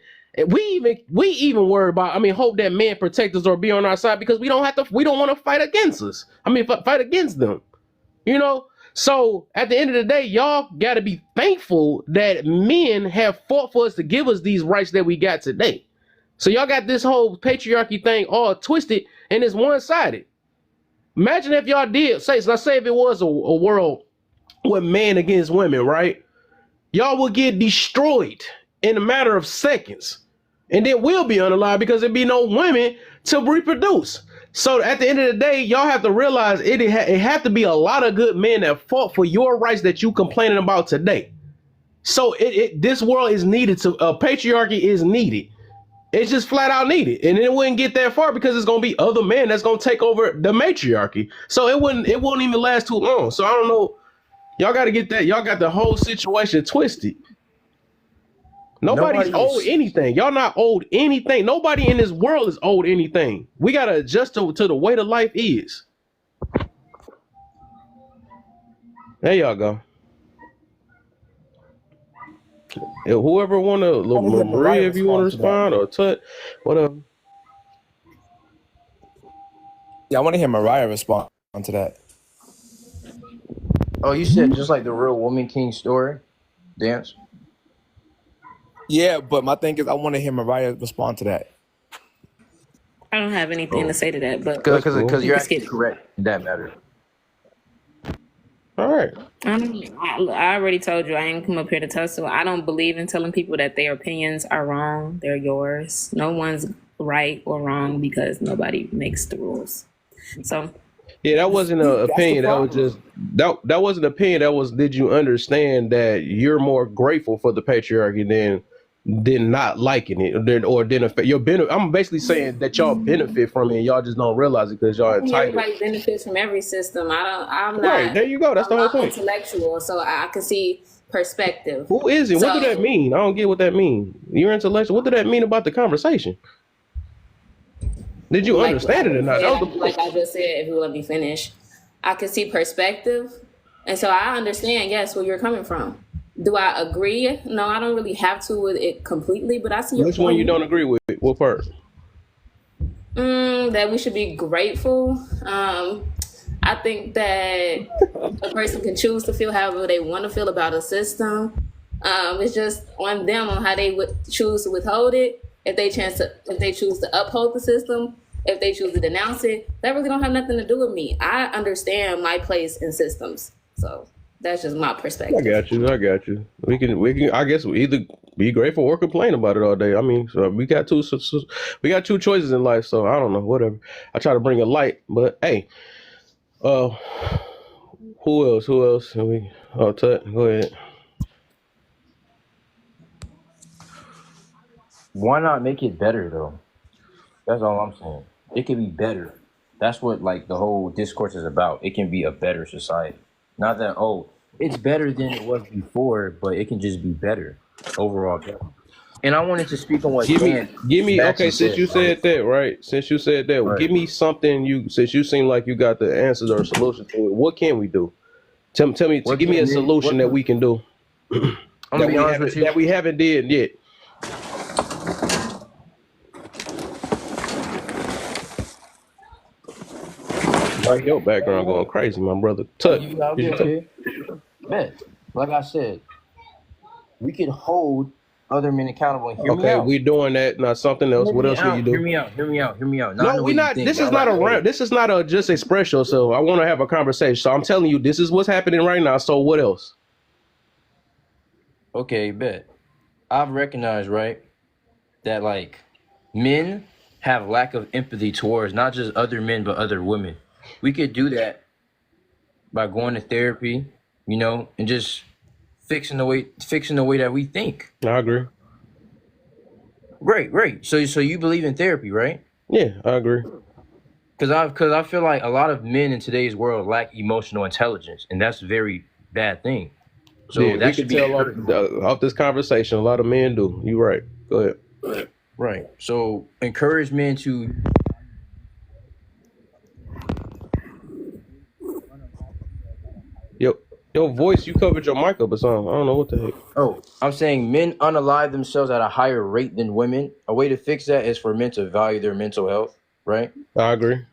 We even worry about, hope that men protect us or be on our side, because we don't want to fight against us. Fight against them. So at the end of the day, y'all got to be thankful that men have fought for us to give us these rights that we got today. So y'all got this whole patriarchy thing all twisted, and it's one-sided. Imagine if y'all did, let's say if it was a world with men against women, right? Y'all will get destroyed in a matter of seconds. And then we'll be unalive because there'd be no women to reproduce. So at the end of the day, y'all have to realize it have to be a lot of good men that fought for your rights that you complaining about today. So this world is needed. Patriarchy is needed. It's just flat out needed, and it wouldn't get that far because it's gonna be other men that's gonna take over the matriarchy. So it won't even last too long. So I don't know. Y'all got to get that. Y'all got the whole situation twisted. Nobody's Nobody owed is. anything. Y'all not owed anything. Nobody in this world is owed anything. We gotta adjust to the way the life is. There y'all go. Whoever want to, I want to hear Mariah Maria, if you want to respond to that. respond, or Tut, whatever. Yeah, I want to hear Mariah respond to that. Oh, you said just like the real Woman King story, dance. Yeah, but my thing is, I want to hear Mariah respond to that. I don't have anything to Oh, say to that, but That's cool. because you you're can skip actually it. correct in that matter. All right. I already told you I ain't come up here to tussle. I don't believe in telling people that their opinions are wrong. They're yours. No one's right or wrong because nobody makes the rules. So Yeah, that wasn't an That's the opinion. That was problem. just that wasn't an opinion. That was, did you understand that you're more grateful for the patriarchy than not liking it, or then affect your benefit? I'm basically saying that y'all benefit from it, and y'all just don't realize it because I y'all think entitled. everybody benefits from every system. Right there, you go. That's I'm the whole not point. intellectual, so I can see perspective. Who is it? What do that So mean? I don't get what that mean. You're intellectual. What did that mean about the conversation? Did you like understand it or not? That was the point. like I just said, if you let me finish, I can see perspective, and so I understand. Yes, where you're coming from. Do I agree? No, I don't really have to with it completely, but I see your Which one you point. don't agree with? What part? That we should be grateful. I think that a person can choose to feel however they want to feel about a system. It's just on them on how they would choose to withhold it. If they choose to uphold the system, if they choose to denounce it, that really don't have nothing to do with me. I understand my place in systems, so that's just my I perspective. got you. I got you. We can. I guess we either be grateful or complain about it all day. I mean, so we got two choices in life. So I don't know. Whatever. I try to bring a light, but hey, uh, who else? Who else? Tut, go ahead. Why not make it better though? That's all I'm saying. It can be better. That's what like the whole discourse is about. It can be a better society. Not that it's better than it was before, but it can just be better overall. Better. And I wanted to speak on what Dan Give me. Okay, Maxie since said. you said that, right? Since you said that, Right. give me something. Since you seem like you got the answers or solution to it. What can we do? Tell me to What give me a can men? solution What? that we can do I'm gonna be honest with you. that we haven't did yet. Like your background going crazy, my brother. Tut, I'll did be you tell? okay. Bet. Like I said, we can hold other men accountable. And hear me Okay, out. we doing that. Now something else. Hear What me else can you out. Hear do? me out. Hear me out. Hear me out. Not in No, the we way you not. think, This but is I'm not a like, hey, round. This is not a just express yourself. I want to have a conversation. So I'm telling you, this is what's happening right now. So what else? okay, bet. I've recognized, right, that like men have lack of empathy towards not just other men but other women. We could do that by going to therapy, and just fixing the way that we think. I agree. Right. So you believe in therapy, right? Yeah, I agree. Because I feel like a lot of men in today's world lack emotional intelligence, and that's a very bad thing. So Yeah, we that can should be tell encouraged. off this conversation. A lot of men do. You right. Go ahead. Right. So encourage men to. Yo, your voice. You covered your mic up or something. I don't know what the heck. Oh, I'm saying men unalive themselves at a higher rate than women. A way to fix that is for men to value their mental health, right? I agree.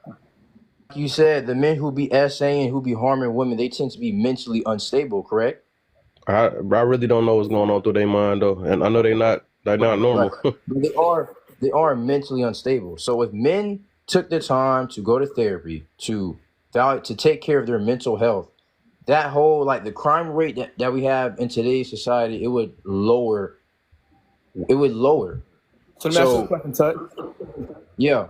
Like you said, the men who be essaying, who be harming women, they tend to be mentally unstable, correct? I really don't know what's going on through their mind though, and I know they're not Right. normal. But they are mentally unstable. So if men took the time to go to therapy to take care of their mental health, that whole like the crime rate that we have in today's society, it would lower. It would lower. So let me ask you a So question, Tut. yeah.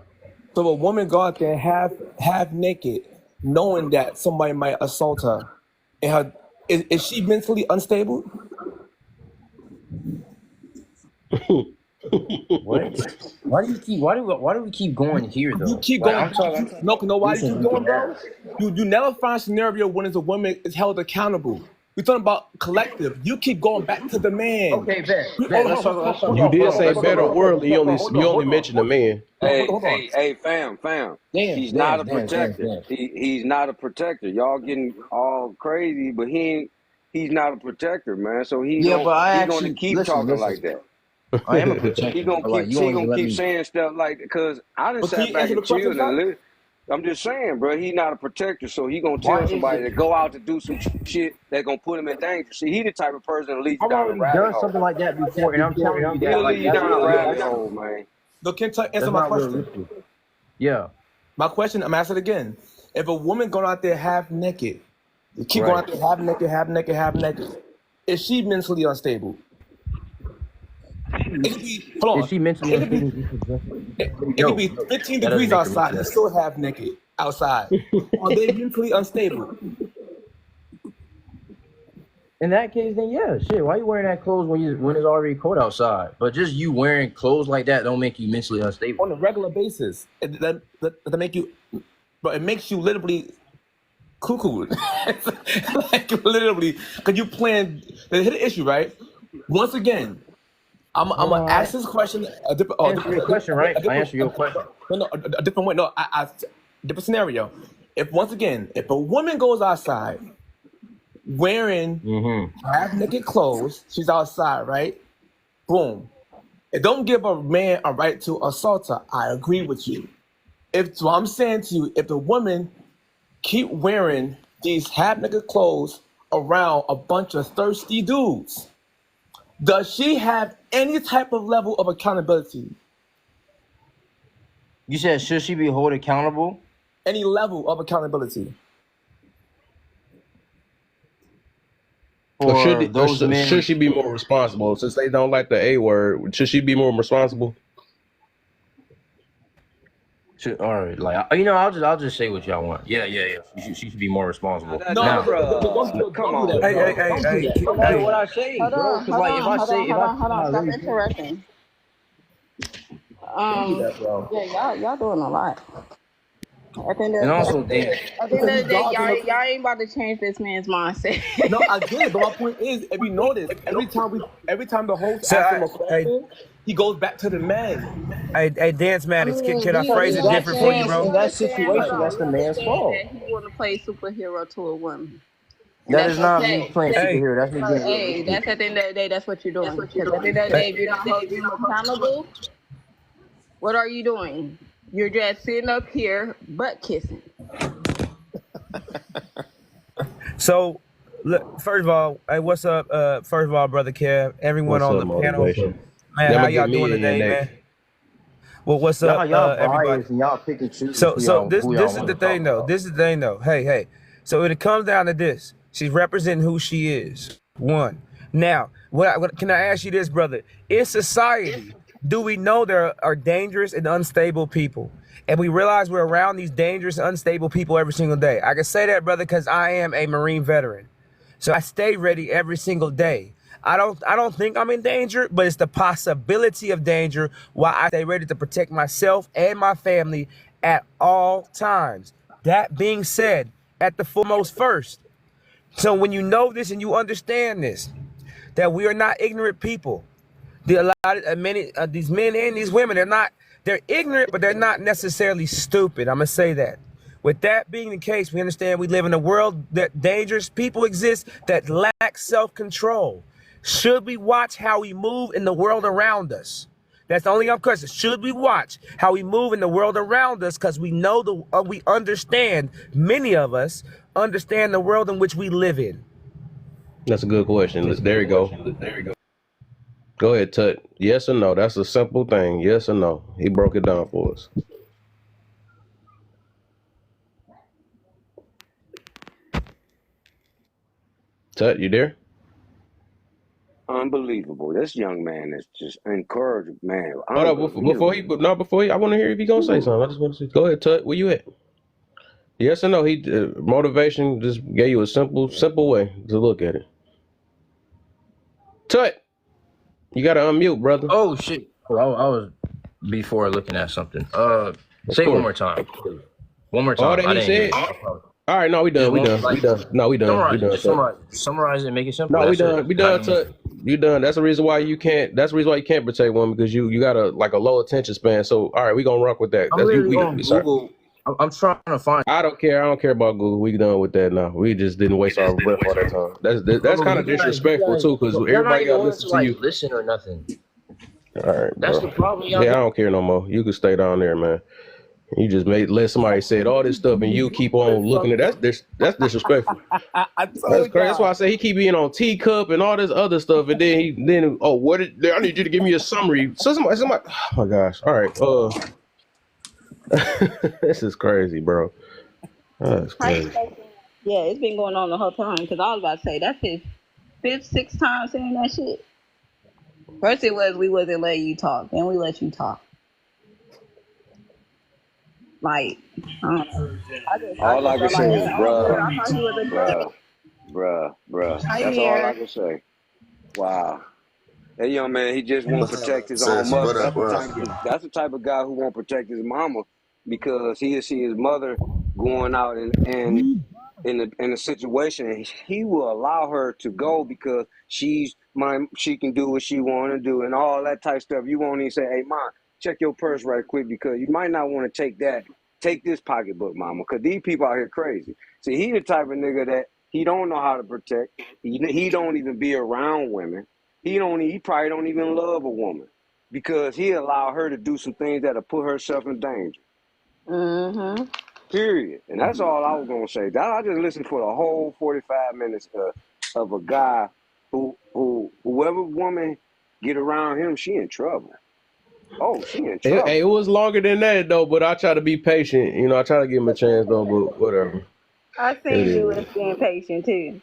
So a woman go out there half naked, knowing that somebody might assault her, and her is she mentally unstable? What? Why do we keep going here You though? keep Like going. I'm talking. No, why you keep Listen, we going, can bro? have. You never find a scenario when it's a woman is held accountable. We're talking about collective. You keep going back to the man. Okay, bet. Hold Let's on, talk. Let's talk You about did bro. say Let's talk better about bro. world, and you only mentioned the man. hold on. Hey, fam. Dance, He's not dance, a dance, dance, protector. dance. He's not a protector. Y'all getting all crazy, but he's not a protector, man. So Yeah, but I he gonna actually keep listen. talking like Listen, that. I am a He protector, gonna but like keep you won't he even gonna let keep me. saying stuff like because I done But can sat you back answer the and question, chilled and son? listened. I'm just saying, bro, he's not a protector, so he gonna Why tell is somebody it? to go out to do some shit that's gonna put him in danger. See, he the type of person that leads you I've down a already rabbit done hole. something like that before, and I'm telling you that He'll like lead you that's down a not rabbit realistic. hole, man. No, can you answer That's my not question? realistic. Yeah. My question, I'm asking it again. If a woman going out there half naked, you keep going Right. out there half naked, is she mentally unstable? It could be, hold Is on. she mentally It could be, unstable just for dressing? it could No, be no, 15 that doesn't degrees make her outside. mentally He's unstable. still half naked outside. Are they mentally unstable? In that case, then yeah, shit. Why you wearing that clothes when it's already cold outside? But just you wearing clothes like that don't make you mentally unstable. On a regular basis, that make you, but it makes you literally cuckoo. Like literally, because you plan. Hit the issue, right? Once again, I'm Hold gonna on, ask this question answer your question, right? I answer your question. a different way. No, different scenario. If once again, if a woman goes outside wearing Mm-hmm. half naked clothes, she's outside, right? Boom. It don't give a man a right to assault her. I agree with you. If so, I'm saying to you, if the woman keep wearing these half naked clothes around a bunch of thirsty dudes, does she have any type of level of accountability? You said should she be held accountable Any level of accountability? Or for those should men? she be more responsible? Since they don't like the A word, should she be more responsible? All right, like I'll just say what y'all want. Yeah. She should be more responsible. No, Now, Come don't do on, that, Hey, hey, bro. bro. hey, Don't do hey, that. no Don't do matter hey. what that. I say, Hold bro, on, because hold like if on, I hold say on, if hold I on, hold on. somehow Stop really feel, interrupting. Don't do that, bro. Yeah, y'all doing a lot. At the end and of the also day, then at the end Because of we the day, gods on the. y'all ain't about to change this man's mindset. No, I get it, but my point is, if you notice, every time the host So, asks him a hey, question, he goes back to the men. hey, Dance I Maddox, mean, can I we because phrase in it that different for you, case, bro? in we that understand. Hold situation, on, that's we the man's understand fault. that he want to play superhero to a woman, and That that's is not me okay. playing Hey, superhero. That's me being Hey, realistic. that's at the end of the day. That's what you're doing. Because at the end of the hey, day, if you're not holding him accountable, what are you doing? You're just sitting up here butt kissing. so look, first of all, hey, what's up? First of all, brother Kev, everyone What's on up, the panel, motivation? man, Then I'm how gonna get y'all me doing in here today, man? next. Well, what's up, Y'all everybody? biased and y'all pick and choose So this who y'all this is want the to talk thing though. about. This is the thing though. Hey. So when it comes down to this, she's representing who she is. One. Now, what can I ask you this, brother? In society, do we know there are dangerous and unstable people? And we realize we're around these dangerous, unstable people every single day. I can say that, brother, because I am a Marine veteran. So I stay ready every single day. I don't think I'm in danger, but it's the possibility of danger why I stay ready to protect myself and my family at all times. That being said, at the foremost first. So when you know this and you understand this, that we are not ignorant people. Many these men and these women, they're ignorant, but they're not necessarily stupid. I'm gonna say that. With that being the case, we understand we live in a world that dangerous people exist that lack self-control. Should we watch how we move in the world around us? That's the only question. Should we watch how we move in the world around us? Because we know we understand. Many of us understand the world in which we live in. That's a good question. There you go. Go ahead, Tut. Yes or no? That's a simple thing. Yes or no? He broke it down for us. Tut, you there? Unbelievable. This young man is just encouraged, man. Hold up, Unbelievable. before he, I want to hear if he gonna say something. I just want to see. Go ahead, Tut. Where you at? Yes or no? He motivation just gave you a simple way to look at it. Tut, you gotta unmute, brother. Oh shit! I was before looking at something. Of Say it one course. more time. One more All time. that I he didn't hear said. you. All right, no, we Just done. We one, done. We like, done. No, we done. We summarize it. done. Just Tut. summarize it and make it simple. No, we That's it. done. We Not done. even. Tut. You done. That's the reason why you can't. That's the reason why you can't protect women because you got a like a low attention span. So all right, we gonna rock with that. I'm That's you. literally on We sorry. Google. I'm trying to find. I don't care. I don't care about Google. We done with that now. We just didn't waste our breath all that time. That's Bro, kind of disrespectful too because you're not everybody got even to willing listen to to like you. listen or nothing. All right, That's bro. the problem, Yeah, y'all. I don't care no more. You can stay down there, man. You just let somebody say all this stuff and you keep on looking at that's disrespectful. I That's told crazy. That's why I y'all. say he keep being on teacup and all this other stuff, and then what? I need you to give me a summary. So somebody. Oh my gosh! All right. This is crazy, bro. That's crazy. Yeah, it's been going on the whole time. Because I was about to say, that's his fifth, sixth time saying that shit. First it was we wasn't letting you talk. Then we let you talk. Like, I don't know. I All just I can felt like, say hey, is, I don't care. I thought he was a drug. bruh. Hi, That's all I Mirror. can say. Wow. That young man, he just won't What's protect up, his own sis? mother. What up? What up? That's the type of guy who won't protect his mama because he'll see his mother going out and in a situation, and he will allow her to go because she can do what she want to do and all that type of stuff. You won't even say, "Hey, mom, check your purse right quick," because you might not want to take that. Take this pocketbook, mama, because these people out here crazy. See, he the type of nigga that he don't know how to protect. He don't even be around women. He probably don't even love a woman because he allow her to do some things that'll put herself in danger. Mm-hmm. Period. And that's all I was gonna say. I just listened for the whole 45 minutes of a guy whoever woman get around him, she in trouble. Oh, she in trouble. It was longer than that though, but I try to be patient. You know, I try to give him a chance though, but whatever. I It seen you is. as being patient too.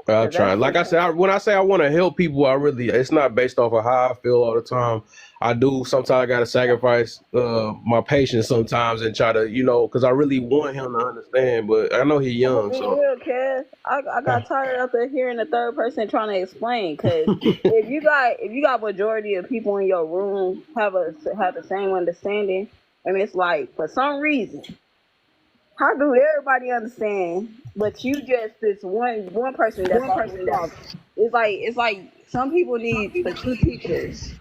I'll Cause that's try. Like I said, when I say I want to help people, it's not based off of how I feel all the time. I do sometimes I gotta sacrifice my patience sometimes and try to, because I really want him to understand. But I know he's I'm gonna young, be so real, Cass. I got tired of hearing the third person trying to explain. Cause if you got majority of people in your room have the same understanding, and it's like for some reason, how do everybody understand? But you just this one person that's off the wall. It's like some people need for two teachers.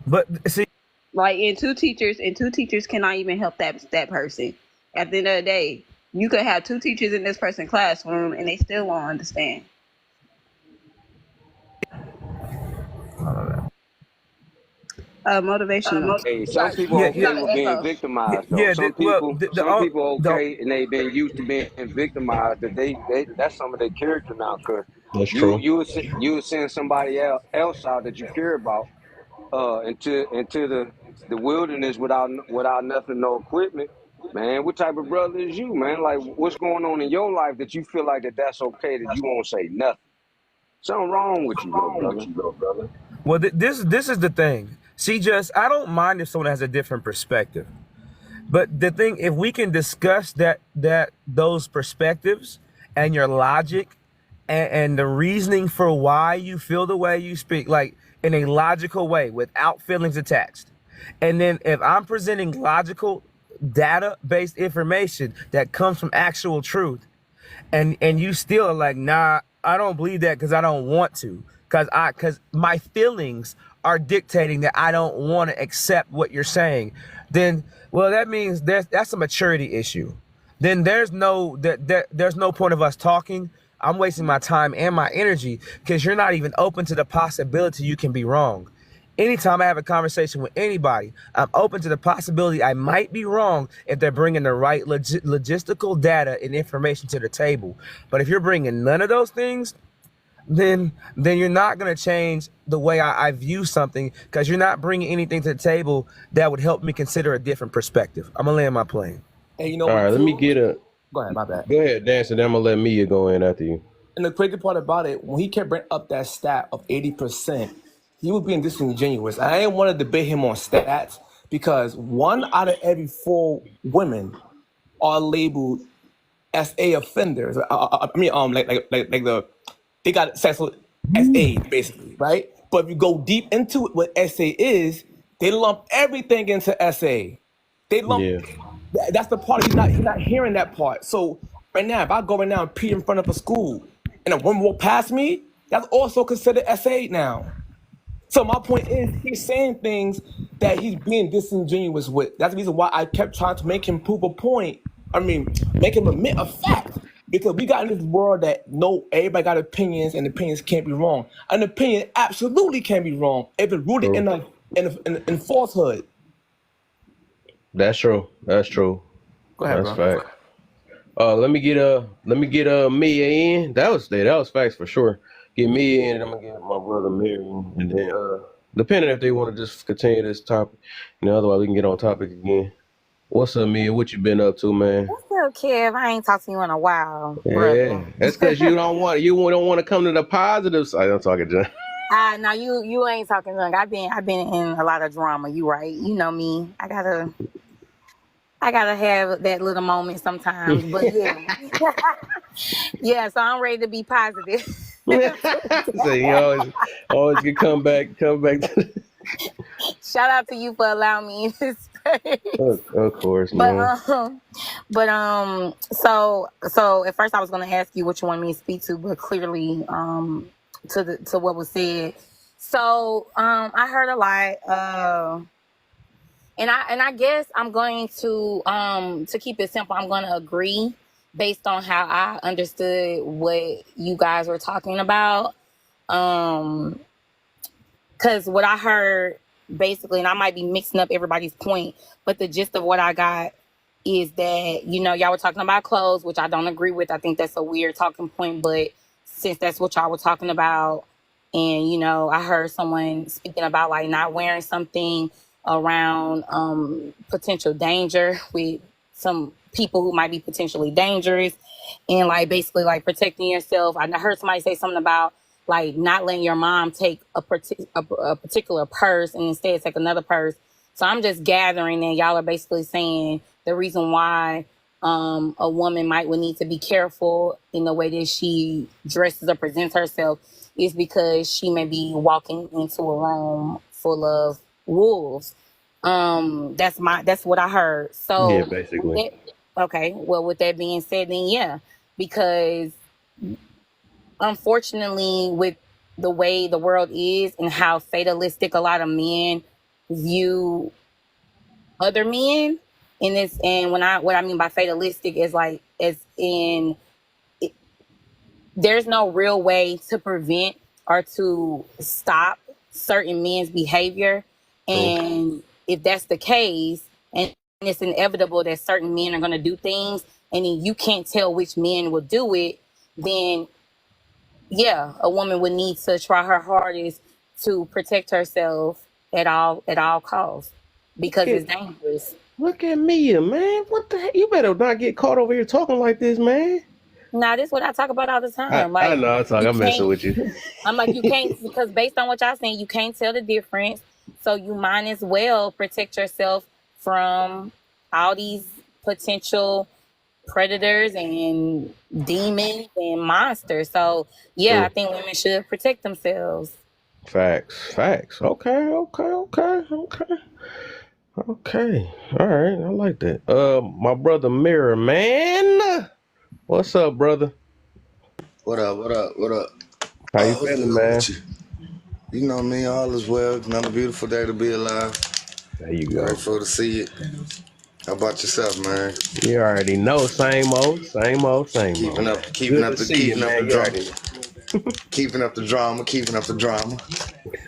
But see, Like and two teachers cannot even help that person. At the end of the day, you could have two teachers in this person's classroom and they still won't understand. Motivational. Hey, You some got people yeah, are you yeah, okay got an with being echo. victimized though. yeah. Well, Some people are the okay and they've been used to being victimized. That they that's some of their character now. Cause that's true. you would send somebody else out that you care about into the wilderness without nothing, no equipment. Man, what type of brother is you, man? Like, what's going on in your life that you feel like that's okay that you won't say nothing? Something wrong with you, little brother. well, this is the thing. See, just I don't mind if someone has a different perspective, but the thing, if we can discuss those perspectives and your logic and the reasoning for why you feel the way you speak, like in a logical way without feelings attached. And then if I'm presenting logical data-based information that comes from actual truth, and you still are like, nah, I don't believe that because I don't want to, because my feelings are dictating that I don't want to accept what you're saying, then well, that means that's a maturity issue. Then there's there's no point of us talking. I'm wasting my time and my energy because you're not even open to the possibility you can be wrong. Anytime I have a conversation with anybody, I'm open to the possibility I might be wrong if they're bringing the right logistical data and information to the table. But if you're bringing none of those things, then you're not going to change the way I view something because you're not bringing anything to the table that would help me consider a different perspective. I'm going to land my plane. And you know All what, right, let me too? get a. Go ahead, my bad. Go ahead, dance, and then I'm gonna let Mia go in after you. And the crazy part about it, when he kept bringing up that stat of 80%, he was being disingenuous. I didn't want to debate him on stats because 1 out of every 4 women are labeled as A offenders. They got sexual SA basically, right? But if you go deep into it, what SA is They lump everything into SA. They lump. Yeah, That's the part he's not hearing that part. So right now, if I go right now and pee in front of a school and a woman walk past me, that's also considered SA now. So my point is, he's saying things that he's being disingenuous with. That's the reason why I kept trying to make him prove a point. I mean, make him admit a fact. Because we got in this world that no, everybody got opinions and opinions can't be wrong. An opinion absolutely can be wrong if it's rooted true. in falsehood. That's true. That's true. Go ahead, That's bro. fact. Let me get Mia in. That was facts for sure. Get Mia in, and I'm gonna get my brother Mary in, and then depending if they want to just continue this topic, otherwise we can get on topic again. What's up, Mia? What you been up to, man? What's up, Kev? I ain't talked to you in a while, Yeah, brother. that's because you don't want to come to the positive side. I'm talking, John. Now you ain't talking junk. I've been in a lot of drama. You right. You know me. I gotta have that little moment sometimes. But yeah. Yeah, so I'm ready to be positive. So you always can come back to Shout out to you for allowing me in this space. of course, But man. so at first I was gonna ask you what you want me to speak to, but clearly to what was said. So I heard a lot, and I guess I'm going to keep it simple. I'm gonna agree based on how I understood what you guys were talking about. Um, because what I heard basically, and I might be mixing up everybody's point, but the gist of what I got is that, y'all were talking about clothes, which I don't agree with. I think that's a weird talking point, but since that's what y'all were talking about, and, I heard someone speaking about like not wearing something around potential danger with some people who might be potentially dangerous, and like basically like protecting yourself. I heard somebody say something about like not letting your mom take a particular purse and instead take another purse. So I'm just gathering that y'all are basically saying the reason why a woman would need to be careful in the way that she dresses or presents herself is because she may be walking into a room full of wolves. That's what I heard. Yeah, So basically. okay, well, with that being said, then yeah, because unfortunately, with the way the world is and how fatalistic a lot of men view other men, and what I mean by fatalistic is like as in there's no real way to prevent or to stop certain men's behavior, True. and if that's the case, and it's inevitable that certain men are going to do things, and then you can't tell which men will do it, then yeah, a woman would need to try her hardest to protect herself at all costs Look because at it's dangerous. look at Mia, man. What the heck? You better not get caught over here talking like this, man. Now, this is what I talk about all the I, time. I Like, know you I'm messing can't, with you. I'm like, you can't, because based on what y'all saying, you can't tell the difference. So you might as well protect yourself from all these potential predators and demons and monsters. So yeah, I True. think women should protect themselves. Facts. Okay. All right. I like that. My brother Mirror, man. What's up, brother? What up? What up? What up? How you What's feeling, good man? with you? You know me, all is well. Another beautiful day to be alive. There you go. Grateful to see it. How about yourself, man? You already know. Same old, Keeping up, man. Good to see you, keeping up the man. You drama, already know. keeping up the drama, keeping up the drama.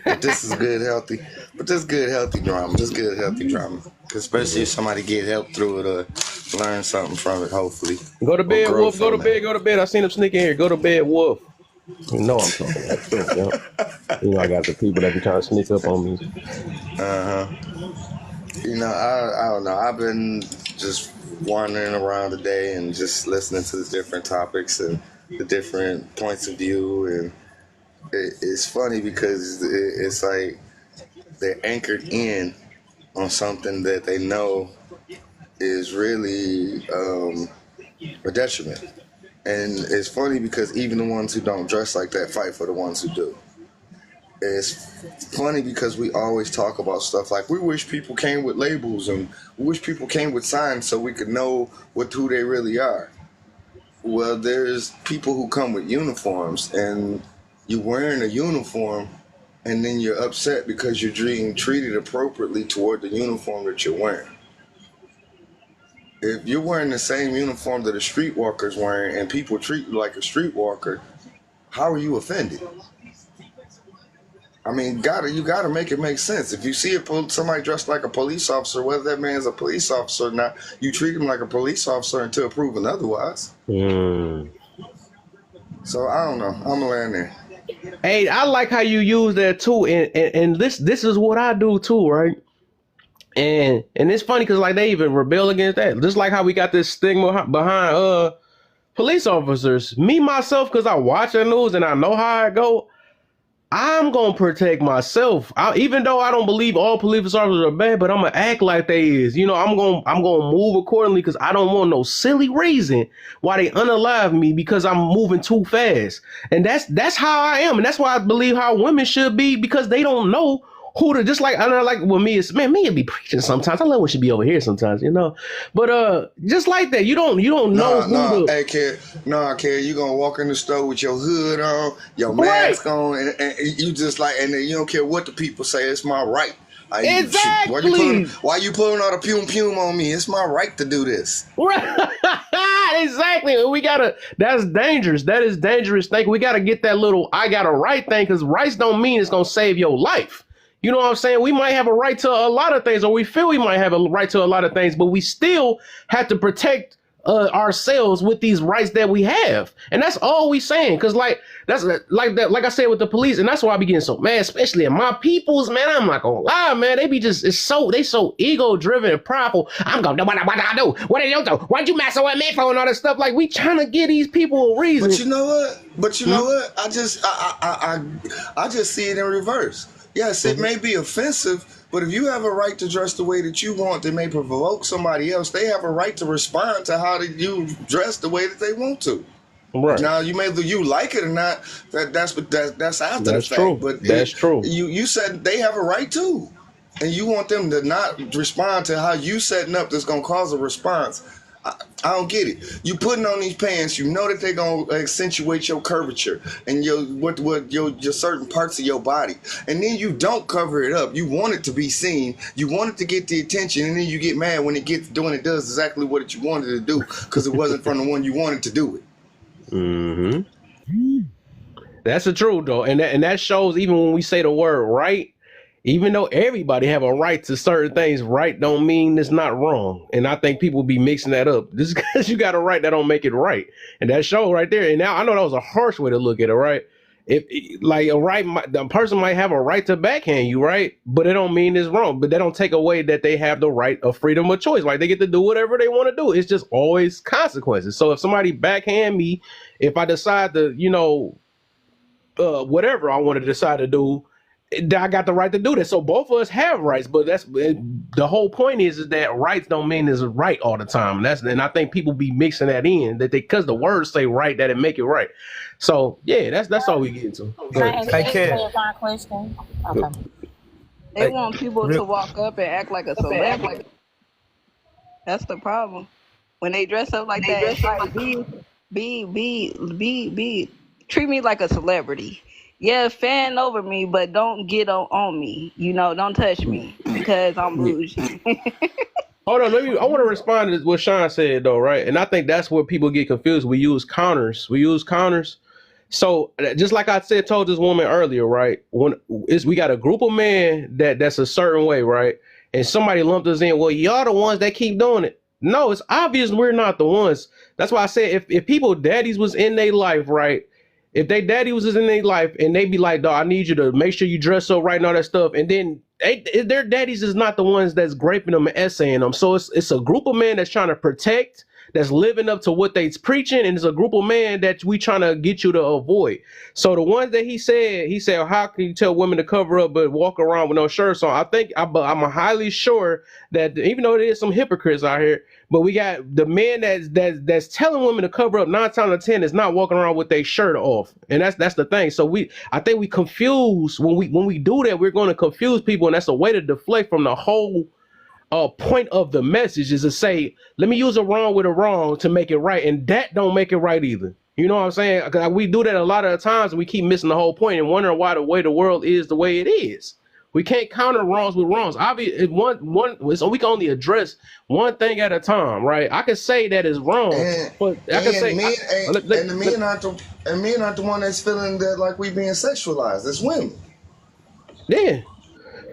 But this is good, healthy. But this good, healthy drama. This good, healthy drama. Especially if somebody get help through it or learn something from it, hopefully, Go to or bed, grow Wolf. Go to from it. bed. Go to bed. I seen him sneak in here. Go to bed, Wolf. You know I'm talking that shit, yo. I got the people that be trying to sneak up on me. Uh huh. I don't know. I've been just wandering around today and just listening to the different topics and the different points of view, and it's funny because it's like they're anchored in on something that they know is really a detriment. And it's funny because even the ones who don't dress like that fight for the ones who do. it's funny because we always talk about stuff like we wish people came with labels and we wish people came with signs so we could know who they really are. Well, there's people who come with uniforms, and you're wearing a uniform, and then you're upset because you're being treated appropriately toward the uniform that you're wearing. If you're wearing the same uniform that a streetwalker's wearing and people treat you like a streetwalker, how are you offended? I mean, you gotta make it make sense. If you see somebody dressed like a police officer, whether that man's a police officer or not, you treat him like a police officer until proven otherwise. So I don't know. I'm gonna land there. Hey, I like how you use that too, and this is what I do too, right? And it's funny because like they even rebel against that, just like how we got this stigma behind police officers. Me myself, because I watch the news and I know how it go. I'm gonna protect myself. Even though I don't believe all police officers are bad, but I'm gonna act like they is. You know, I'm gonna move accordingly because I don't want no silly reason why they unalive me because I'm moving too fast. And that's how I am, and that's why I believe how women should be because they don't know who to. Just like I know, like with me, it's me be preaching sometimes. I love when she be over here sometimes, you know. But just like that, you don't know who to. Hey kid, kid, you gonna walk in the store with your hood on, your mask on, and you just like, and then you don't care what the people say. It's my right. Exactly. Why you pulling all the pum on me? It's my right to do this. Right. Exactly. We gotta. That's dangerous. That is dangerous thing. We gotta get that little "I got a right" thing because rights don't mean it's gonna save your life. You know what I'm saying? We might have a right to a lot of things, or we feel we might have a right to a lot of things, but we still have to protect ourselves with these rights that we have. And that's all we saying. Cause like I said with the police, and that's why I be getting so mad, especially in my peoples, man. I'm not gonna lie, man. They be just they so ego driven and prideful. I'm gonna do what I do. What did you do? Why'd you mess with me for and all that stuff? Like we trying to give these people a reason. But you know what? I just see it in reverse. Yes, it may be offensive, but if you have a right to dress the way that you want that may provoke somebody else, they have a right to respond to how you dress the way that they want to. Right. Now, you like it or not, that's after the fact. True. But that's true. You said they have a right too, and you want them to not respond to how you setting up that's gonna cause a response. I don't get it. You putting on these pants, you know that they're gonna accentuate your curvature and your certain parts of your body, and then you don't cover it up. You want it to be seen. You want it to get the attention, and then you get mad when it does exactly what you wanted to do because it wasn't from the one you wanted to do it. Mm-hmm. That's the truth though, and that shows even when we say the word right. Even though everybody have a right to certain things, right don't mean it's not wrong. And I think people be mixing that up. Just because you got a right, that don't make it right. And that show right there. And now I know that was a harsh way to look at it, right? If like the person might have a right to backhand you, right? But it don't mean it's wrong. But that don't take away that they have the right of freedom of choice. Like they get to do whatever they want to do. It's just always consequences. So if somebody backhand me, if I decide to, whatever I want to decide to do, I got the right to do that. So both of us have rights, but the whole point is that rights don't mean it's right all the time. And I think people be mixing that in that because the words say right that it make it right. So yeah, that's all we get into. Clarifying question. Okay. They want people to walk up and act like a celebrity. That's the problem. When they dress up like that, it's like be treat me like a celebrity. Yeah, fan over me, but don't get on me. Don't touch me because I'm bougie. Hold on, I want to respond to what Sean said though, right? And I think that's where people get confused. We use counters. So just like I told this woman earlier, right? We got a group of men that's a certain way, right? And somebody lumped us in. Well, y'all the ones that keep doing it. No, it's obvious we're not the ones. That's why I said if people daddies was in their life, right? If they daddy was in their life and they be like, dog, I need you to make sure you dress up right and all that stuff. And then their daddies is not the ones that's graping them and essaying them. So it's a group of men that's trying to protect that's living up to what they's preaching, and it's a group of men that we trying to get you to avoid. So the ones that he said, how can you tell women to cover up but walk around with no shirts on? I think I'm highly sure that even though there is some hypocrites out here, but we got the men that's telling women to cover up 9 times out of 10 is not walking around with their shirt off, and that's the thing. So I think we confuse when we do that. We're going to confuse people, and that's a way to deflect from the whole point of the message is to say, let me use a wrong with a wrong to make it right, and that don't make it right either. You know what I'm saying? 'Cause we do that a lot of the times, and we keep missing the whole point and wondering why the way the world is the way it is. We can't counter wrongs with wrongs. Obviously, so we can only address one thing at a time, right? I can say that is wrong, but I can say, the men aren't the one that's feeling that like we being sexualized. It's women. Yeah.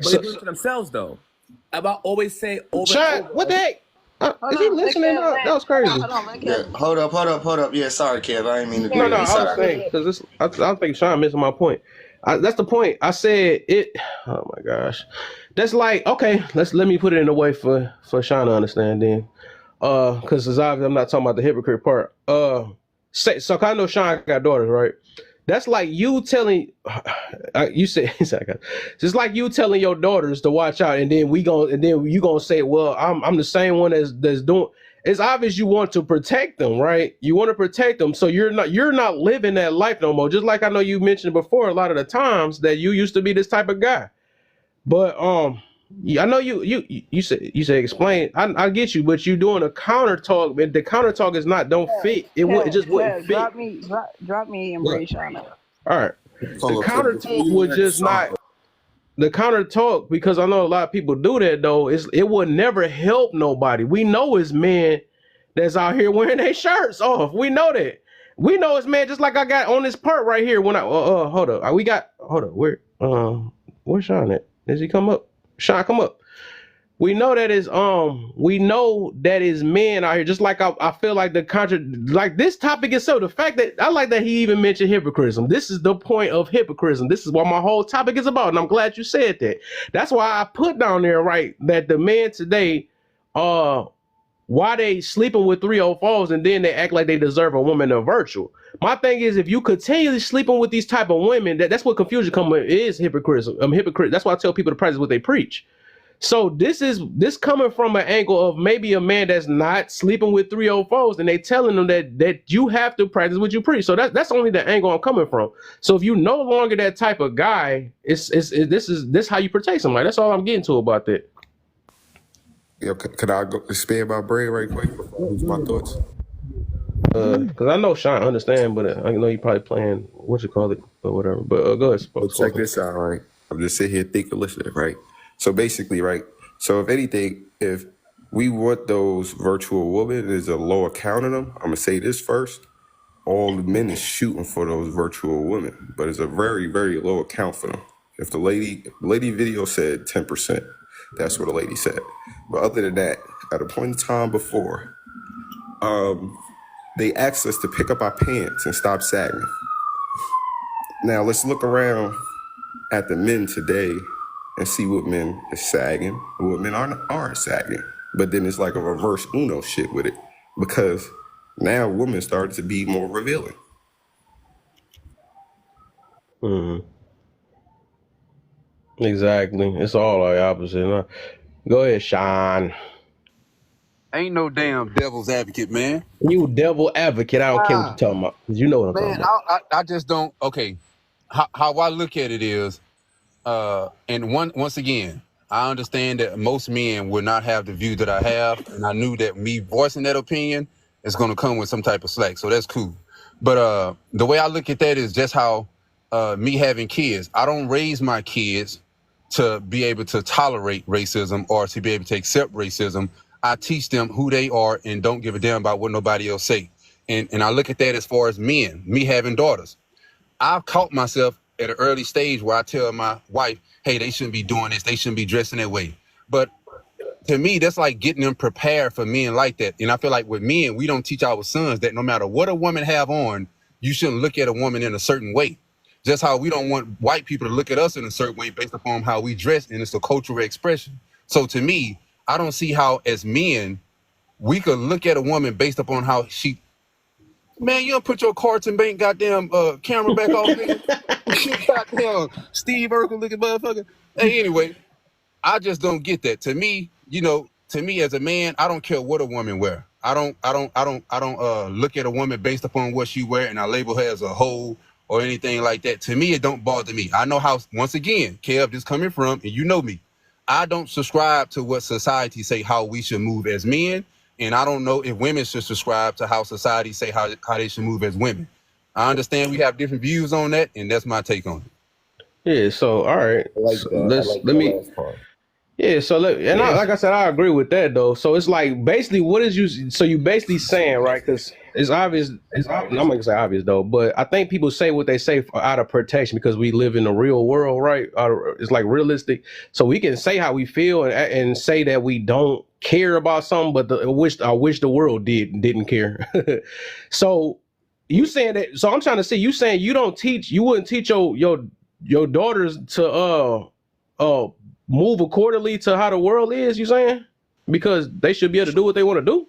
But they do it to themselves though. About always say over. Sean, what the heck? Is he listening? That was crazy. Hold up. Yeah, sorry, Kev. I didn't mean to do No, that. I was saying because I think Sean missing my point. That's the point. I said it. Oh my gosh, that's like okay. Let me put it in a way for Sean to understand then. Because it's obvious I'm not talking about the hypocrite part. So I know Sean got daughters, right? That's like you telling you said it's like you telling your daughters to watch out, and then you gonna say, well, I'm the same one that's doing. It's obvious you want to protect them, right? You want to protect them, so you're not living that life no more. Just like I know you mentioned before, a lot of the times that you used to be this type of guy, but I know you said explain. I get you, but you doing a counter talk, and the counter talk is not don't fit. It just wouldn't fit. Drop me and bring Sean up. All right, the counter talk would just not. The counter talk, because I know a lot of people do that though. It would never help nobody. We know it's men that's out here wearing their shirts off. We know that. We know it's men. Just like I got on this part right here. When I hold up, where's Sean at? Does he come up? Sean, come up. We know that is men out here. Just like I feel like like this topic is so the fact that I like that he even mentioned hypocrisy. This is the point of hypocrisy. This is what my whole topic is about, and I'm glad you said that. That's why I put down there right that the men today, why they sleeping with 304s and then they act like they deserve a woman of virtue. My thing is, if you continually sleeping with these type of women, that's what confusion is hypocrisy. Hypocrite. That's why I tell people to practice what they preach. So this coming from an angle of maybe a man that's not sleeping with 304s, and they telling them that you have to practice what you preach. So that's only the angle I'm coming from. So if you no longer that type of guy, this is how you protect somebody. That's all I'm getting to about that. Yo, could I go expand my brain right quick? What's my thoughts? Because I know Sean understand, but I know you probably playing what you call it or whatever. But go ahead. Well, check this out, right? I'm just sitting here thinking, listening, right? So basically, right? So if anything, if we want those virtual women, there's a lower count of them. I'm gonna say this first. All the men is shooting for those virtual women, but it's a very, very low account for them. If the lady video said 10%, that's what the lady said. But other than that, at a point in time before, they asked us to pick up our pants and stop sagging. Now let's look around at the men today and see what men is sagging and what men aren't sagging. But then it's like a reverse Uno shit with it, because now women started to be more revealing. Mm-hmm. Exactly. It's all the opposite. Go ahead, Sean. Ain't no damn devil's advocate, man. You devil advocate. I don't care what you're talking about. You know what I'm talking about. I just don't. Okay, how I look at it is, and once again, I understand that most men would not have the view that I have, and I knew that me voicing that opinion is going to come with some type of slack, so that's cool. But the way I look at that is just how me having kids. I don't raise my kids to be able to tolerate racism or to be able to accept racism. I teach them who they are and don't give a damn about what nobody else say. And I look at that as far as men, me having daughters. I've caught myself at an early stage where I tell my wife, hey, they shouldn't be doing this. They shouldn't be dressing that way. But to me, that's like getting them prepared for men like that. And I feel like with men, we don't teach our sons that no matter what a woman have on, you shouldn't look at a woman in a certain way. Just how we don't want white people to look at us in a certain way based upon how we dress, and it's a cultural expression. So to me, I don't see how as men we could look at a woman based upon how she. Man, you don't put your Carlton Bank goddamn camera back off, nigga. Goddamn Steve Urkel looking motherfucker. Hey, anyway, I just don't get that. To me, to me as a man, I don't care what a woman wear. I don't look at a woman based upon what she wear and I label her as a hoe or anything like that. To me, it don't bother me. I know how, once again, Kev, this coming from, and you know me. I don't subscribe to what society say how we should move as men, and I don't know if women should subscribe to how society say how they should move as women. I understand we have different views on that, and that's my take on it. Yeah. So all right. I like So that. I like let that me. last part. Yeah, so like I said, I agree with that though. So it's like basically, what is you? So you basically saying, right? Because it's obvious. I'm not gonna say obvious though, but I think people say what they say out of protection because we live in the real world, right? It's like realistic, so we can say how we feel and say that we don't care about something, but I wish the world didn't care. So you saying that? So I'm trying to see. You saying you wouldn't teach your daughters to move accordingly to how the world is, you saying? Because they should be able to do what they want to do?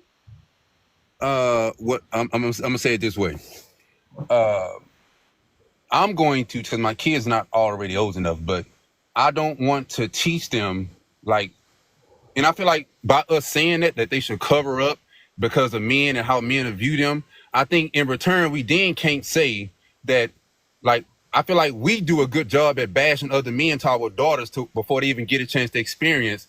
What I'm gonna say it this way. I'm going to, because my kid's not already old enough, but I don't want to teach them like, and I feel like by us saying that they should cover up because of men and how men view them. I think in return, we then can't say that, like, I feel like we do a good job at bashing other men to our daughters before they even get a chance to experience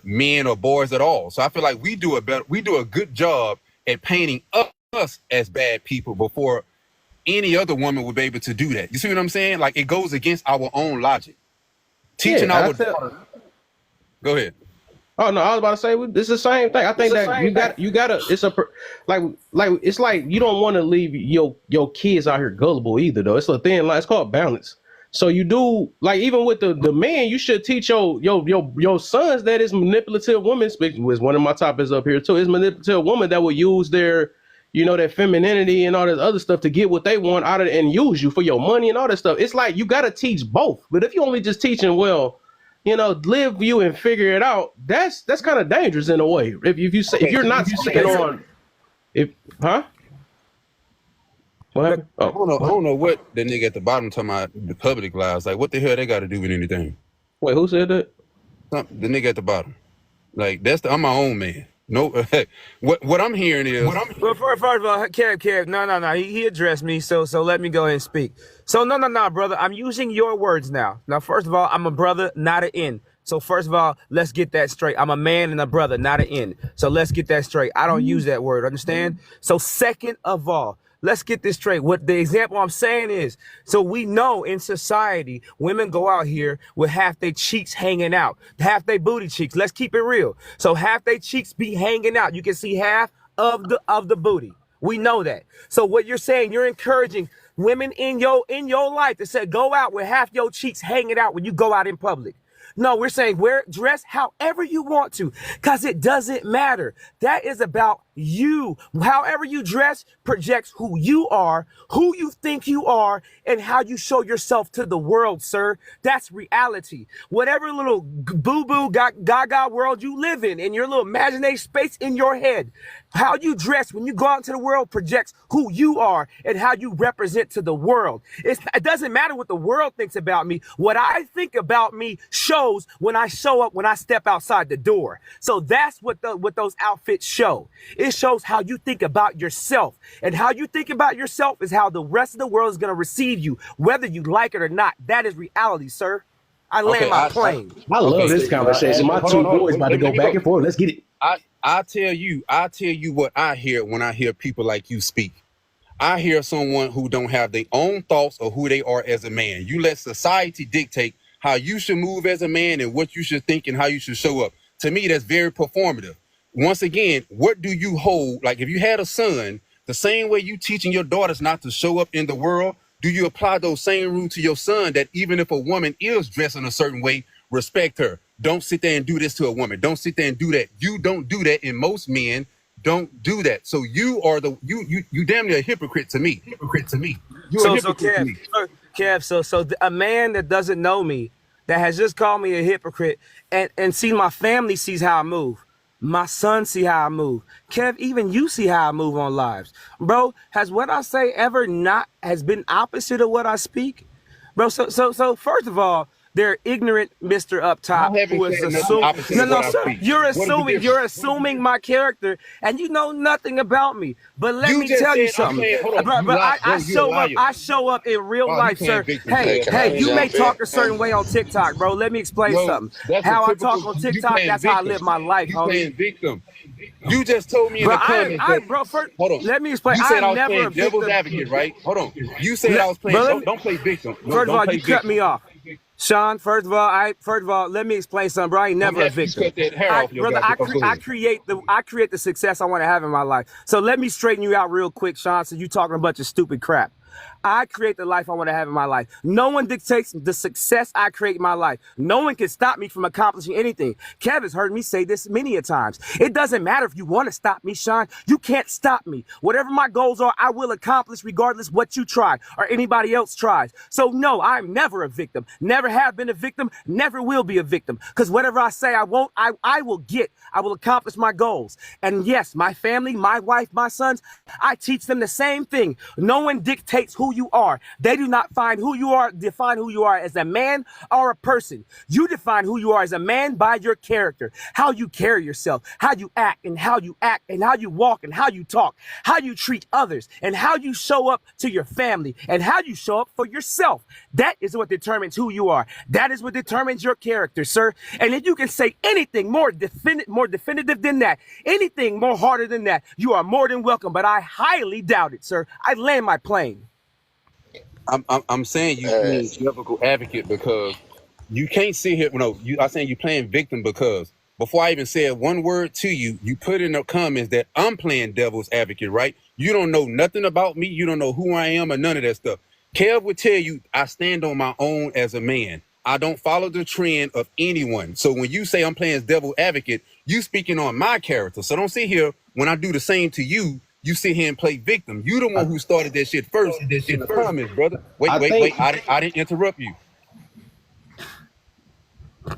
men or boys at all. So I feel like we do a good job at painting us as bad people before any other woman would be able to do that. You see what I'm saying? Like, it goes against our own logic. Teaching our daughters. Go ahead. Oh no, I was about to say it's the same thing. I think that you gotta. It's it's like you don't want to leave your kids out here gullible either though. It's a thin line. It's called balance. So you do like even with the man, you should teach your sons that it's manipulative women. Was one of my topics up here too. It's manipulative women that will use their their femininity and all this other stuff to get what they want out of it and use you for your money and all that stuff. It's like you gotta teach both. But if you only just teaching live you and figure it out. That's kind of dangerous in a way. If you're not speaking on, what happened? I don't know what the nigga at the bottom talking about the public lives. Like, what the hell they got to do with anything? Wait, who said that? The nigga at the bottom. Like, I'm my own man. No, what I'm hearing is. Well, first of all, Kev, no. He addressed me, so let me go ahead and speak. So no, brother. I'm using your words now. Now, first of all, I'm a brother, not an N. So first of all, let's get that straight. I'm a man and a brother, not an N. So let's get that straight. I don't use that word, understand? So second of all, let's get this straight. What the example I'm saying is, so we know in society, women go out here with half their cheeks hanging out, half their booty cheeks. Let's keep it real. So half their cheeks be hanging out. You can see half of the booty. We know that. So what you're saying, you're encouraging women in your life that said go out with half your cheeks hanging out when you go out in public. No, we're saying dress however you want to, because it doesn't matter. That is about you. However you dress projects who you are, who you think you are, and how you show yourself to the world, sir. That's reality. Whatever little boo-boo gaga world you live in your little imaginary space in your head, how you dress when you go out into the world projects who you are and how you represent to the world. It doesn't matter what the world thinks about me. What I think about me shows when I show up, when I step outside the door. So that's what those outfits show. It shows how you think about yourself. And how you think about yourself is how the rest of the world is going to receive you, whether you like it or not. That is reality, sir. I land my plane. I love this conversation. My two boys about to go back and forth. Let's get it. I tell you what I hear when I hear people like you speak. I hear someone who don't have their own thoughts of who they are as a man. You let society dictate how you should move as a man and what you should think and how you should show up. To me, that's very performative. Once again, what do you hold? Like, if you had a son, the same way you teaching your daughters not to show up in the world, do you apply those same rules to your son that even if a woman is dressing a certain way, respect her? Don't sit there and do this to a woman. Don't sit there and do that. You don't do that, and most men don't do that. So you are you damn near a hypocrite to me. You're a hypocrite to me. Kev, so a man that doesn't know me, that has just called me a hypocrite, and see my family sees how I move. My son see how I move. Kev, even you see how I move on lives. Bro, has what I say ever not has been opposite of what I speak? Bro, so first of all, they're ignorant Mr. Up I top haven't who is said nothing assuming. opposite No, of no, what I sir. speak. What is the You're difference? assuming my character, and you know nothing about me. But let You me just tell you said I'm something. playing. Hold on, Bro, you lie, I bro. You a show up. liar. I show up in real Oh, he life, playing sir. victim, Hey, Hey, Kev. can hey, I you may jump in? talk a certain way on TikTok, bro. Let me explain Bro, something. that's a How I typical. talk on You TikTok, playing that's how I victim. live my life, You homie. playing victim. You just told me in Bro, the comments that. bro, first, Hold on. let me explain. You I said I am was never a playing devil's victim. advocate, right? Hold on. You said I was playing. Bro, Don't play victim. No, first of don't all, play you cut victim. me off. Sean, first of all, let me explain something, bro. I ain't I'm never a happy you victim. cut that hair off your Brother, goddamn. Oh, go I ahead. create the success I want to have in my life. So let me straighten you out real quick, Sean, so you talking a bunch of stupid crap. I create the life I want to have in my life. No one dictates the success I create in my life. No one can stop me from accomplishing anything. Kev has heard me say this many a times. It doesn't matter if you want to stop me, Sean. You can't stop me. Whatever my goals are, I will accomplish regardless what you try or anybody else tries. So no, I'm never a victim. Never have been a victim. Never will be a victim. Because whatever I say I won't, I will get. I will accomplish my goals. And yes, my family, my wife, my sons, I teach them the same thing. No one dictates who you are. They do not define who you are as a man or a person. You define who you are as a man by your character, how you carry yourself, how you act and how you walk and how you talk, how you treat others and how you show up to your family and how you show up for yourself. That is what determines who you are. That is what determines your character, sir. And if you can say anything more definitive than that, anything more harder than that, you are more than welcome. But I highly doubt it, sir. I land my plane. I'm saying you Hey, playing difficult advocate because you can't sit here. No, I'm saying you playing victim because before I even said one word to you, you put in the comments that I'm playing devil's advocate, right? You don't know nothing about me. You don't know who I am or none of that stuff. Kev would tell you I stand on my own as a man. I don't follow the trend of anyone. So when you say I'm playing devil advocate, you speaking on my character. So don't sit here when I do the same to you. You sit here and play victim. You the one who started that shit first in the comments, brother. Wait. I didn't interrupt you.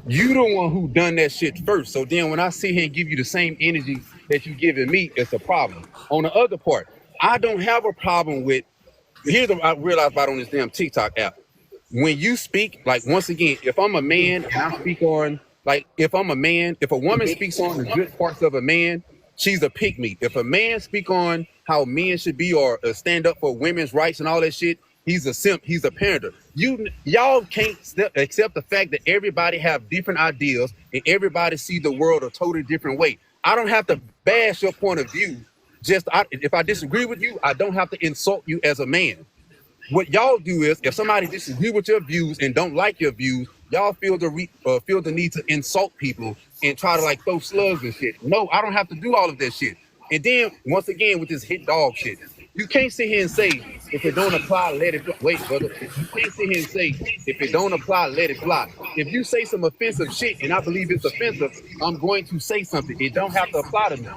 You the one who done that shit first. So then when I sit here and give you the same energy that you giving me, it's a problem. On the other part, I don't have a problem with. Here's what I realized about on this damn TikTok app. When you speak, like once again, if I'm a man and I speak on, like if I'm a man, if a woman speaks on the good parts of a man, she's a pick me. If a man speak on how men should be or stand up for women's rights and all that shit, he's a simp. He's a pander. Y'all can't accept the fact that everybody have different ideas and everybody see the world a totally different way. I don't have to bash your point of view. If I disagree with you, I don't have to insult you as a man. What y'all do is, if somebody disagree with your views and don't like your views, y'all feel the need to insult people and try to like throw slugs and shit. No, I don't have to do all of that shit. And then once again with this hit dog shit, you can't sit here and say if it don't apply, let it fly. Wait, brother, you can't sit here and say if it don't apply, let it fly. If you say some offensive shit and I believe it's offensive, I'm going to say something. It don't have to apply to me.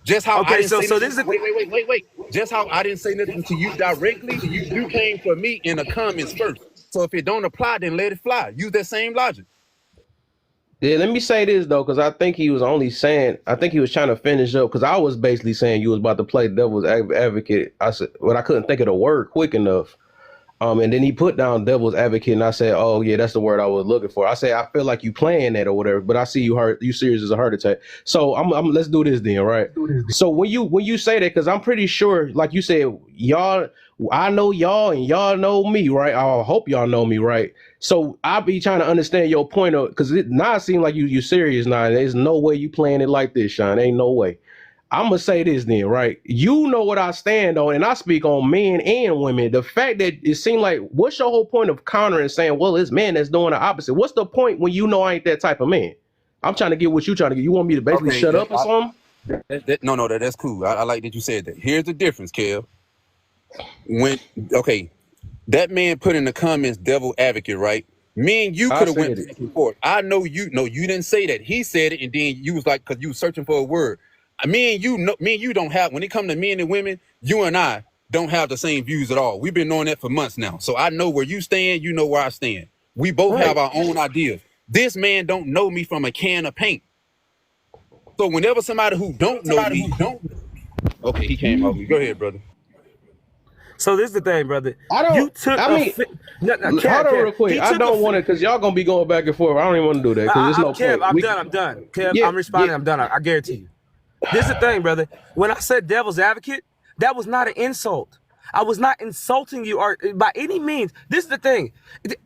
Just how I Okay, didn't say so nothing. this is Wait. Just how I didn't say nothing to you directly, you came for me in the comments first. So if it don't apply, then let it fly. Use that same logic. Yeah, let me say this though, because I think he was only saying, I think he was trying to finish up, because I was basically saying you was about to play devil's advocate. I said, but I couldn't think of the word quick enough. And then he put down devil's advocate, and I said, "Oh yeah, that's the word I was looking for." I said, "I feel like you playing that or whatever," but I see you serious as a heart attack. So let's do this then, right? So when you say that, because I'm pretty sure, like you said, y'all, I know y'all and y'all know me, right? I hope y'all know me, right? So I'll be trying to understand your point of, because now it seems like you serious now. There's no way you playing it like this, Sean. Ain't no way. I'm gonna say this then, right? You know what I stand on, and I speak on men and women. The fact that it seemed like, what's your whole point of countering saying, well, it's men that's doing the opposite? What's the point when you know I ain't that type of man? I'm trying to get what you trying to get. You want me to basically Okay, shut up or something? that's cool. I like that you said that. Here's the difference, Kev. That man put in the comments devil advocate, right? Me and you I could have went said it. back and forth. I know you. No, you didn't say that. He said it, and then you was like, because you was searching for a word. Me and you don't have. When it comes to men and women, you and I don't have the same views at all. We've been knowing that for months now. So I know where you stand. You know where I stand. We both have Right. our own ideas. This man don't know me from a can of paint. So whenever somebody who don't know me, okay, he came off me. Go ahead, brother. So this is the thing, brother. I You don't. took I mean, hold on real quick. He I took don't want to because y'all gonna be going back and forth. I don't even want to do that because there's no Kev, point. I'm done. I'm done. Kev, Yeah, I'm responding. I'm done. I guarantee you. This is the thing, brother. When I said devil's advocate, that was not an insult. I was not insulting you or by any means. This is the thing.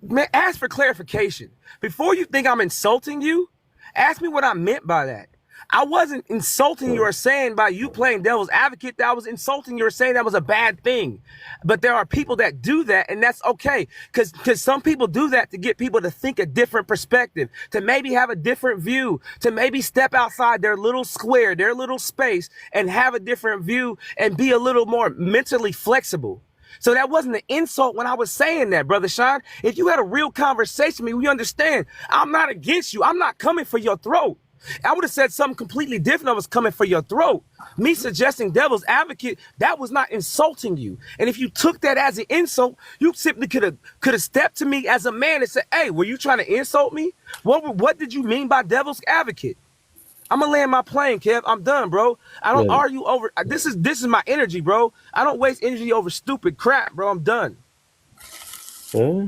Man, ask for clarification. Before you think I'm insulting you, ask me what I meant by that. I wasn't insulting you or saying by you playing devil's advocate that I was insulting you or saying that was a bad thing. But there are people that do that, and that's okay. Because some people do that to get people to think a different perspective, to maybe have a different view, to maybe step outside their little square, their little space, and have a different view and be a little more mentally flexible. So that wasn't an insult when I was saying that, Brother Sean. If you had a real conversation with me, we understand. I'm not against you. I'm not coming for your throat. I would have said something completely different. I was coming for your throat. Me suggesting devil's advocate, that was not insulting you. And if you took that as an insult, you simply could have stepped to me as a man and said, hey, were you trying to insult me? What did you mean by devil's advocate? I'm gonna land my plane, Kev. I'm done, bro. I don't yeah, argue over this is my energy, bro. I don't waste energy over stupid crap, bro. I'm done. yeah.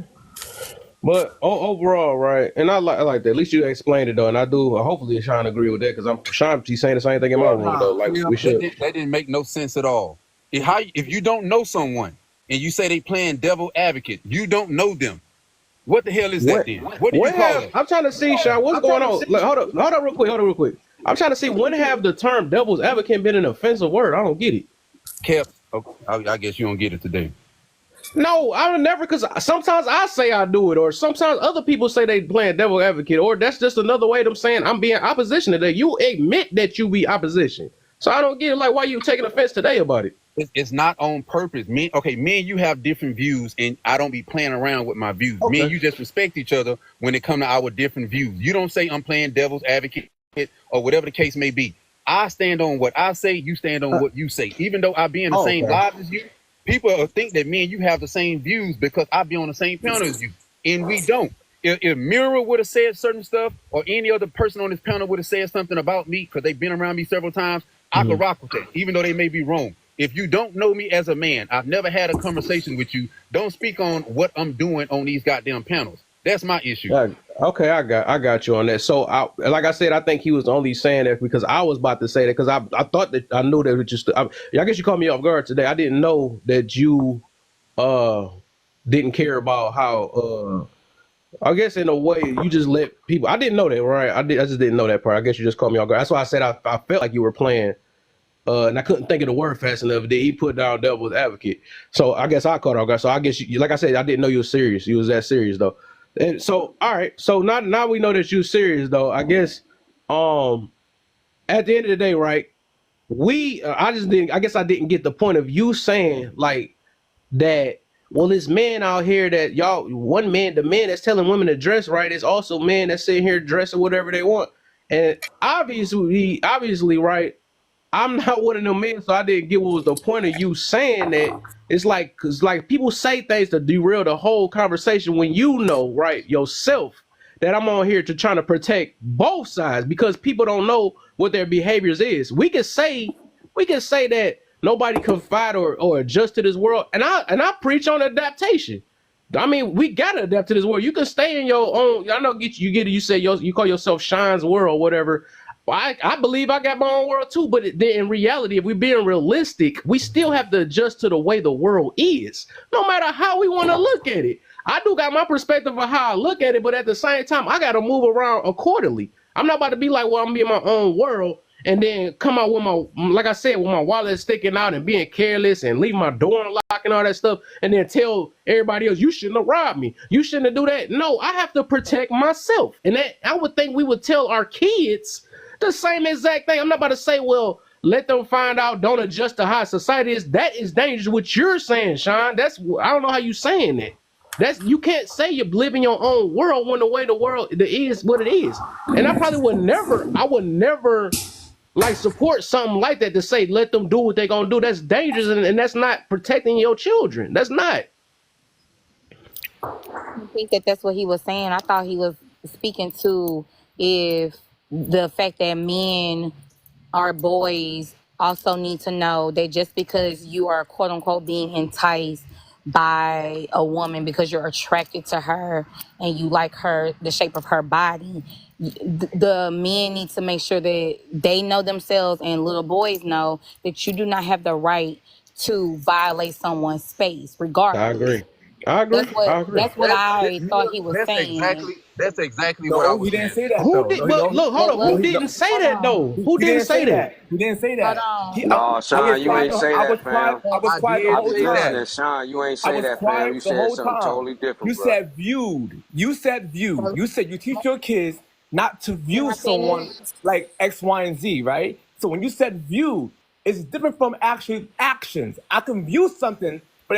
But overall, right? And I like that. At least you explained it though, and I do. Hopefully, Sean agree with that because I'm Sean. He's saying the same thing in my room though. Like we should. That didn't make no sense at all. If you don't know someone and you say they playing devil advocate, you don't know them. What the hell is that then? What do you call that? I'm trying to see, Sean. What's going on? Look, hold up, real quick. I'm trying to see when have the term "devil's advocate" been an offensive word? I don't get it. Kept. Okay, I guess you don't get it today. No, I would never, because sometimes I say I do it, or sometimes other people say they playing devil advocate, or that's just another way of them saying I'm being opposition today. You admit that you be opposition. So I don't get it, like, why you taking offense today about it? It's not on purpose. Me and you have different views, and I don't be playing around with my views. Me and you just respect each other when it comes to our different views. You don't say I'm playing devil's advocate or whatever the case may be. I stand on what I say, you stand on what you say. Even though I be in the same live as you, people think that me and you have the same views because I be on the same panel as you, and we don't. If Mira would have said certain stuff, or any other person on this panel would have said something about me because they've been around me several times, I could rock with that, even though they may be wrong. If you don't know me as a man, I've never had a conversation with you, don't speak on what I'm doing on these goddamn panels. That's my issue. Okay, I got you on that. So, like I said, I think he was only saying that because I was about to say that because I thought that I knew that it was just. I guess you caught me off guard today. I didn't know that you didn't care about how I guess in a way you just let people. I didn't know that, right? I just didn't know that part. I guess you just caught me off guard. That's why I said I felt like you were playing. And I couldn't think of the word fast enough. Then he put down devil's advocate. So I guess I caught off guard. So I guess, like I said, I didn't know you were serious. You was that serious though. And so, all right. So now we know that you're serious though. I guess, at the end of the day, right? I guess I didn't get the point of you saying like that. Well, this man out here that y'all, the man that's telling women to dress right is also men that's sitting here dressing whatever they want. And obviously, right? I'm not one of them men, so I didn't get what was the point of you saying that. It's like, cause like people say things to derail the whole conversation when you know, right, yourself, that I'm on here to trying to protect both sides because people don't know what their behaviors is. We can say that nobody can fight or adjust to this world, and I preach on adaptation. I mean, we gotta adapt to this world. You can stay in your own. I know you say you call yourself Shine's world, or whatever. I believe I got my own world too, but in reality, if we're being realistic, we still have to adjust to the way the world is, no matter how we want to look at it. I do got my perspective of how I look at it, but at the same time, I got to move around accordingly. I'm not about to be like, well, I'm being my own world and then come out with like I said, with my wallet sticking out and being careless and leaving my door unlocked and all that stuff, and then tell everybody else, you shouldn't have robbed me. You shouldn't have do that. No, I have to protect myself. And that I would think we would tell our kids the same exact thing. I'm not about to say, well, let them find out, don't adjust to how society is. That is dangerous. What you're saying, Sean, I don't know how you saying that. You can't say you live in your own world when the way the world is what it is. And I would never like support something like that to say, let them do what they're going to do. That's dangerous. And that's not protecting your children. That's not. I think that's what he was saying. I thought he was speaking to if the fact that men our boys also need to know that just because you are quote unquote being enticed by a woman because you're attracted to her and you like her, the shape of her body, the men need to make sure that they know themselves and little boys know that you do not have the right to violate someone's space I regardless. agree. I agree. I agree. That's what I thought he was That's saying. exactly what I No, he was didn't saying. say that Who though. did? No, But look, hold Look, on. Who look, didn't say hold that on, though? Who he didn't didn't say say that? that. He didn't say hold that. on. No, I was Sean, you quiet. ain't say I was that, quiet. fam. I was I quiet the did I whole be say that. time. listening, Sean. You ain't I say was that, fam. You quiet the said whole something time. totally different, You bro. said viewed. You said viewed. So, You said you teach your kids not to can view I finish? someone like X, Y, and Z, right? So when you said view, it's different from actually actions. I can view something, but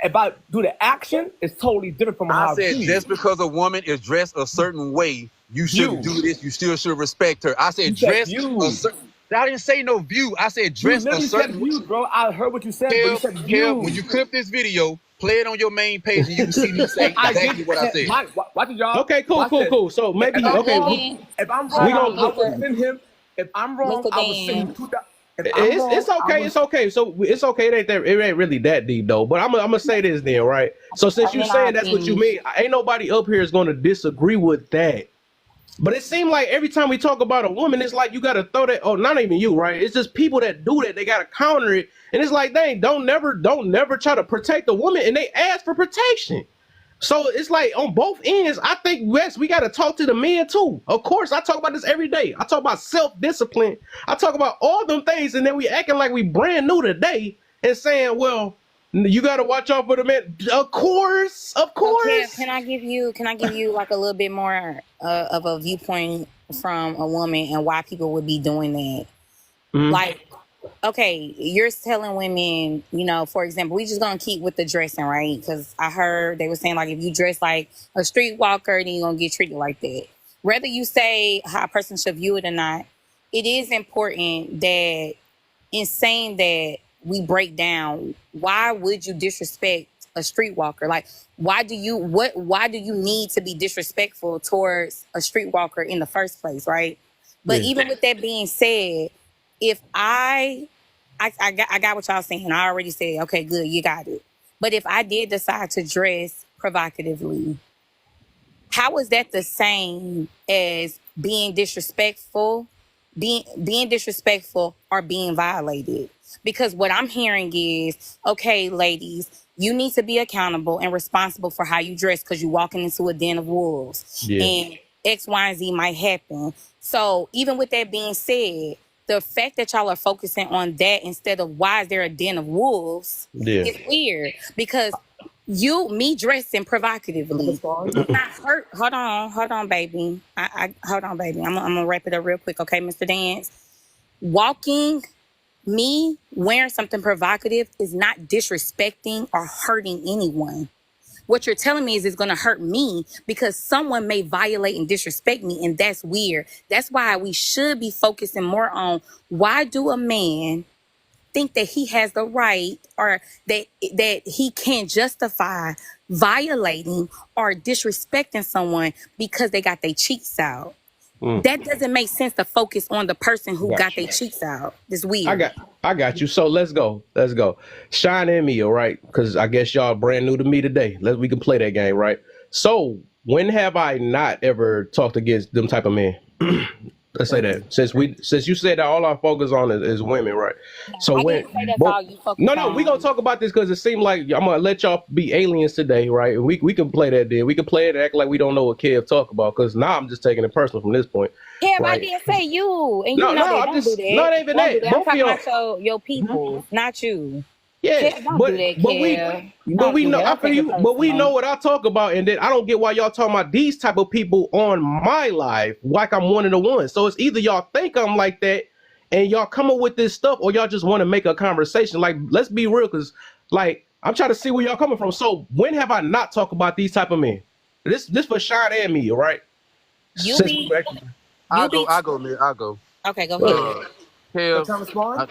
if I do the action, it's totally different from I how I said view you. just because a woman is dressed a certain way, you shouldn't View. do this. You still should respect her. I said You said dress a viewed. certain. I didn't say no view. I said You dress a literally said certain way. viewed, bro. I heard what you said, but you Kev, said Kev, when viewed. you clip this video, play it on your main page, and you can see me And say I did. exactly what I said. Watch it, y'all. Okay, cool, Watch cool, this. cool. So If maybe I'm okay. wrong, Even if I'm hold We wrong, on, I gonna. will Mr. send him. If I'm wrong, Mr. I will send him Dan. 2,000. If I'm It's wrong, I okay. will. It's okay. So it's okay. It ain't that. It ain't really that deep though. But I'm gonna say this then, right? So since And you then I'll saying that's what you finish. mean, ain't nobody up here is gonna disagree with that. But it seemed like every time we talk about a woman, it's like you gotta throw that. Oh, not even you, right? It's just people that do that. They gotta counter it, and it's like, dang, don't never try to protect the woman, and they ask for protection. So it's like on both ends. I think yes, we got to talk to the men too. Of course, I talk about this every day. I talk about self discipline. I talk about all them things, and then we acting like we brand new today and saying, "Well, you got to watch out for the men." Of So Kev, course. can I give you like a little bit more of a viewpoint from a woman and why people would be doing that? Mm, Like, okay, you're telling women, you know, for example, we just gonna keep with the dressing, right? Because I heard they were saying like if you dress like a streetwalker, then you're gonna get treated like that. Whether you say how a person should view it or not, it is important that in saying that we break down why would you disrespect a streetwalker? Like why do you need to be disrespectful towards a streetwalker in the first place, right? But yeah. even with that being said, if I got what y'all saying. I already said, okay, good, you got it. But if I did decide to dress provocatively, how is that the same as being disrespectful, being disrespectful or being violated? Because what I'm hearing is, okay, ladies, you need to be accountable and responsible for how you dress because you're walking into a den of wolves Yeah. and X, Y, and Z might happen. So even with that being said, the fact that y'all are focusing on that instead of why is there a den of wolves Yeah. is weird because me dressing Can I provocatively respond? does not hurt. Hold on, baby. I hold on, baby. I'm gonna wrap it up real quick, okay, Mr. Dance. Walking, me wearing something provocative is not disrespecting or hurting anyone. What you're telling me is it's gonna hurt me because someone may violate and disrespect me, and that's weird. That's why we should be focusing more on why do a man think that he has the right or that he can justify violating or disrespecting someone because they got their cheeks out. Mm, That doesn't make sense to focus on the person who got got their you. cheeks out. It's I weird. got I got you. So let's go. Let's go. Shine and me, all right? Because I guess y'all brand new to me today. We can play that game, right? So when have I not ever talked against them type of men? Let's say Thank you. that since you said that all I focus on is women, right? So I when didn't say that's but all you focus no, we gonna on. talk about this because it seemed like I'm gonna let y'all be aliens today, right? And we can play that then. We can play it and act like we don't know what Kev talk about because now I'm just taking it personal from this point, Kev, I right? didn't say you, and you No, know no, that. I'm Don't do just that. not even Don't do that. that. I'm Both of talking y'all. about your people, not you. Yeah, Kev, don't do that, Kev. but Don't we do know that. I Don't feel take it you, but we know personal. what I talk about, and then I don't get why y'all talking about these type of people on my life like I'm one of the ones. So it's either y'all think I'm like that, and y'all come up with this stuff, or y'all just want to make a conversation. Like, let's be real, because like I'm trying to see where y'all coming from. So when have I not talked about these type of men? This for Shine and me, all right? You Since we be, actually, you be. I go, man. I go. Okay, go uh, ahead. Kev, Can I respond?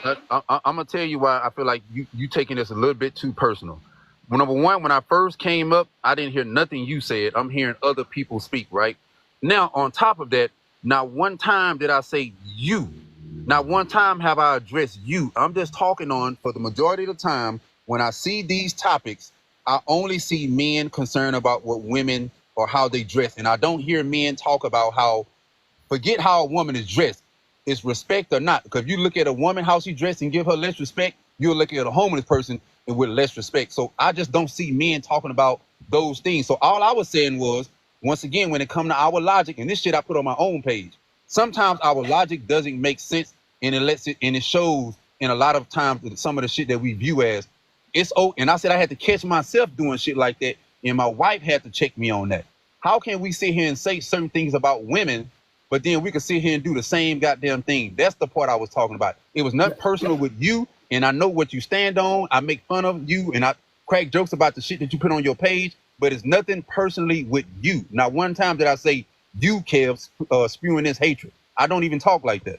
I'm gonna tell you why I feel like you taking this a little bit too personal. Well, number one, when I first came up, I didn't hear nothing you said. I'm hearing other people speak. Right now, on top of that, not one time did I say you. Not one time have I addressed you. I'm just talking on for the majority of the time. When I see these topics, I only see men concerned about what women or how they dress. And I don't hear men talk about how, forget how a woman is dressed. It's respect or not. Because if you look at a woman, how she dressed and give her less respect, you'll look at a homeless person and with less respect. So I just don't see men talking about those things. So all I was saying was, once again, when it comes to our logic, and this shit I put on my own page, sometimes our logic doesn't make sense, and it shows in a lot of times that some of the shit that we view as it's and I said I had to catch myself doing shit like that, and my wife had to check me on that. How can we sit here and say certain things about women, but then we can sit here and do the same goddamn thing? That's the part I was talking about. It was not personal with you, and I know what you stand on. I make fun of you, and I crack jokes about the shit that you put on your page, but it's nothing personally with you. Not one time did I say you, Kev, spewing this hatred. I don't even talk like that.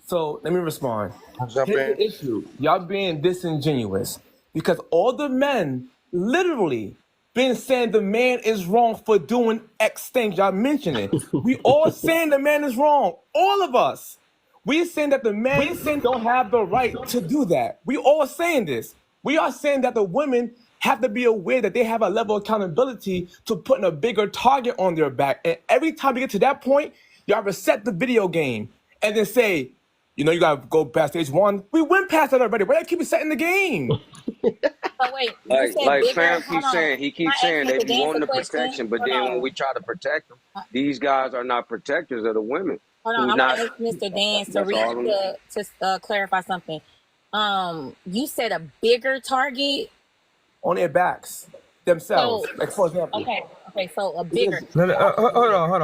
So let me respond. Jump Here's in. the issue. Y'all being disingenuous because all the men literally been saying the man is wrong for doing X things. Y'all mentioning. We all saying the man is wrong. All of us. We saying that the men don't have the right to do that. We all saying this. We are saying that the women have to be aware that they have a level of accountability to putting a bigger target on their back. And every time you get to that point, y'all reset the video game and then say, you know, you gotta go past stage one. We went past that already. Why do you keep resetting the game? So wait, you said Like bigger. fam Hold keeps on. saying, he Can keeps I ask saying they Mr. be Dance a wanting the question? protection, but Hold then when on. we try to protect them, these guys are not protectors of the women. Hold on. Who's I want not? to ask Mr. Dance That's all. to clarify something. You said a bigger target. On their backs themselves. So Like for example. okay. So a bigger. No, no, hold on. Hold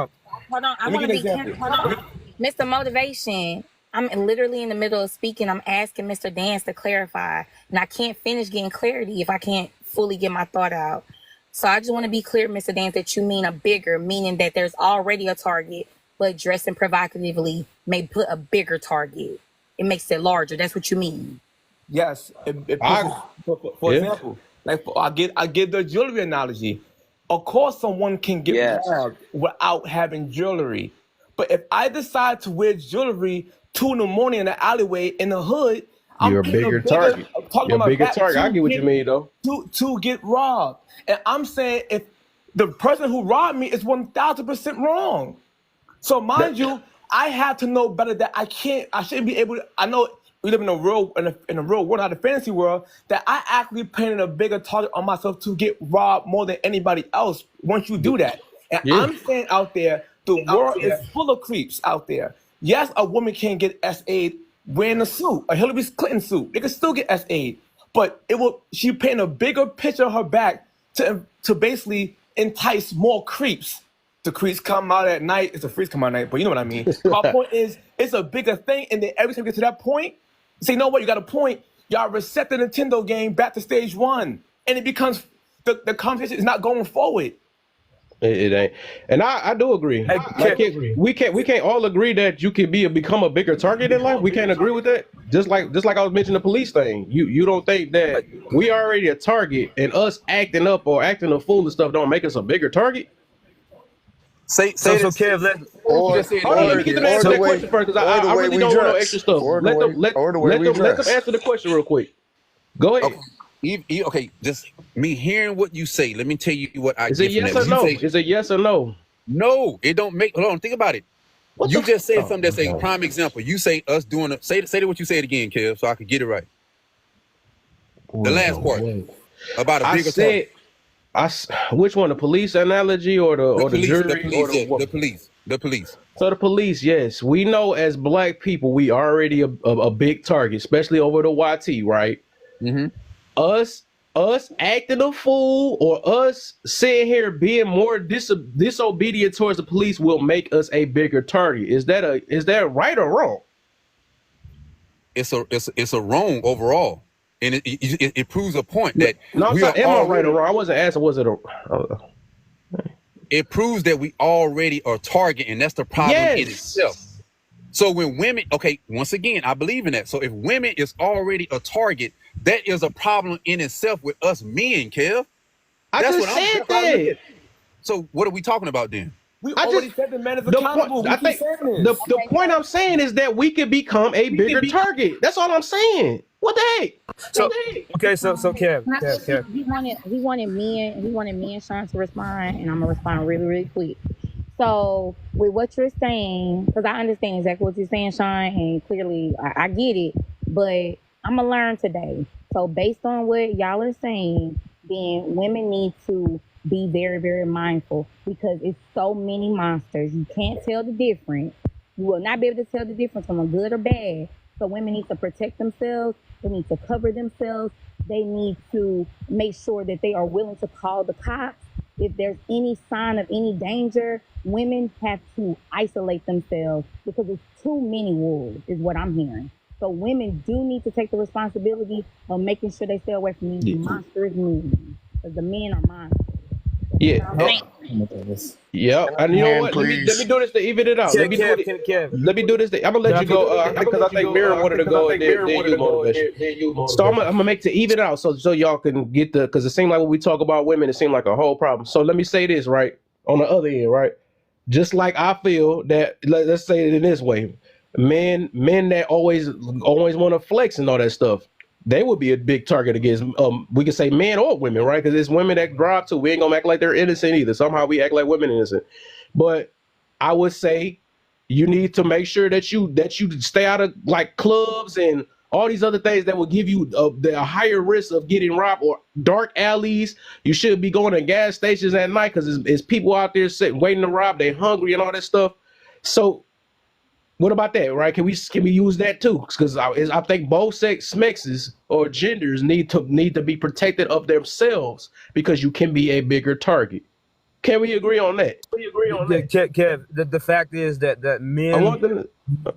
on. I Let me want give to an be. example. Hold on, Mr. Motivation. I'm literally in the middle of speaking. I'm asking Mr. Dance to clarify, and I can't finish getting clarity if I can't fully get my thought out. So I just want to be clear, Mr. Dance, that you mean a bigger, meaning that there's already a target, but dressing provocatively may put a bigger target. It makes it larger. That's what you mean. Yes, it pushes. For example, like I give the jewelry analogy. Of course, someone can get Yes. robbed without having jewelry, but if I decide to wear jewelry 2 in the morning in the alleyway in the hood, I'm You're a putting a bigger bigger target. target You're on a my bigger back target. I get what you mean, though. to get robbed. And I'm saying if the person who robbed me is 1,000% wrong. So mind you, I have to know better that I shouldn't be able to. I know we live in a real world, not a fantasy world, that I actually painted a bigger target on myself to get robbed more than anybody else once you do that. And Yeah. I'm saying out there, the world is full of creeps out there. Yes, a woman can get SA'd wearing a suit, a Hillary Clinton suit. They can still get SA'd. But she painted a bigger picture of her back to basically entice more creeps. The creeps come out at night. It's a freeze come out at night, but you know what I mean. My point is, it's a bigger thing, and then every time you get to that point, you say, you know what, you got a point. Y'all reset the Nintendo game back to stage one, and it becomes the conversation is not going forward. It ain't, and I do agree. We can't all agree that you can become a bigger target in life. We can't agree with that. Just like I was mentioning the police thing. You don't think that we already a target, and us acting up or acting a fool and stuff don't make us a bigger target? Say So this. Kev, Hold on, let me get them to answer that question first, because I really don't want no extra stuff. Let them answer the question real quick. Go ahead. Okay, just me hearing what you say. Let me tell you what I Is it get from yes that. or no? Is it yes or no? No, it don't make. Hold on, think about it. You just said something that's a prime example. You say us doing it. Say what you said again, Kev, so I could get it right. The last part about a bigger target. Which one? The police analogy or the jury? The police. So the police, yes. We know as black people, we already a big target, especially over the YT, right? Mm-hmm. Us acting a fool or us sitting here being more disobedient towards the police will make us a bigger target. Is that right or wrong? It's a wrong overall. And it proves a point that am I right or wrong? I wasn't asking. Was it It proves that we already are target, and that's the problem in itself. So when women, once again, I believe in that. So if women is already a target, that is a problem in itself with us men, Kev. I just said that. So what are we talking about then? We I just already said the man is the point. accountable. We I keep think saying the this. the point I'm saying is that we could become a bigger target. That's all I'm saying. What the heck? So okay, so Kev, Can I say Kev. he wanted me and Sean to respond, and I'm gonna respond really, really quick. So with what you're saying, because I understand exactly what you're saying, Sean, and clearly I get it, but I'm gonna learn today. So based on what y'all are saying, then women need to be very, very mindful because it's so many monsters. You can't tell the difference. You will not be able to tell the difference from a good or bad. So women need to protect themselves. They need to cover themselves. They need to make sure that they are willing to call the cops. If there's any sign of any danger, women have to isolate themselves because it's too many wolves, is what I'm hearing. So women do need to take the responsibility of making sure they stay away from these monstrous men. Because the men are monsters. Yeah. Yeah. And you know Hand, what? Let me please. do this to even it out. Let me do it. Kev. Let me do this. I'm gonna let you go because I think Mira wanted to go and then you motivation. So I'm gonna make to even it out so y'all can get the because it seemed like when we talk about women, it seemed like a whole problem. So let me say this right on the other end, right? Just like I feel that let's say it in this way, men that always want to flex and all that stuff, they would be a big target against we can say men or women, right? Because it's women that drive too. We ain't gonna act like they're innocent either. Somehow we act like women innocent. But I would say you need to make sure that you stay out of like clubs and all these other things that will give you the higher risk of getting robbed or dark alleys. You should be going to gas stations at night because it's people out there sitting waiting to rob. They're hungry and all that stuff. So what about that, right? Can we use that too? Because I think both sexes or genders need to be protected of themselves because you can be a bigger target. Can we agree on that? Yeah, Kev. The fact is that I men. want them.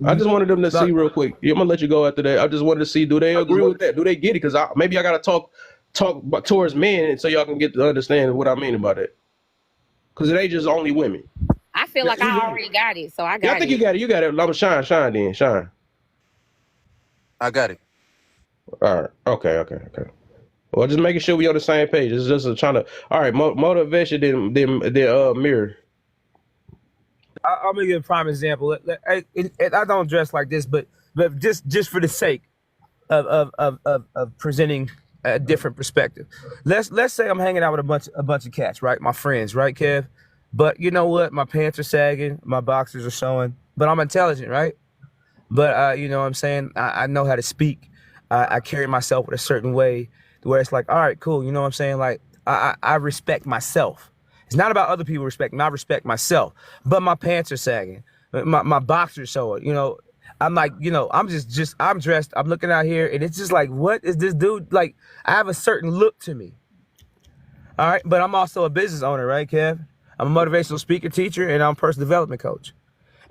I just wanted them to see real quick. Yeah, I'm gonna let you go after that. I just wanted to see do they agree with that? Do they get it? Because maybe I gotta talk towards men so y'all can get to understand what I mean about it. Because it ain't just only women. I feel like I already got it, so I Yeah, I got think it. you got it. You got it. I'm shine then. Shine. I got it. All right. Okay. Well, just making sure we on the same page. It's just trying to. All right, motivation. Then mirror. I'll give you a prime example. I don't dress like this, but just for the sake of presenting a different perspective. Let's say I'm hanging out with a bunch of cats, right? My friends, right, Kev? But you know what? My pants are sagging, my boxers are showing, but I'm intelligent, right? But you know what I'm saying? I know how to speak. I carry myself in a certain way where it's like, all right, cool. You know what I'm saying? Like I respect myself. It's not about other people respecting me. I respect myself. But my pants are sagging. My boxers showing. You know, I'm like, you know, I'm dressed. I'm looking out here, and it's just like, what is this dude like? I have a certain look to me. All right, but I'm also a business owner, right, Kev? I'm a motivational speaker, teacher, and I'm a personal development coach.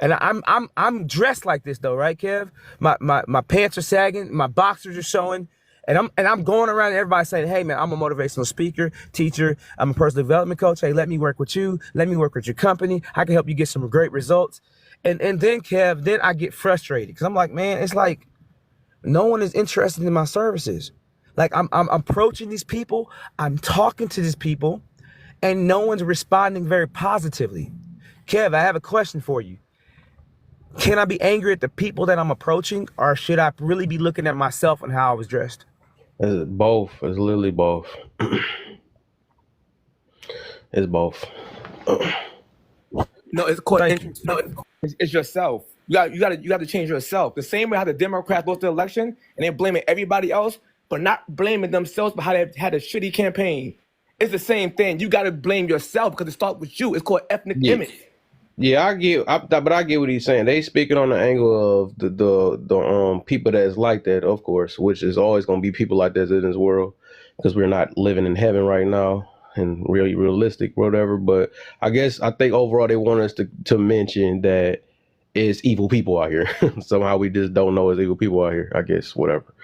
And I'm dressed like this though, right, Kev? My pants are sagging, my boxers are showing, and I'm going around and everybody saying, hey man, I'm a motivational speaker, teacher, I'm a personal development coach. Hey, let me work with you, let me work with your company. I can help you get some great results. And then Kev, then I get frustrated because I'm like, man, it's like no one is interested in my services. Like I'm approaching these people, I'm talking to these people, and no one's responding very positively. Kev, I have a question for you. Can I be angry at the people that I'm approaching, or should I really be looking at myself and how I was dressed? It's both. It's literally both. It's both. No, it's called it's yourself. You got to change yourself. The same way how the Democrats lost the election and they're blaming everybody else, but not blaming themselves for how they had a shitty campaign. It's the same thing. You got to blame yourself because it starts with you. It's called ethnic image. Yeah, but I get what he's saying. They speaking on the angle of the people that's like that, of course, which is always going to be people like that in this world because we're not living in heaven right now and really realistic, whatever. But I think overall they want us to mention that it's evil people out here. Somehow we just don't know it's evil people out here. I guess whatever.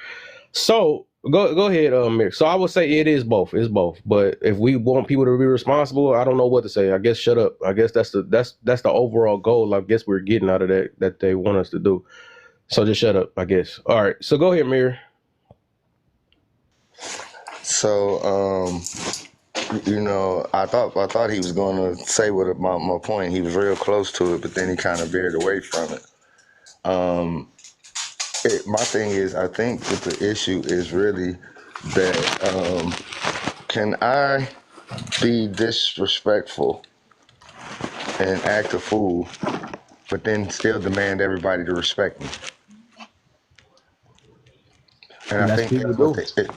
So go ahead, Mick. So I would say it is both. It's both. But if we want people to be responsible, I don't know what to say. I guess shut up. I guess that's the overall goal. I guess we're getting out of that they want us to do. So just shut up, I guess. All right. So go ahead, Mir. So You know, I thought he was going to say what my point. He was real close to it, but then he kind of veered away from it. My thing is, I think that the issue is really that can I be disrespectful and act a fool, but then still demand everybody to respect me? And I And that's think people that's what do. the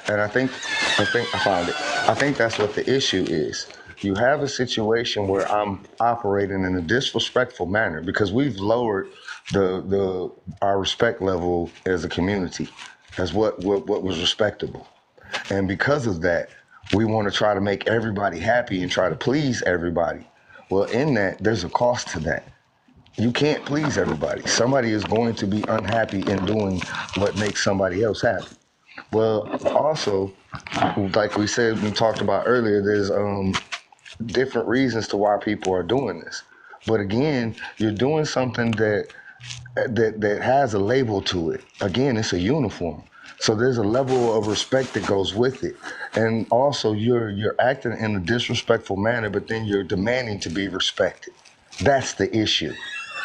and I think I found it. I think that's what the issue is. You have a situation where I'm operating in a disrespectful manner because we've lowered the our respect level as a community as what was respectable. And because of that, we want to try to make everybody happy and try to please everybody. Well, in that, there's a cost to that. You can't please everybody. Somebody is going to be unhappy in doing what makes somebody else happy. Well, also, like we said and talked about earlier, there's different reasons to why people are doing this. But again, you're doing something that has a label to it. Again, it's a uniform. So there's a level of respect that goes with it. And also you're acting in a disrespectful manner, but then you're demanding to be respected. That's the issue.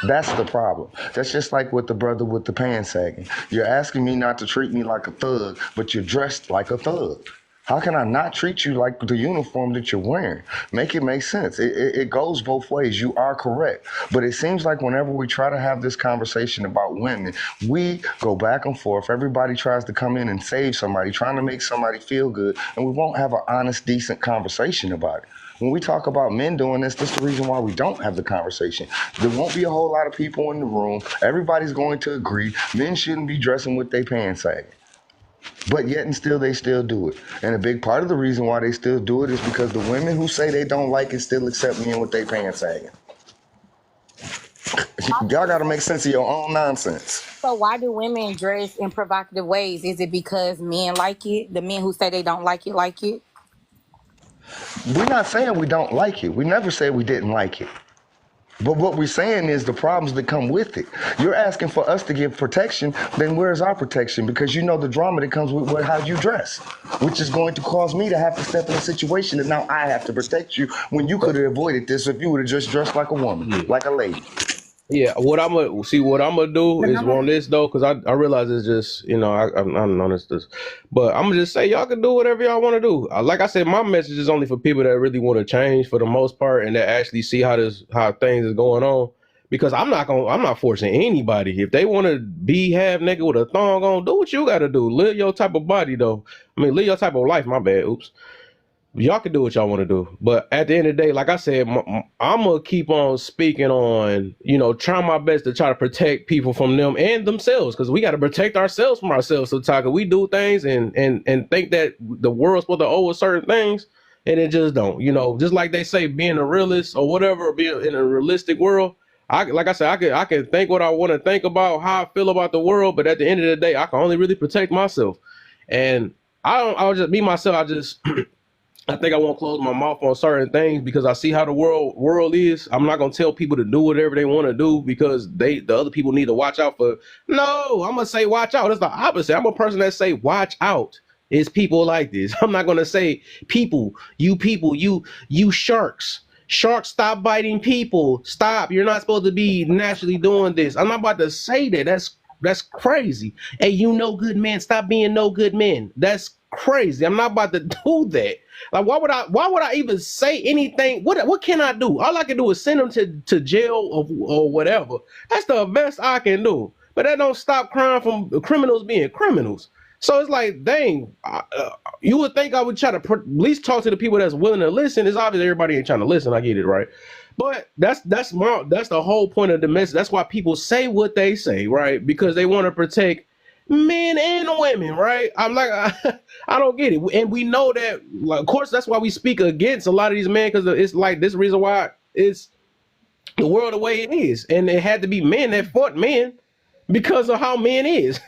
That's the problem. That's just like with the brother with the pants sagging. You're asking me not to treat me like a thug, but you're dressed like a thug. How can I not treat you like the uniform that you're wearing? Make it make sense. It goes both ways. You are correct. But it seems like whenever we try to have this conversation about women, we go back and forth. Everybody tries to come in and save somebody, trying to make somebody feel good, and we won't have an honest, decent conversation about it. When we talk about men doing this, that's the reason why we don't have the conversation. There won't be a whole lot of people in the room. Everybody's going to agree men shouldn't be dressing with their pants sagging. But yet and still, they still do it. And a big part of the reason why they still do it is because the women who say they don't like it still accept men with their pants sagging. Y'all got to make sense of your own nonsense. So why do women dress in provocative ways? Is it because men like it? The men who say they don't like it like it? We're not saying we don't like it. We never said we didn't like it. But what we're saying is the problems that come with it. You're asking for us to give protection, then where's our protection? Because you know the drama that comes with how you dress, which is going to cause me to have to step in a situation that now I have to protect you when you could have avoided this if you would have just dressed like a woman, like a lady. Yeah, what I'm gonna do is on this though, because I realize it's just I don't know this, but I'm gonna just say y'all can do whatever y'all want to do. Like I said, my message is only for people that really want to change for the most part and that actually see how things is going on. Because I'm not forcing anybody. If they want to be half naked with a thong on, do what you got to do. Live your type of body though. I mean, live your type of life. My bad. Oops. Y'all can do what y'all want to do, but at the end of the day, like I said, I'm gonna keep on speaking on, trying my best to try to protect people from them and themselves, because we got to protect ourselves from ourselves. Sometimes we do things and think that the world's supposed to owe us certain things, and it just don't. Just like they say, being a realist or whatever, or being in a realistic world. Like I said, I can think what I want to think about how I feel about the world, but at the end of the day, I can only really protect myself, and I'll just be myself. I think I won't close my mouth on certain things because I see how the world is. I'm not gonna tell people to do whatever they want to do because the other people need to watch out for. No, I'm gonna say watch out. It's the opposite. I'm a person that say watch out. It's people like this. I'm not gonna say people, you sharks. Sharks, stop biting people. Stop. You're not supposed to be naturally doing this. I'm not about to say that. That's crazy. Hey, good men, stop being no good men. That's crazy. I'm not about to do that. Like, why would I even say anything? What can I do? All I can do is send them to jail or whatever. That's the best I can do. But that don't stop crime from criminals being criminals. So it's like, dang, you would think I would try to at least talk to the people that's willing to listen. It's obvious everybody ain't trying to listen. I get it, right? But that's the whole point of the message. That's why people say what they say, right? Because they want to protect men and women, right? I'm like, I don't get it. And we know that, like, of course, that's why we speak against a lot of these men, because it's like this reason why it's the world the way it is. And it had to be men that fought men because of how men is.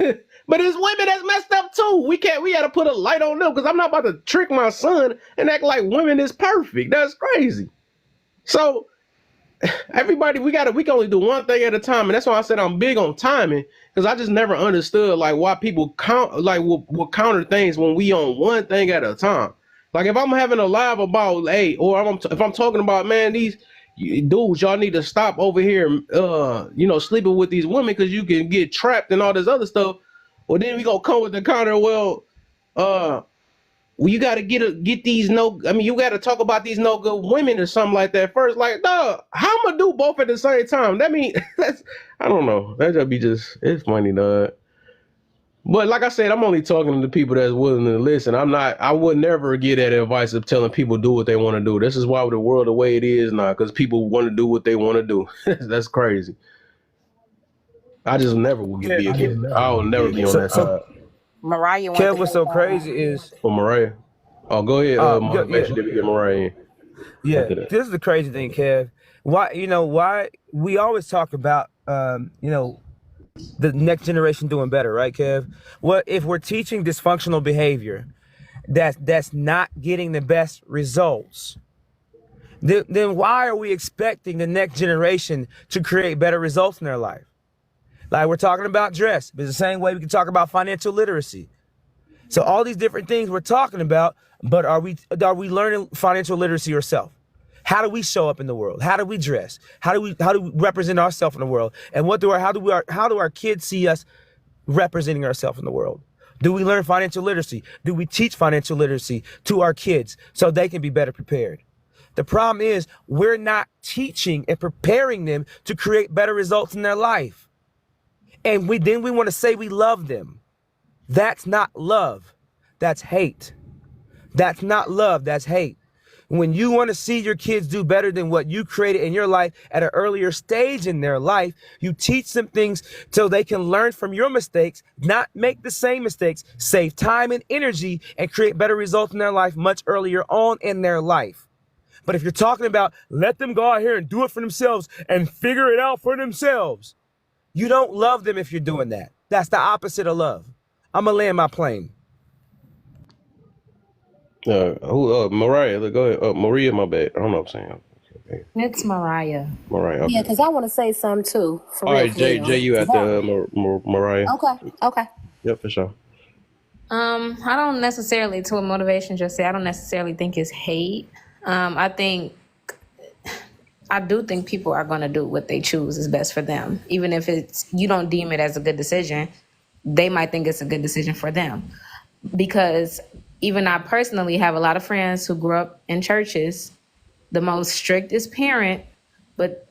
But it's women that's messed up too. We got to put a light on them, because I'm not about to trick my son and act like women is perfect. That's crazy. So everybody, we can only do one thing at a time, and that's why I said I'm big on timing, because I just never understood like why people will counter things when we on one thing at a time. Like if I'm having a live about, hey, or if I'm talking about, man, these dudes, y'all need to stop over here, sleeping with these women because you can get trapped and all this other stuff. Well, then we gonna come with the counter. Uh, well, you got to get these no. I mean, you got to talk about these no good women or something like that first. Like, no, how I'm gonna do both at the same time? That mean that's I don't know. That just be it's funny, dog. But like I said, I'm only talking to the people that's willing to listen. I would never get that advice of telling people do what they want to do. This is why the world the way it is now, because people want to do what they want to do. That's crazy. I just never will be against. I will never be on that side. Mariah wants Kev, to what's say so something. crazy is For Mariah. Oh, go ahead. yeah, Motivation. Did we get Mariah in? yeah. After that. This is the crazy thing, Kev. Why we always talk about the next generation doing better, right, Kev? What if we're teaching dysfunctional behavior that's not getting the best results? Then why are we expecting the next generation to create better results in their life? Like we're talking about dress, but it's the same way we can talk about financial literacy. So all these different things we're talking about, but are we learning financial literacy yourself? How do we show up in the world? How do we dress? How do we represent ourselves in the world? And how do our kids see us representing ourselves in the world? Do we learn financial literacy? Do we teach financial literacy to our kids so they can be better prepared? The problem is we're not teaching and preparing them to create better results in their life. And we want to say we love them. That's not love. That's hate. That's not love. That's hate. When you want to see your kids do better than what you created in your life at an earlier stage in their life, you teach them things so they can learn from your mistakes, not make the same mistakes, save time and energy, and create better results in their life much earlier on in their life. But if you're talking about let them go out here and do it for themselves and figure it out for themselves, you don't love them if you're doing that. That's the opposite of love. I'm going to land my plane. Mariah, go ahead. Maria, my bad. I don't know what I'm saying. Okay. It's Mariah. Mariah, okay. Yeah, because I want to say something too. For All real, right, for Jay, real. you at the Mariah. Okay. Yep, for sure. I don't necessarily, to what motivation just said, I don't necessarily think it's hate. I do think people are going to do what they choose is best for them. Even if you don't deem it as a good decision, they might think it's a good decision for them. Because even I personally have a lot of friends who grew up in churches, the most strictest parent, but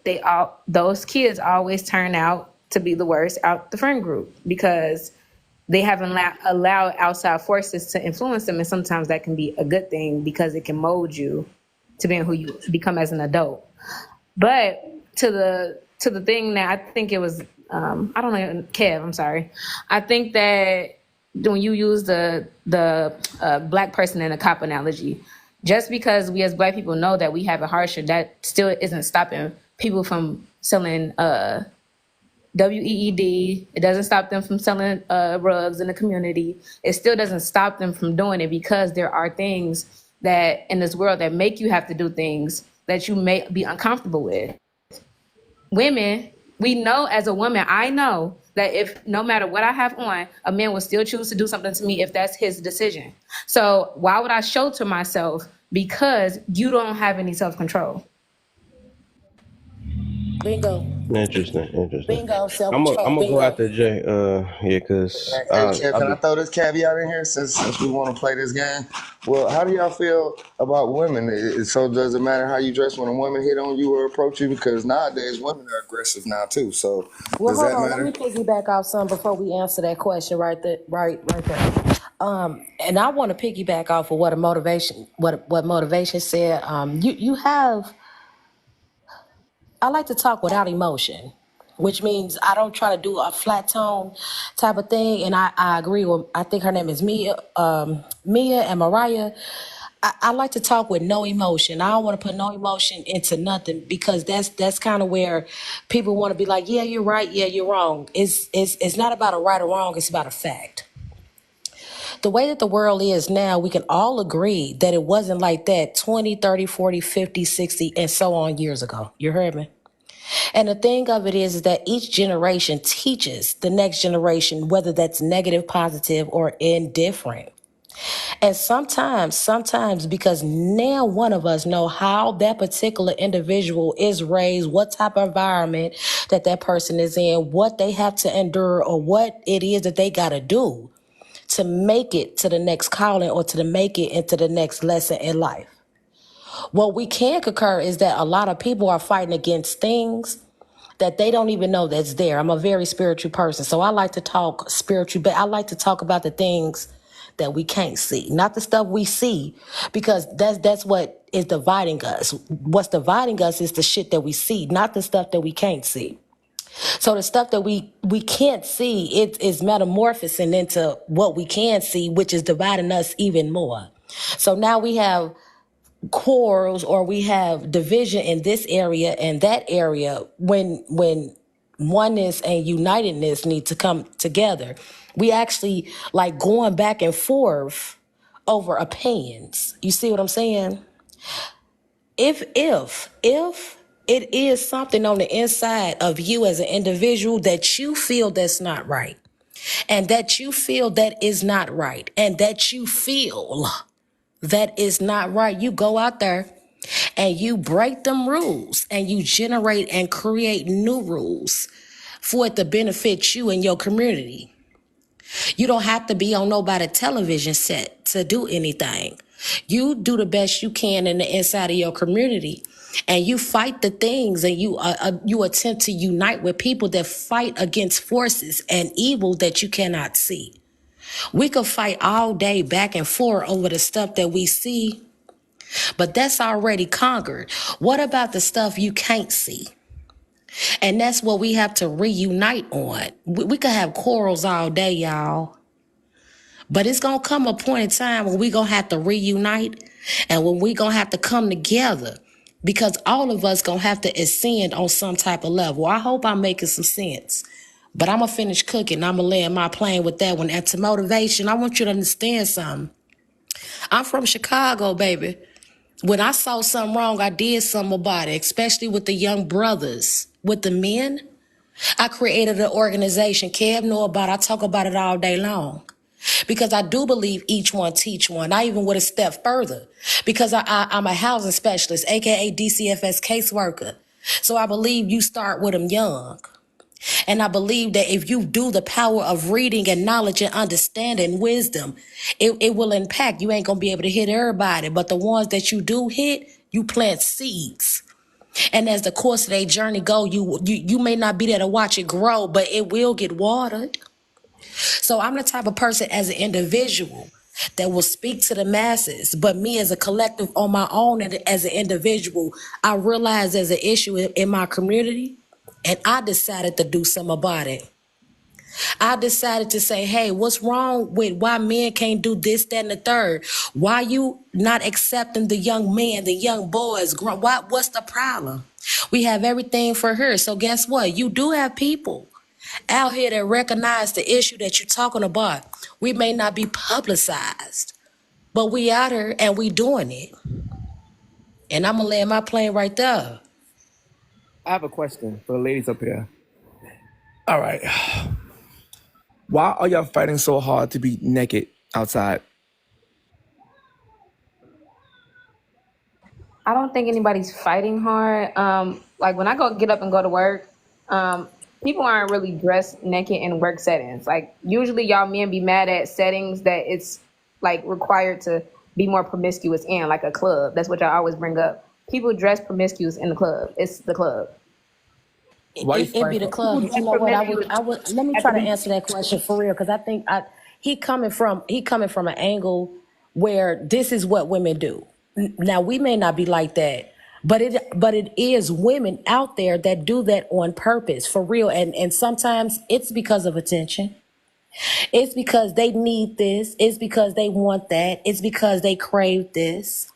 those kids always turn out to be the worst out the friend group because they haven't allowed outside forces to influence them. And sometimes that can be a good thing because it can mold you to being who you become as an adult. But to the thing that I think it was, I don't know, Kev, I'm sorry. I think that when you use the black person in a cop analogy, just because we as black people know that we have it harsher, that still isn't stopping people from selling WEED. It doesn't stop them from selling rugs in the community. It still doesn't stop them from doing it because there are things that in this world that make you have to do things that you may be uncomfortable with. Women, we know as a woman, I know that if no matter what I have on, a man will still choose to do something to me if that's his decision. So why would I shelter myself because you don't have any self-control? Bingo. Interesting. Bingo. I'm Self-control. gonna go Bingo. after Jay. Yeah, cause Hey, Kev, can I throw this caveat in here since we want to play this game? Well, how do y'all feel about women? So does it matter how you dress when a woman hit on you or approach you? Because nowadays women are aggressive now too. So Well, does hold that on. Let matter? me piggyback off some before we answer that question right there. And I want to piggyback off of what motivation said. You have. I like to talk without emotion, which means I don't try to do a flat tone type of thing. And I agree with. I think her name is Mia and Mariah. I like to talk with no emotion. I don't want to put no emotion into nothing because that's kind of where people want to be like, yeah, you're right, yeah, you're wrong. It's not about a right or wrong, it's about a fact. The way that the world is now, we can all agree that it wasn't like that 20, 30, 40, 50, 60, and so on years ago. You heard me? And the thing of it is that each generation teaches the next generation, whether that's negative, positive, or indifferent. And sometimes because now one of us know how that particular individual is raised, what type of environment that that person is in, what they have to endure, or what it is that they got to do to make it to the next calling or to make it into the next lesson in life. What we can concur is that a lot of people are fighting against things that they don't even know that's there. I'm a very spiritual person, so I like to talk spiritual, but I like to talk about the things that we can't see, not the stuff we see, because that's what is dividing us. What's dividing us is the shit that we see, not the stuff that we can't see. So the stuff that we can't see, it is metamorphosing into what we can see, which is dividing us even more. So now we have quarrels, or we have division in this area and that area, when oneness and unitedness need to come together. We actually like going back and forth over opinions. You see what I'm saying? If it is something on the inside of you as an individual that you feel that's not right, and that you feel that is not right, and that you feel that is not right, you go out there and you break them rules and you generate and create new rules for it to benefit you and your community. You don't have to be on nobody's television set to do anything. You do the best you can in the inside of your community, and you fight the things, and you attempt to unite with people that fight against forces and evil that you cannot see. We could fight all day back and forth over the stuff that we see, but that's already conquered. What about the stuff you can't see? And that's what we have to reunite on. We could have quarrels all day, y'all. But it's going to come a point in time when we're going to have to reunite, and when we're going to have to come together, because all of us going to have to ascend on some type of level. I hope I'm making some sense. But I'm going to finish cooking. I'm going to land my plane with that one. And to motivation, I want you to understand something. I'm from Chicago, baby. When I saw something wrong, I did something about it, especially with the young brothers. With the men, I created an organization. Kev know about it. I talk about it all day long. Because I do believe each one teach one. I even went a step further, because I'm a housing specialist, aka DCFS caseworker. So I believe you start with them young. And I believe that if you do the power of reading and knowledge and understanding, wisdom, it will impact. You ain't gonna be able to hit everybody, but the ones that you do hit, you plant seeds. And as the course of their journey go, you may not be there to watch it grow, but it will get watered. So I'm the type of person as an individual that will speak to the masses, but me as a collective on my own and as an individual, I realize there's an issue in my community, and I decided to do something about it. I decided to say, hey, what's wrong with why men can't do this, that, and the third? Why you not accepting the young men, the young boys? What's the problem? We have everything for her. So guess what? You do have people out here that recognize the issue that you're talking about. We may not be publicized, but we out here and we doing it. And I'm gonna land my plane right there. I have a question for the ladies up here. All right. Why are y'all fighting so hard to be naked outside? I don't think anybody's fighting hard. Like when I get up and go to work, people aren't really dressed naked in work settings. Like usually y'all men be mad at settings that it's like required to be more promiscuous in, like a club. That's what y'all always bring up. People dress promiscuous in the club. It's the club. It be the club, but you know what? I would let me try to answer that question for real, because I think he coming from an angle where this is what women do. Now we may not be like that, but it is women out there that do that on purpose, for real, and sometimes it's because of attention. It's because they need this. It's because they want that. It's because they crave this.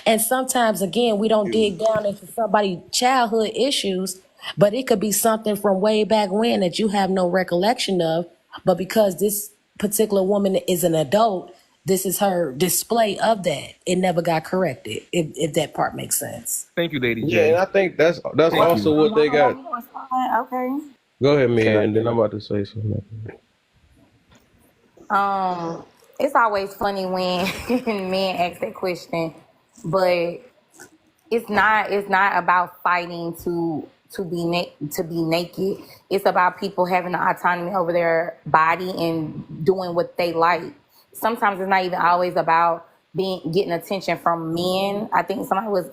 And sometimes, again, we don't dig down into somebody's childhood issues, but it could be something from way back when that you have no recollection of. But because this particular woman is an adult, this is her display of that. It never got corrected, if that part makes sense. Thank you, Lady Yeah, J. and I think that's Thank also you. what they got. Okay. Go ahead, Can man, I? and then I'm about to say something. it's always funny when men ask that question, but it's not about fighting to be naked. It's about people having the autonomy over their body and doing what they like. Sometimes it's not even always about being getting attention from men. I think somebody was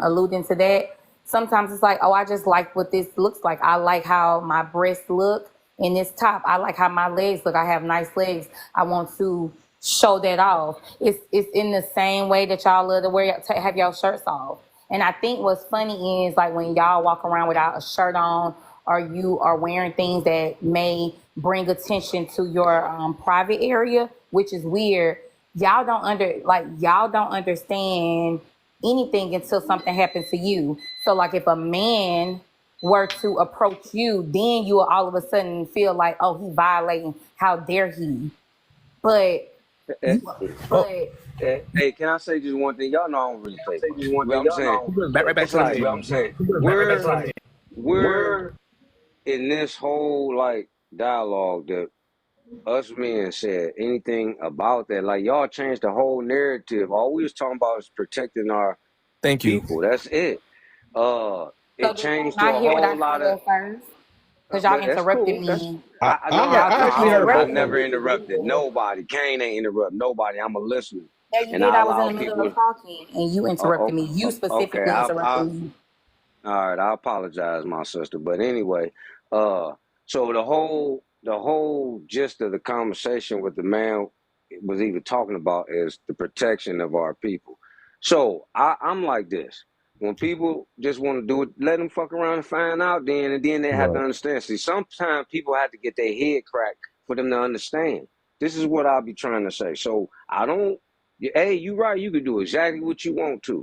alluding to that. Sometimes it's like, oh, I just like what this looks like. I like how my breasts look in this top. I like how my legs look. I have nice legs. I want to show that off. It's in the same way that y'all love to wear have y'all shirts off. And I think what's funny is like when y'all walk around without a shirt on, or you are wearing things that may bring attention to your private area, which is weird. Y'all don't understand anything until something happens to you. So like if a man were to approach you, then you will all of a sudden feel like, oh, he violating. How dare he? But Eh, Oh, Hey, can I say just one thing? Y'all know I don't really play much. Well, I'm saying right back it's to the like man. we're in this whole like dialogue that us men said anything about that. Like y'all changed the whole narrative. All we was talking about is protecting our Thank you. people. That's it. so It did y'all changed to not a hear what whole I lot said of. at first? Because y'all But that's interrupted cool. That's me. I know. Y'all I I actually don't. heard I've both interrupted of never them. me. interrupted nobody. Kane ain't interrupt nobody. I'm a listener, Yeah, you and did. I I was in allow the middle people. of talking and you interrupted me. You Okay. specifically interrupted me. All right. I apologize, my sister. But anyway, uh, so the whole gist of the conversation with the man was even talking about is the protection of our people. So I'm like this. When people just want to do it, let them fuck around and find out then, and then they have to Right. understand. See, sometimes people have to get their head cracked for them to understand. This is what I'll be trying to say. So I don't, hey, you right, you can do exactly what you want to.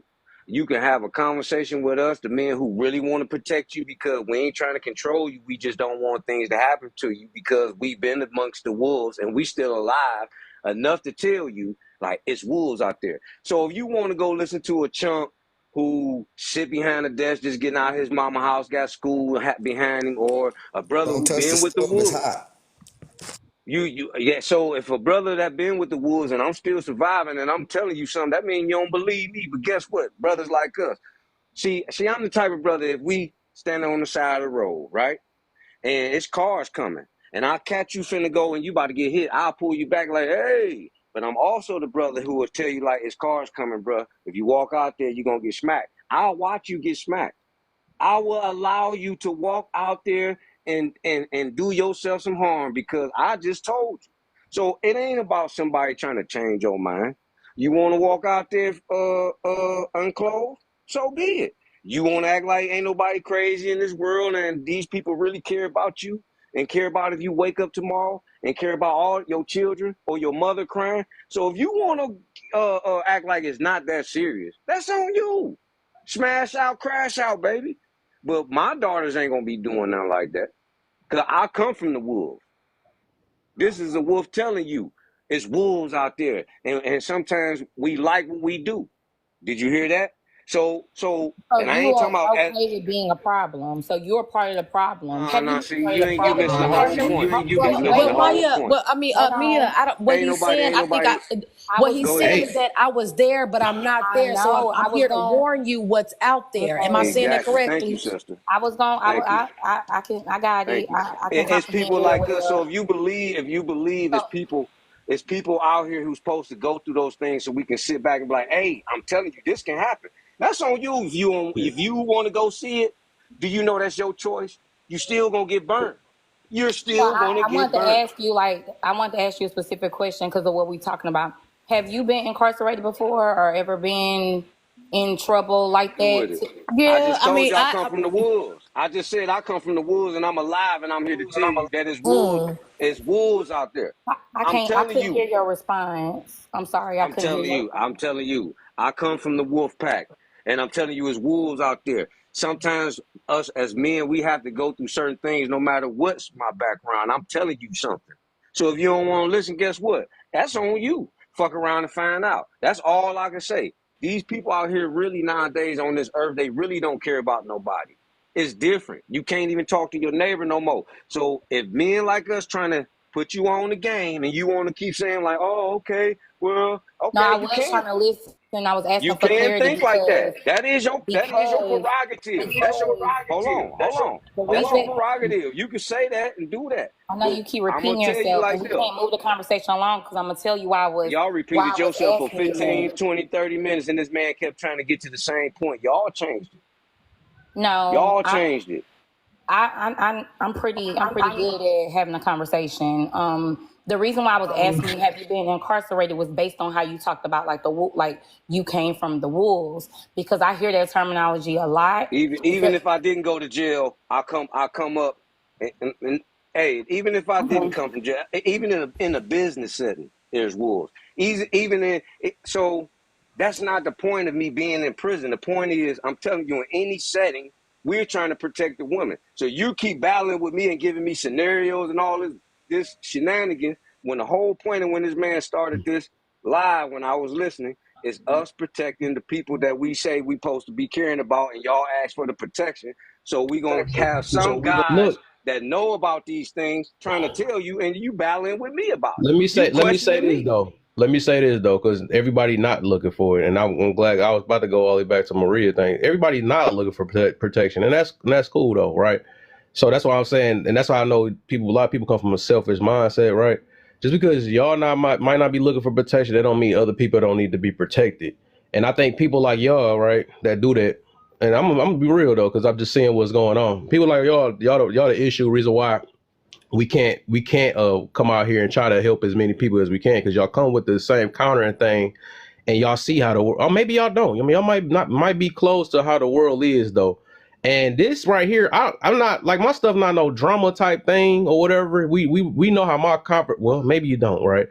You can have a conversation with us, the men who really want to protect you, because we ain't trying to control you. We just don't want things to happen to you because we've been amongst the wolves and we still alive enough to tell you like it's wolves out there. So if you want to go listen to a chump who sit behind a desk just getting out of his mama house, got school behind him, or a brother Don't who touch the been with the stove, it's wolves. hot. Yeah, so if a brother that been with the wolves and I'm still surviving and I'm telling you something, that means you don't believe me. But guess what? Brothers like us. See, I'm the type of brother, if we stand on the side of the road, right? And it's cars coming, and I catch you finna go and you about to get hit, I'll pull you back like, hey. But I'm also the brother who will tell you like, it's cars coming, bro. If you walk out there, you're gonna get smacked. I'll watch you get smacked. I will allow you to walk out there and do yourself some harm because I just told you. So it ain't about somebody trying to change your mind. You want to walk out there unclothed? So be it. You want to act like ain't nobody crazy in this world and these people really care about you and care about if you wake up tomorrow and care about all your children or your mother crying. So if you want to act like it's not that serious, that's on you. Smash out, crash out, baby. But my daughters ain't gonna be doing nothing like that. Cause I come from the wolves. This is a wolf telling you it's wolves out there. And sometimes we like what we do. Did you hear that? So And I you ain't talking are about okay with being a problem. So you're part of the problem. Have you nah, been see, part of the you problem? missing the Hold whole on. point. You Well, missing wait, the Well, whole wait. Maya, point. well, I mean, Hold Mia, on. I don't. What he's saying, Ain't I think nobody I what was he's go going. saying ahead. is that I was there, but I'm not I there. So know. I I'm was here to going. warn you what's out there. Am I Okay. saying that Exactly. Thank you, correctly? sister. I was going. Thank you. I got it. Thank you. I can It's comprehend people very like us. So well. if you believe So it's people out here who's supposed to go through those things so we can sit back and be like, hey, I'm telling you, this can happen. That's on you. If you want to go see it, do you know that's your choice? You still gonna get burned. You're So still gonna I want get to burnt. ask you, I want to ask you a specific question because of what we're talking about. Have you been incarcerated before or ever been in trouble like Do with that? it. I Yeah, just I told mean, you I come from the wolves. I just said I come from the wolves and I'm alive and I'm here to tell you that mm, it's wolves out there. I'm I telling couldn't you. hear your response. I'm sorry, I couldn't hear your I'm telling you, I come from the wolf pack, and I'm telling you, it's wolves out there. Sometimes us as men, we have to go through certain things, no matter what's my background. I'm telling you something. So if you don't want to listen, guess what? That's on you. Fuck around and find out. That's all I can say. These people out here really nowadays on this earth, they really don't care about nobody. It's different. You can't even talk to your neighbor no more. So if men like us trying to put you on the game, and you want to keep saying like, oh, okay, well, No, okay, I you was can. trying to listen. I was You asking for can clarity think like that. That is your because prerogative. That's your the That's your reason prerogative. You can say that and do that. I know But you keep I'm gonna repeating tell you yourself, like and we this. can't move the conversation along because I'm gonna tell you Y'all repeated why I was yourself for asking you 15, that. 20, 30 minutes, and this man kept trying to get to the same point. Y'all changed it. No, Y'all changed it. I'm pretty good at having a conversation. The reason why I was asking you, have you been incarcerated, was based on how you talked about like like you came from the wolves, because I hear that terminology a lot. Even if I didn't go to jail, I come up and hey, even if I didn't come from jail, even in a business setting, there's wolves. So that's not the point of me being in prison. The point is, I'm telling you, in any setting, we're trying to protect the woman. So you keep battling with me and giving me scenarios and all this shenanigans, when the whole point of when this man started this live, when I was listening, is us protecting the people that we say we supposed to be caring about, and y'all ask for the protection. So we gonna have some guys Look, that know about these things trying to tell you, and you battling with me about it. let me You say questioning this me. though. Let me say this though, because everybody not looking for it, and I'm glad. I was about to go all the way back to Maria thing. Everybody not looking for protection, and that's cool though, right? So that's why I'm saying, and that's why I know people. A lot of people come from a selfish mindset, right? Just because y'all might not be looking for protection, that don't mean other people don't need to be protected. And I think people like y'all, right, that do that. And I'm gonna be real though, because I'm just seeing what's going on. People like y'all the issue, reason why we can't come out here and try to help as many people as we can, because y'all come with the same countering thing, and y'all see how the world, or maybe y'all don't. I mean, y'all might be close to how the world is though. And this right here, I'm not like, my stuff not no drama type thing or whatever. We know how my well, maybe you don't, right?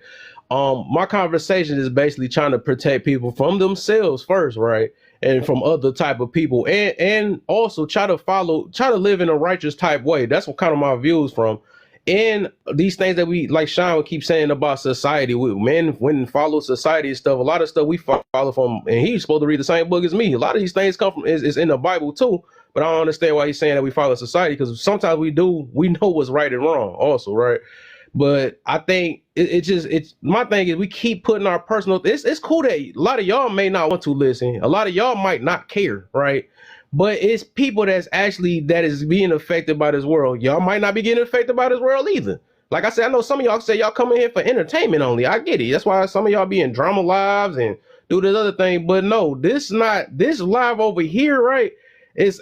My conversation is basically trying to protect people from themselves first, right? And from other type of people, and also try to live in a righteous type way. That's what kind of my views from. And these things that we, like Sean would keep saying about society, men when follow society and stuff, a lot of stuff we follow from, and he's supposed to read the same book as me. A lot of these things come from is in the Bible too, but I don't understand why he's saying that we follow society, because sometimes we know what's right and wrong also, right? But I think it's my thing is, we keep putting our personal, it's cool that a lot of y'all may not want to listen, a lot of y'all might not care, right? But it's people that is being affected by this world. Y'all might not be getting affected by this world either. Like I said, I know some of y'all say y'all come in here for entertainment only. I get it. That's why some of y'all be in drama lives and do this other thing. But no, this live over here, right? It's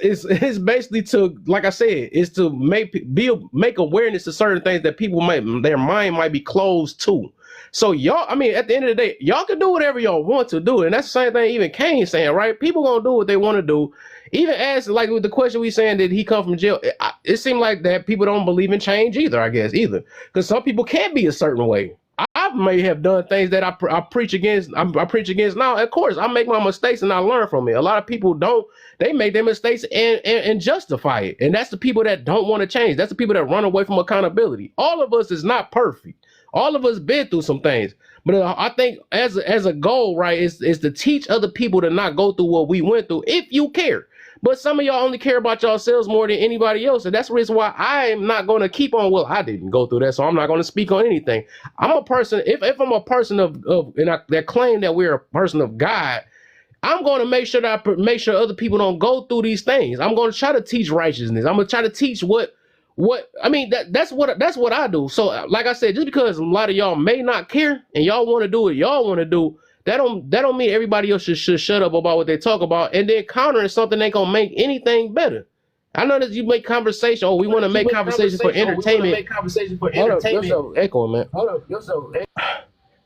basically to, like I said, is to make awareness to certain things that people their mind might be closed to. So y'all, I mean, at the end of the day, y'all can do whatever y'all want to do, and that's the same thing even Kane saying, right? People gonna do what they want to do. Even as like with the question we saying, did he come from jail? It seemed like that people don't believe in change either. I guess either, because some people can't be a certain way. I may have done things that I preach against. I preach against now. Of course, I make my mistakes and I learn from it. A lot of people don't. They make their mistakes and justify it. And that's the people that don't want to change. That's the people that run away from accountability. All of us is not perfect. All of us been through some things. But I think as a goal, right, is to teach other people to not go through what we went through, if you care. But some of y'all only care about yourselves more than anybody else. And that's the reason why I'm not going to keep on. Well, I didn't go through that, so I'm not going to speak on anything. I'm a person, if I'm a person that claim that we're a person of God, I'm going to make sure that make sure other people don't go through these things. I'm going to try to teach righteousness. I'm going to try to teach what I mean, that's what I do. So like I said, just because a lot of y'all may not care and y'all want to do what y'all want to do, that don't mean everybody else should shut up about what they talk about, and then countering something ain't gonna make anything better. I know that you make conversation. Oh, we want to make conversation for entertainment. Hold up, you're so echoing, man.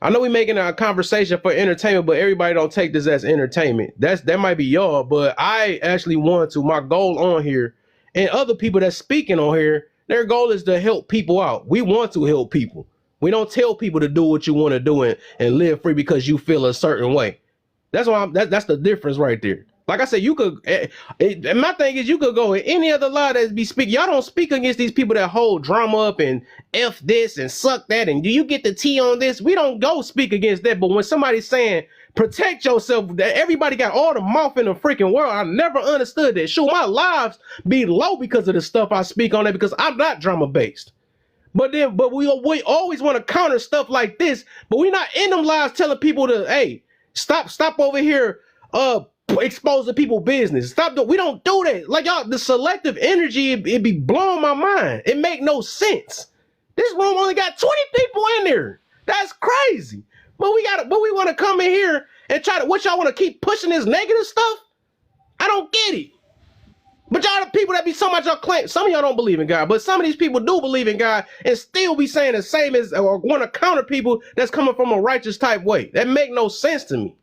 I know we making a conversation for entertainment, but everybody don't take this as entertainment. That might be y'all, but I actually want to. My goal on here, and other people that's speaking on here, their goal is to help people out. We want to help people. We don't tell people to do what you want to do and live free because you feel a certain way. That's why that's the difference right there. Like I said, you could. My thing is, you could go in any other lie that be speaking. Y'all don't speak against these people that hold drama up and f this and suck that and do you get the tea on this? We don't go speak against that. But when somebody's saying protect yourself, that everybody got all the mouth in the freaking world. I never understood that. Shoot, my lives be low because of the stuff I speak on it, because I'm not drama based. But we always want to counter stuff like this. But we're not in them lives telling people to, hey, stop over here, exposing people business. We don't do that. Like y'all, the selective energy, it be blowing my mind. It make no sense. This room only got 20 people in there. That's crazy. But we want to come in here and try to. What y'all want to keep pushing this negative stuff? I don't get it. But y'all the people that be so much y'all claim. Some of y'all don't believe in God, but some of these people do believe in God and still be saying the same as or want to counter people that's coming from a righteous type way. That make no sense to me.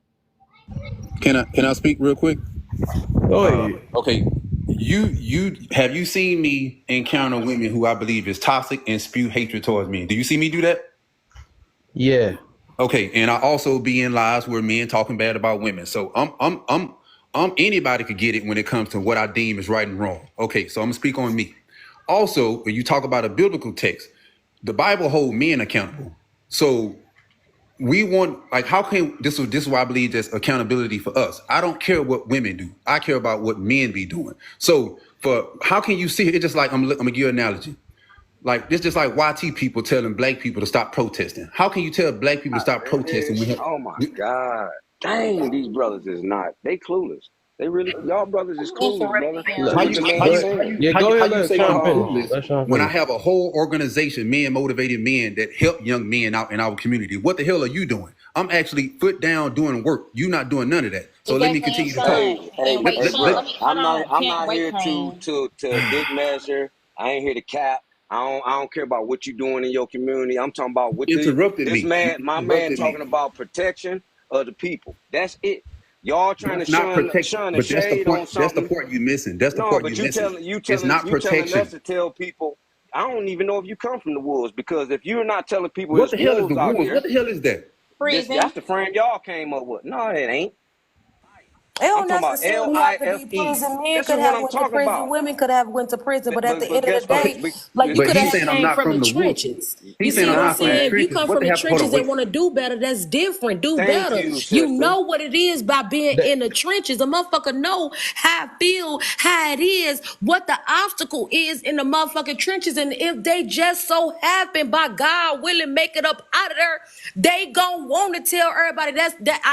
Can I speak real quick? Go ahead. Okay. You seen me encounter women who I believe is toxic and spew hatred towards me? Do you see me do that? Yeah. Okay, and I also be in lives where men talking bad about women. So I'm anybody could get it when it comes to what I deem is right and wrong. Okay, so I'm gonna speak on me. Also, when you talk about a biblical text, the Bible hold men accountable. So we want, like, how can this is why I believe there's accountability for us. I don't care what women do. I care about what men be doing. So how can you see it? It's just like I'm gonna give you an analogy. Like this, just like YT people telling black people to stop protesting. How can you tell black people to stop protesting? Oh my God. Dang, these brothers is not. They clueless. They really, y'all brothers is clueless, brother. To How what you the how man you saying. how Go you ahead, say let I'm Sean finish. clueless Let Sean when I finish. have a whole organization, men motivated men that help young men out in our community? What the hell are you doing? I'm actually foot down doing work. You not doing none of that. So let me continue to talk. Hey, bro. I'm Can't not wait, here Crane. to dick measure. I ain't here to cap. I don't care about what you doing in your community. I'm talking about what Interrupted this me. You man, my man, interrupted me. talking about protection of the people. That's it. Y'all trying to That's not protection, shun the but that's the shade point. on That's the something. part you missing. That's the No, part but you missing. It's not you telling us protection. to tell people. I don't even know if you come from the wolves, because if you're not telling people What it's the hell is the wolves out wolves? here, What the hell is that? that's the frame y'all came up with. No, it ain't. It I'm don't talking about necessarily have to be LIFE. prison. Men This is could what have I'm went to talking prison. about. Women could have went to prison. But at the end of the Guess what? day, like you But could he's have saying I'm came not from from the the wolves. trenches. You He's saying see I'm what I'm not from the saying? If you trenches. come What from the the hell? Hold trenches on, and wait. want to do better, that's different. Do Thank better. you, You sister. know what it is by being That, in the trenches. A motherfucker know how I feel, how it is, what the obstacle is in the motherfucking trenches. And if they just so happen, by God willing, make it up out of there, they gon' want to tell everybody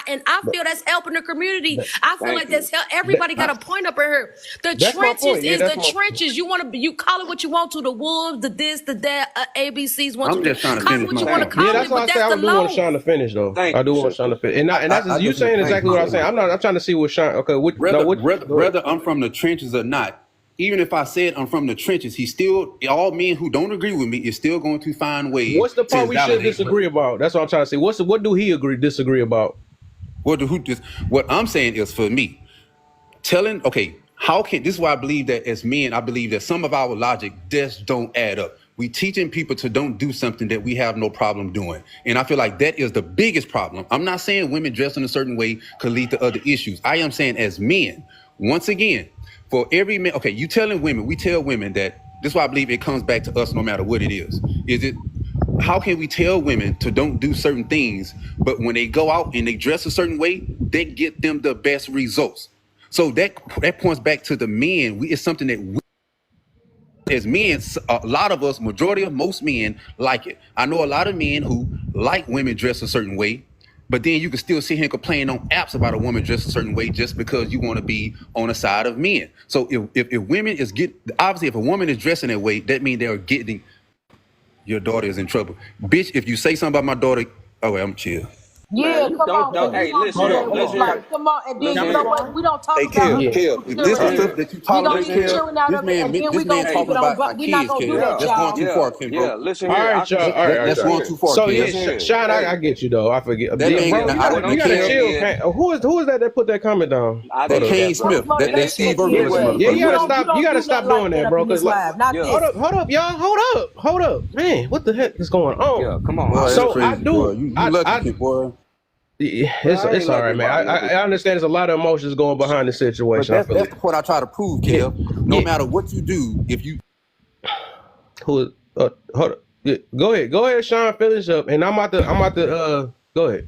and I feel that's helping the community. that, I feel Thank like you. everybody got that, a point up in here. The that's my trenches point. Yeah, is that's the my point. trenches. You call it what you want to, the wolves, the this, the that, ABCs, one, two, I'm three. just trying to Call it finish what my you want to thought. Yeah, call that's it, why but I say that's I the do want law. Sean to finish though. Thank I do you, want Sean sister. to finish, and that's I you just want saying to finish exactly my what I'm saying. point. I'm trying to see what Sean. Okay, go ahead. Whether I'm from the trenches or not, even if I said I'm from the trenches, he still, all men who don't agree with me is still going to find ways What's the to part we should invalidate disagree about? That's what I'm trying to say. What do he disagree about? what I'm saying is, for me, telling, okay, how can, this is why I believe that as men, I believe that some of our logic just don't add up. We teaching people to don't do something that we have no problem doing. And I feel like that is the biggest problem. I'm not saying women dressing a certain way could lead to other issues. I am saying as men, once again, for every man, okay, you telling women, we tell women that, this is why I believe it comes back to us no matter what it is. Is it, how can we tell women to don't do certain things, but when they go out and they dress a certain way, they get them the best results? So that points back to the men. It's something that we, as men, a lot of us, majority of most men like it. I know a lot of men who like women dressed a certain way, but then you can still sit here and complain on apps about a woman dressed a certain way just because you want to be on the side of men. So if women is obviously if a woman is dressing that way, that means they're getting, your daughter is in trouble. Bitch, if you say something about my daughter, oh wait, I'm chill. Yeah, Man, you come on, because we hey, gonna listen do here. that. Listen here. Like, come on, and then Listen you know here. what? We don't talk Hey, about Kev, it. Yeah. We Kev, gonna if cheer this it the Listen out. stuff here. that you We gonna tolerate, Listen be here. Kev, cheering out this of it, man, and then this we man gonna keep talking it on. about But my we not kids, gonna do Kev. that, That's going y'all. too far, Kev, bro. Listen All here. right, y'all. All right, That's all going right. too far, So Kev. yeah, Listen here. Sean, Hey, I get you though. I forget, That man, bro. what I'm You gotta saying Kev, chill. is, Who is that put that comment down? I that Hold up. did Kane that, Smith, brother. that And that it, Steve it Irwin looking anyway. Yeah, And you you gotta motherfucker. don't stop. You gotta do stop nothing like doing that that, up bro. in Cause this like, live. Not Yeah, this. hold up, y'all. Hold up, man. What the heck is going on? yeah. Come on. Boy, that's So I crazy, boy. do. You lucky, Kid, boy. It's Well, I ain't all lucky right, man. about nothing. I understand. There's a lot of emotions going behind the But situation. I that's feel that's it. the point I try to prove, Yeah, Kev. No yeah. matter what you do, if you Who? Hold up. Yeah, go ahead, Sean. Finish up, and I'm about to. Go ahead.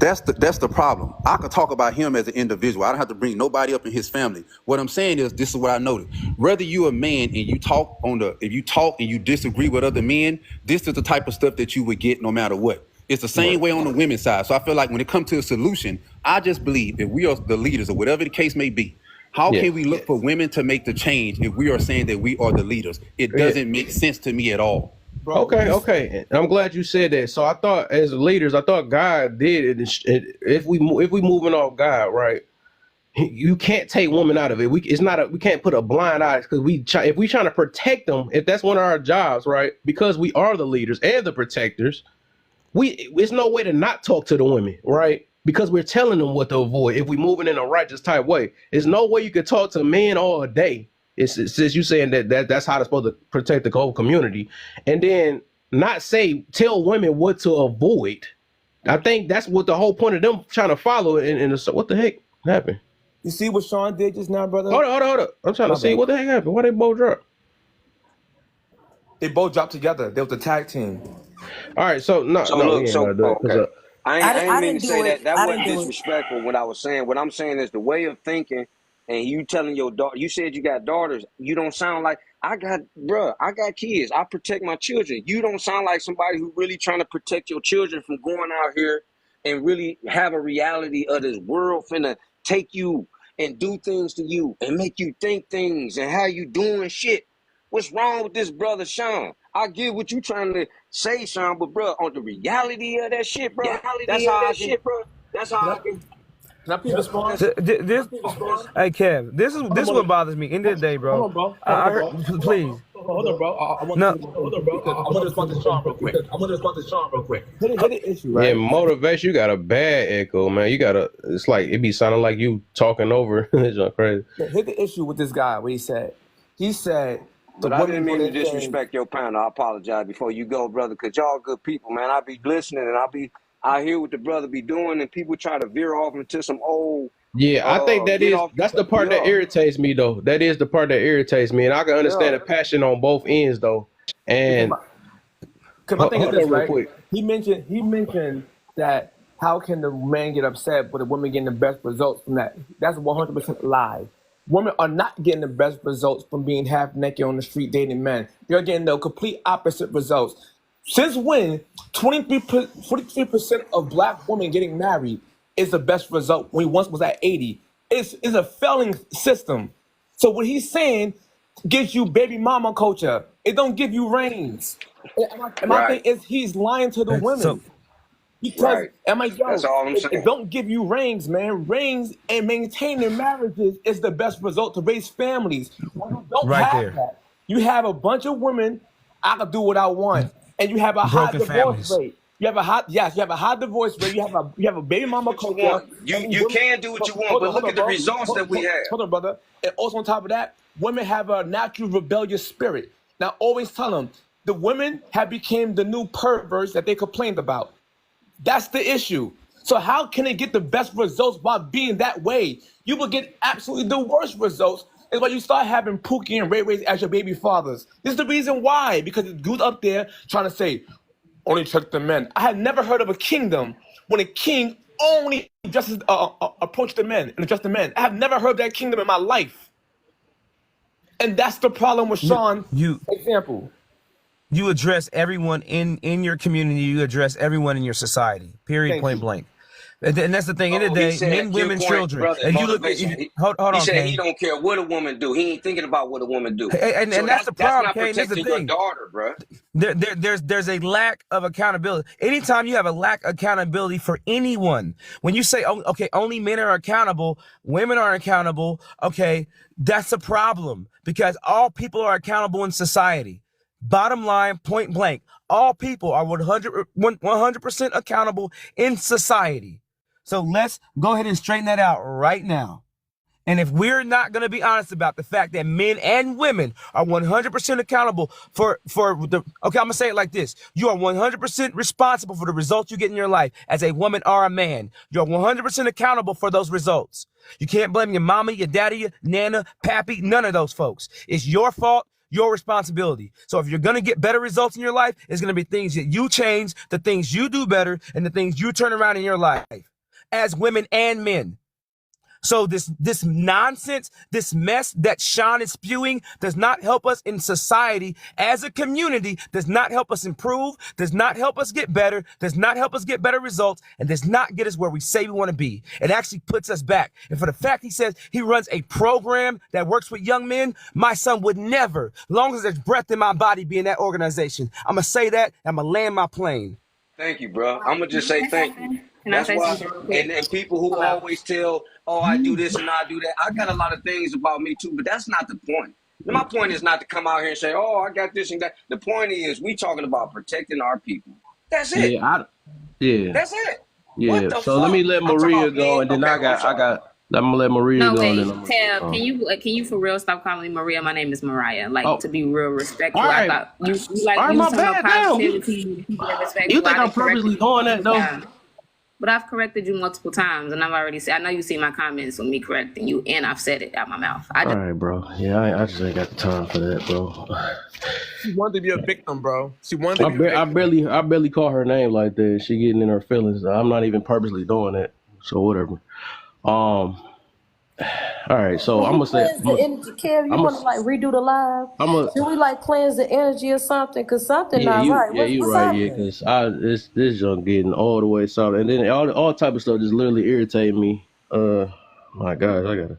That's the problem. I could talk about him as an individual. I don't have to bring nobody up in his family. What I'm saying is, this is what I noticed. Whether you a man and you talk if you talk and you disagree with other men, this is the type of stuff that you would get no matter what. It's the same way on the women's side. So I feel like when it comes to a solution, I just believe if we are the leaders or whatever the case may be, how Yeah. can we look for women to make the change if we are saying that we are the leaders? It doesn't make sense to me at all. Bro, Okay. I'm glad you said that. So I thought, as leaders, I thought God did it. If we moving off God, right? You can't take women out of it. We can't put a blind eye because if we trying to protect them, if that's one of our jobs, right? Because we are the leaders and the protectors, it's no way to not talk to the women, right? Because we're telling them what to avoid. If we moving in a righteous type way, there's no way you could talk to men all day. It's since you saying that's how they're supposed to protect the whole community, and then not tell women what to avoid. I think that's what the whole point of them trying to follow. And so what the heck happened? you see what Sean did just now, brother? Hold on. I'm trying to see what the heck happened. Why they both drop? They both dropped together. They was a tag team. All right, so no, look, we ain't gonna do it because okay. I ain't mean to say that. That I wasn't didn't do it. disrespectful. What I was saying, what I'm saying is the way of thinking, and you telling your daughter. You said you got daughters. You don't sound like I got kids. I protect my children. You don't sound like somebody who really trying to protect your children from going out here and really have a reality of this world finna take you and do things to you and make you think things and how you doing shit. What's wrong with this brother Sean? I get what you trying to say, Sean, but bro, on the reality of that shit, bro, that's how I can. That's how I can. Can I please respond? Hey Kev, this is what bothers me. End of the day, bro. Hold on, bro. I heard, please. Hold on, bro. I want No. to respond to Sean real quick. Hit the issue, right? Yeah, motivation. You got a bad echo, man. It's like it be sounding like you talking over. It's just crazy. Hit the issue with this guy. What he said. He said. But I didn't mean to disrespect your panel. I apologize before you go, brother, because y'all good people, man. I be listening and I hear what the brother be doing, and people try to veer off into some old. Yeah, I think that's the part that irritates me, though. That is the part that irritates me, and I can understand the passion on both ends, though. And because my thing is this, right? He mentioned that how can the man get upset with the woman getting the best results from that? That's 100% lie. Women are not getting the best results from being half naked on the street dating men. They're getting the complete opposite results. Since when 43% of black women getting married is the best result when he once was at 80? It's a failing system. So what he's saying gives you baby mama culture. It don't give you rings. And my thing is he's lying to the women. Because that's all I'm saying. It don't give you rings, man. Rings and maintaining marriages is the best result to raise families. When you don't have that, you have a bunch of women. I can do what I want, and you have a high divorce rate. You have a high divorce rate. You have a baby mama culture. You can do what you want, but look at the results that we have. Hold on, brother. And also on top of that, women have a natural rebellious spirit. Now, always tell them the women have become the new perverts that they complained about. That's the issue. So how can it get the best results by being that way? You will get absolutely the worst results. It's why you start having Pookie and Ray Ray as your baby fathers. This is the reason why. Because it's good up there trying to say, only check the men. I had never heard of a kingdom when a king only approached the men and addressed the men. I have never heard that kingdom in my life. And that's the problem with Sean. Example. You address everyone in your community. You address everyone in your society. Period. Point blank. And that's the thing. In the day, men, women, children. Brother, and you look. Hold on, he said Kane. he don't care what a woman do. He ain't thinking about what a woman do. And that's the problem, Kane. That's not protecting your daughter, bro. There's a lack of accountability. Anytime you have a lack of accountability for anyone, when you say, oh, okay, only men are accountable, women are accountable. Okay, that's a problem because all people are accountable in society. Bottom line, point blank, all people are 100% accountable in society. So let's go ahead and straighten that out right now. And if we're not going to be honest about the fact that men and women are 100% accountable for the, okay, I'm going to say it like this. You are 100% responsible for the results you get in your life as a woman or a man. You're 100% accountable for those results. You can't blame your mama, your daddy, your nana, pappy, none of those folks. It's your fault. Your responsibility. So if you're going to get better results in your life, it's going to be things that you change, the things you do better, and the things you turn around in your life. as women and men. So this nonsense, this mess that Sean is spewing does not help us in society as a community, does not help us improve, does not help us get better, does not help us get better results, and does not get us where we say we want to be. It actually puts us back. And for the fact he says he runs a program that works with young men, my son would never, long as there's breath in my body, be in that organization. I'm going to say that, I'm going to land my plane. Thank you, bro. I'm gonna just say thank you. Can I That's say why, something real quick? and people who Hold on. always tell, oh, I do this and I do that. I got a lot of things about me too, but that's not the point. My point is not to come out here and say, oh, I got this and that. The point is, we talking about protecting our people. That's it. Yeah. That's it. Yeah. What the So let me fuck? let I'm talking Maria about go, men. and then Okay, I'm sorry. I'm gonna let Maria No, go, and wait, then I'm Tab, gonna can you for real stop calling me Maria? My name is Mariah. Like, Oh, to be real respectful. all I right. thought you All right, you was my talking about bad. Damn. positivity, keep it You respectful. think I I'm done corrected purposely you doing that multiple though? times. But I've corrected you multiple times, and I've already said, I know you see my comments with me correcting you, and I've said it out my mouth. All right, bro. Yeah, I just ain't got the time for that, bro. She wanted to be a victim, bro. She wanted to be a victim. I barely call her name like that. She getting in her feelings. I'm not even purposely doing that. So whatever. All right. So I'm Can we gonna say, cleanse the energy? Kev, you want to like redo the live? Should we like cleanse the energy or something? Cause something not right. you What's right. Yeah, happening? because this junk getting all the way south, and then all type of stuff just literally irritate me. My gosh, I gotta.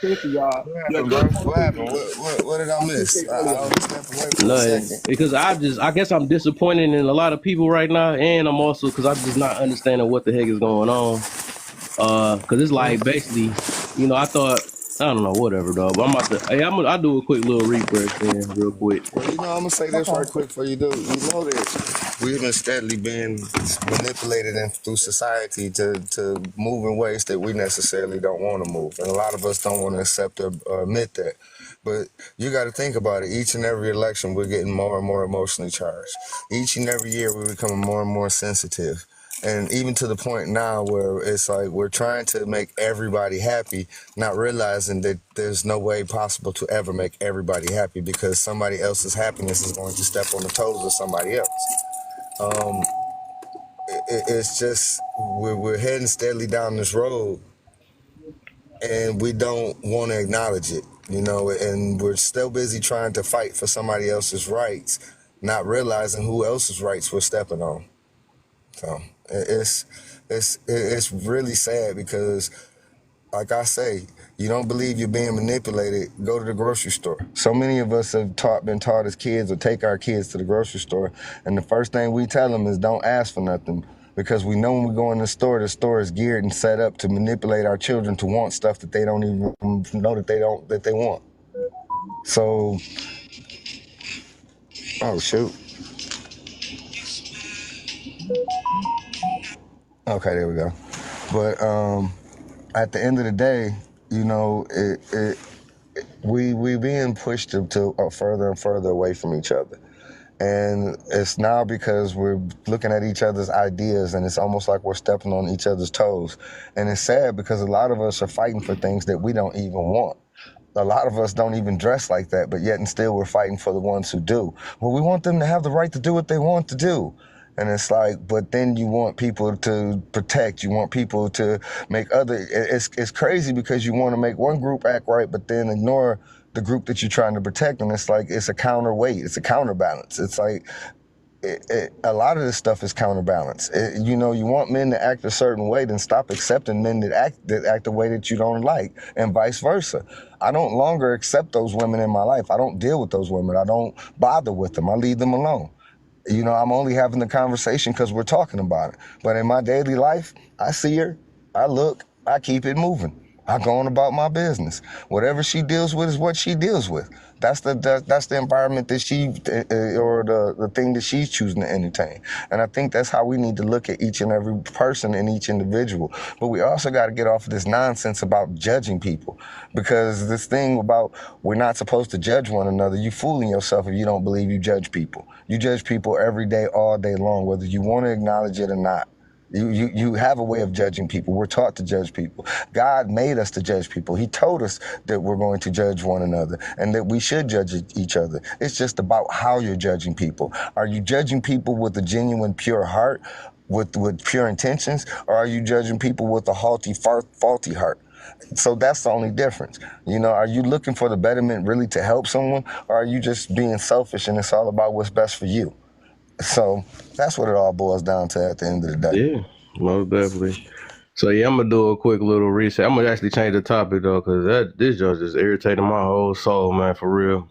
Seriously, y'all. What You're a happened, good bro? What happened? conversation. What did I miss? I only stepped away for a Nothing, second. because I guess I'm disappointed in a lot of people right now, and I'm also because I'm just not understanding what the heck is going on. Because it's like basically, I don't know, whatever, dog. But I'll do a quick little refresh then, real quick. Well, I'm gonna say this right quick for you, dude. You know that we've been steadily being manipulated through society to move in ways that we necessarily don't want to move, and a lot of us don't want to accept or admit that. But you got to think about it. Each and every election, we're getting more and more emotionally charged. Each and every year, we're becoming more and more sensitive. And even to the point now where it's like we're trying to make everybody happy, not realizing that there's no way possible to ever make everybody happy because somebody else's happiness is going to step on the toes of somebody else. It's just we're heading steadily down this road, and we don't want to acknowledge it, and we're still busy trying to fight for somebody else's rights, not realizing who else's rights we're stepping on. So it's really sad because, like I say, you don't believe you're being manipulated, go to the grocery store. So many of us have been taught as kids or take our kids to the grocery store, and the first thing we tell them is don't ask for nothing, because we know when we go in the store is geared and set up to manipulate our children to want stuff that they don't even know that they want. So, oh shoot. Okay, there we go. But at the end of the day, we being pushed to further and further away from each other. And it's now because we're looking at each other's ideas, and it's almost like we're stepping on each other's toes. And it's sad because a lot of us are fighting for things that we don't even want. A lot of us don't even dress like that, but yet and still we're fighting for the ones who do. Well, we want them to have the right to do what they want to do. And it's like, but then you want people to protect, you want people to make it's crazy because you want to make one group act right, but then ignore the group that you're trying to protect. And it's like, it's a counterweight, it's a counterbalance. It's like, a lot of this stuff is counterbalance. You want men to act a certain way, then stop accepting men that act the way that you don't like, and vice versa. I don't longer accept those women in my life. I don't deal with those women. I don't bother with them. I leave them alone. I'm only having the conversation because we're talking about it. But in my daily life, I see her, I look, I keep it moving. I go on about my business. Whatever she deals with is what she deals with. That's the environment that she or the thing that she's choosing to entertain. And I think that's how we need to look at each and every person and each individual. But we also got to get off of this nonsense about judging people, because this thing about we're not supposed to judge one another, you fooling yourself if you don't believe you judge people. You judge people every day, all day long, whether you want to acknowledge it or not. You have a way of judging people. We're taught to judge people. God made us to judge people. He told us that we're going to judge one another and that we should judge each other. It's just about how you're judging people. Are you judging people with a genuine, pure heart? with pure intentions, or are you judging people with a faulty heart? So that's the only difference. You know, are you looking for the betterment really to help someone, or are you just being selfish and it's all about what's best for you? So that's what it all boils down to at the end of the day. Yeah, most definitely. So yeah, I'm gonna do a quick little reset. I'm gonna actually change the topic though, cause this just irritating my whole soul, man, for real.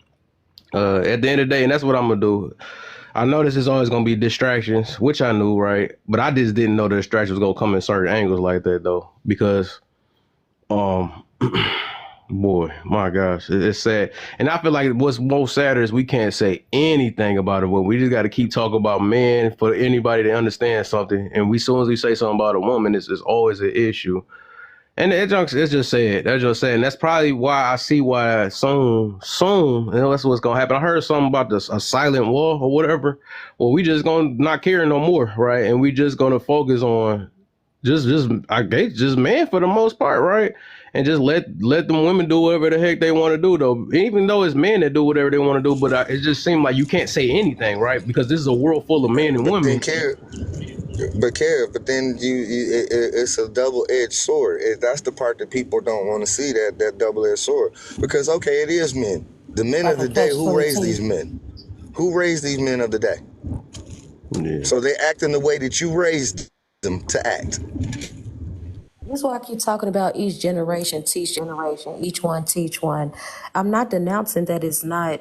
At the end of the day, and that's what I'm gonna do. I know this is always gonna be distractions, which I knew, right? But I just didn't know the distractions was gonna come in certain angles like that though, because um, boy, my gosh, it's sad. And I feel like what's most sad is we can't say anything about it. But we just got to keep talking about men for anybody to understand something. And as soon as we say something about a woman, it's always an issue. And it's just sad. That's just sad. And that's probably why I see why soon, that's what's gonna happen. I heard something about a silent war or whatever. Well, we just gonna not care no more, right? And we just gonna focus on just I guess just man for the most part, right? And just let them women do whatever the heck they want to do, though. Even though it's men that do whatever they want to do, but it just seemed like you can't say anything, right? Because this is a world full of men and women. But then it's a double-edged sword. That's the part that people don't want to see, that double-edged sword. Because okay, it is men. The men of the day, who raised these men? Who raised these men of the day? Yeah. So they act in the way that you raised them to act. This is why I keep talking about each generation, teach generation, each one teach one. I'm not denouncing that it's not,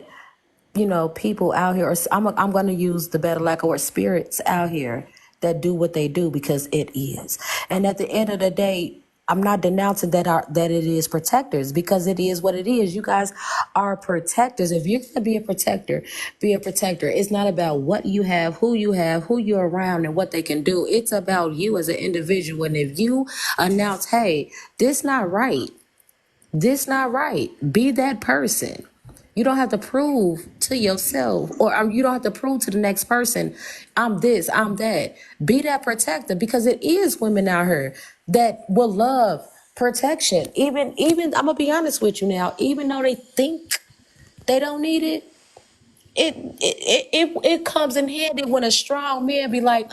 people out here, or I'm going to use the better lack of word, spirits out here that do what they do because it is. And at the end of the day, I'm not denouncing that it is protectors because it is what it is. You guys are protectors. If you're going to be a protector, be a protector. It's not about what you have, who you're around, and what they can do. It's about you as an individual. And if you announce, hey, this not right, be that person. You don't have to prove to yourself or you don't have to prove to the next person, I'm this, I'm that. Be that protector because it is women out here that will love protection. Even I'm going to be honest with you now, even though they think they don't need it, it comes in handy when a strong man be like,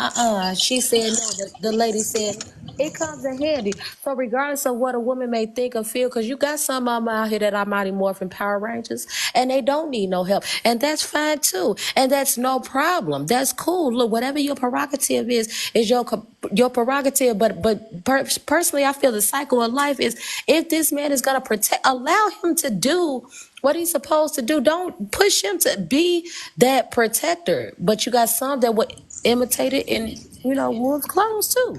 she said no, the lady said, it comes in handy. So regardless of what a woman may think or feel, because you got some of them out here that are Mighty Morphin Power Rangers, and they don't need no help. And that's fine too. And that's no problem. That's cool. Look, whatever your prerogative is your prerogative. But personally, I feel the cycle of life is if this man is going to allow him to do what he's supposed to do. Don't push him to be that protector. But you got some that would imitate it in, wolves' clothes too.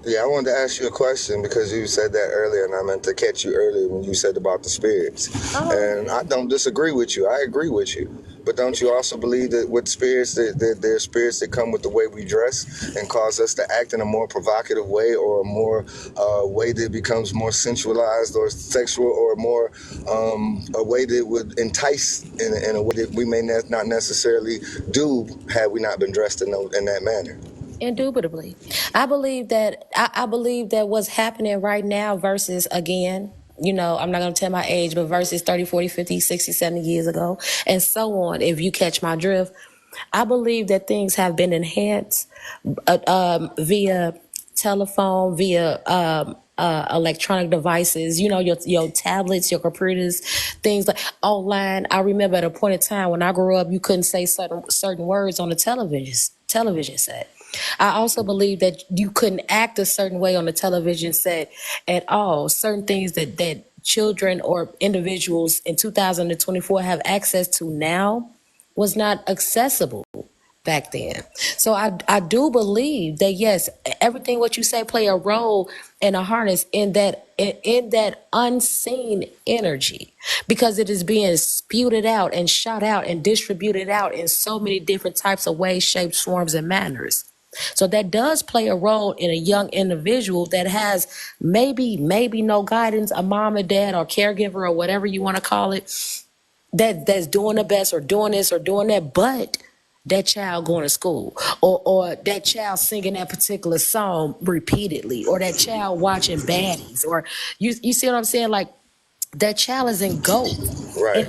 Yeah, I wanted to ask you a question because you said that earlier, and I meant to catch you earlier when you said about the spirits. And I don't disagree with you. I agree with you. But don't you also believe that with spirits, that there are spirits that come with the way we dress and cause us to act in a more provocative way or a more way that becomes more sensualized or sexual or more a way that would entice in a way that we may not necessarily do had we not been dressed in that manner? Indubitably. I believe that what's happening right now versus again, I'm not going to tell my age, but versus 30, 40, 50, 60, 70 years ago, and so on, if you catch my drift. I believe that things have been enhanced via telephone, via electronic devices, your tablets, your computers, things like online. I remember at a point in time when I grew up, you couldn't say certain words on the television set. I also believe that you couldn't act a certain way on the television set at all. Certain things that children or individuals in 2024 have access to now was not accessible back then. So I do believe that yes, everything what you say play a role in a harness in that unseen energy, because it is being spewed out and shot out and distributed out in so many different types of ways, shapes, forms, and manners. So that does play a role in a young individual that has maybe no guidance, a mom or dad or caregiver or whatever you want to call it, that's doing the best or doing this or doing that, but that child going to school or that child singing that particular song repeatedly or that child watching baddies or you see what I'm saying? Like that child is engulfed in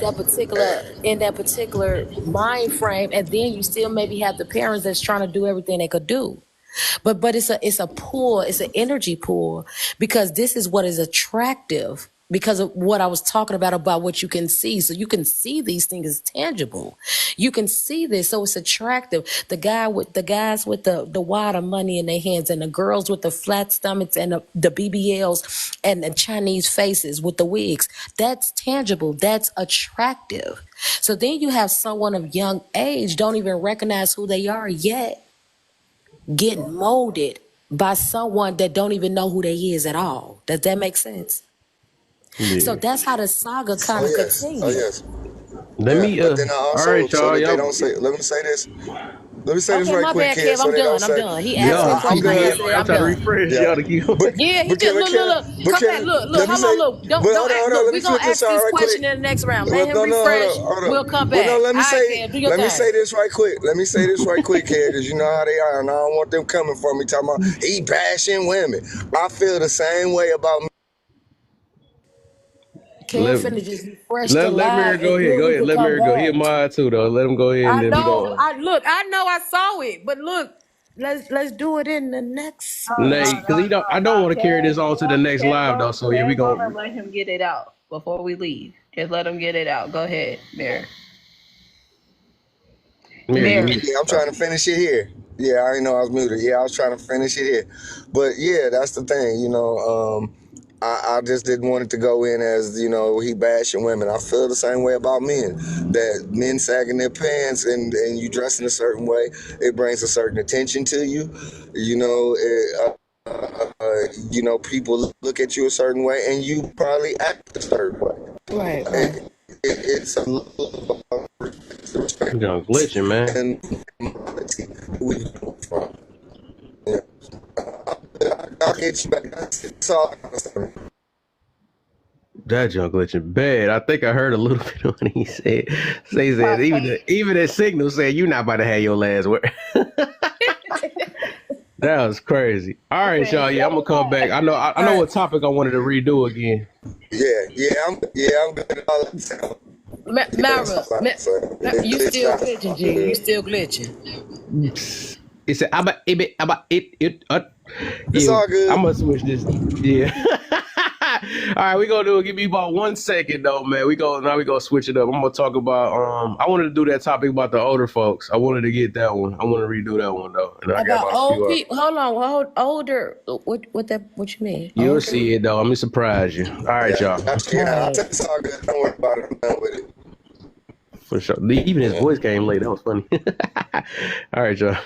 that particular mind frame, and then you still maybe have the parents that's trying to do everything they could do. But it's a pull, it's an energy pull, because this is what is attractive because of what I was talking about what you can see. So you can see these things as tangible. You can see this, so it's attractive. The guys with the water money in their hands, and the girls with the flat stomachs and the BBLs and the Chinese faces with the wigs. That's tangible. That's attractive. So then you have someone of young age don't even recognize who they are yet, getting molded by someone that don't even know who they is at all. Does that make sense? So Yeah. that's how the saga kind Oh of yes, oh continued. yes, Let yeah. me But then I all also, right, so y'all. that they Y'all don't say. Let me say this. Let me say this Okay, right my quick, bad, kid, Kev. so I'm they don't done. I'm say. done. He asked me yeah, a Yeah, I'm question. I good. answered it. I'm I'm trying to done. refresh Yeah, y'all to keep Yeah, he but just Kevin, look. but Come back. Kevin, Look. let me Hold say. on. Look. But Don't hold on, act. hold on. Look. Let We me gonna flip this ask out this right quick. question in the next round. Let Well, him no, no, hold refresh. on, hold on. We'll come Well, no, back. All right, Kev. Do your let me thing. say this right quick. Let me say this right quick, kid, because you know how they are, and I don't want them coming for me talking about he bashing women. I feel the same way about me. Kev let finna just refresh the let live, Mary go and ahead. then Go we ahead. can Let come Mary go. He a back. mod too though. Let him go ahead and I then we know. go. I know. I saw it. But look. Let's do it in the next. No, Next. Nate, because I don't want to carry this on to the next live though. So yeah, we Kev going gonna let him get it out before we leave. Just let him get it out. Go ahead, Mary. Mary, you Mary. muted. Yeah, I'm Oh. trying to finish it here. Yeah, I didn't know I was muted. Yeah, I was trying to finish it here. But yeah, that's the thing, you know. I just didn't want it to go in as, you know, he bashing women. I feel the same way about men. That men sagging their pants and you dressing a certain way, it brings a certain attention to you. You know, you know, people look at you a certain way and you probably act a certain way. Right. It's a little respect Y'all glitching, man. and morality we come from. Yeah. I'll get you back. That's all I gotta say. That junk glitching bad. I think I heard a little bit of what he said. So he said even the signal said you're not about to have your last word. That was crazy. All right, y'all. Yeah, I'm gonna come back. I know what topic I wanted to redo again. I'm good. All the time. That's Mara, all I gotta say. It you glitched still out. glitching, I'm G. You good. still glitching. He said, It's yeah, all good. I'm gonna switch this. Yeah. All right, we gonna do it. Give me about 1 second though, man. We gonna switch it up. I'm gonna talk about I wanted to do that topic about the older folks. I wanted to get that one. I want to redo that one though. And I got About about a old few. people. Hold older. What you mean? You'll Older? see it though. I'm gonna surprise you. All right, y'all. Yeah, it's all good. Don't worry about it. I'm done with it. For sure. Even his voice came late. That was funny. All right, y'all.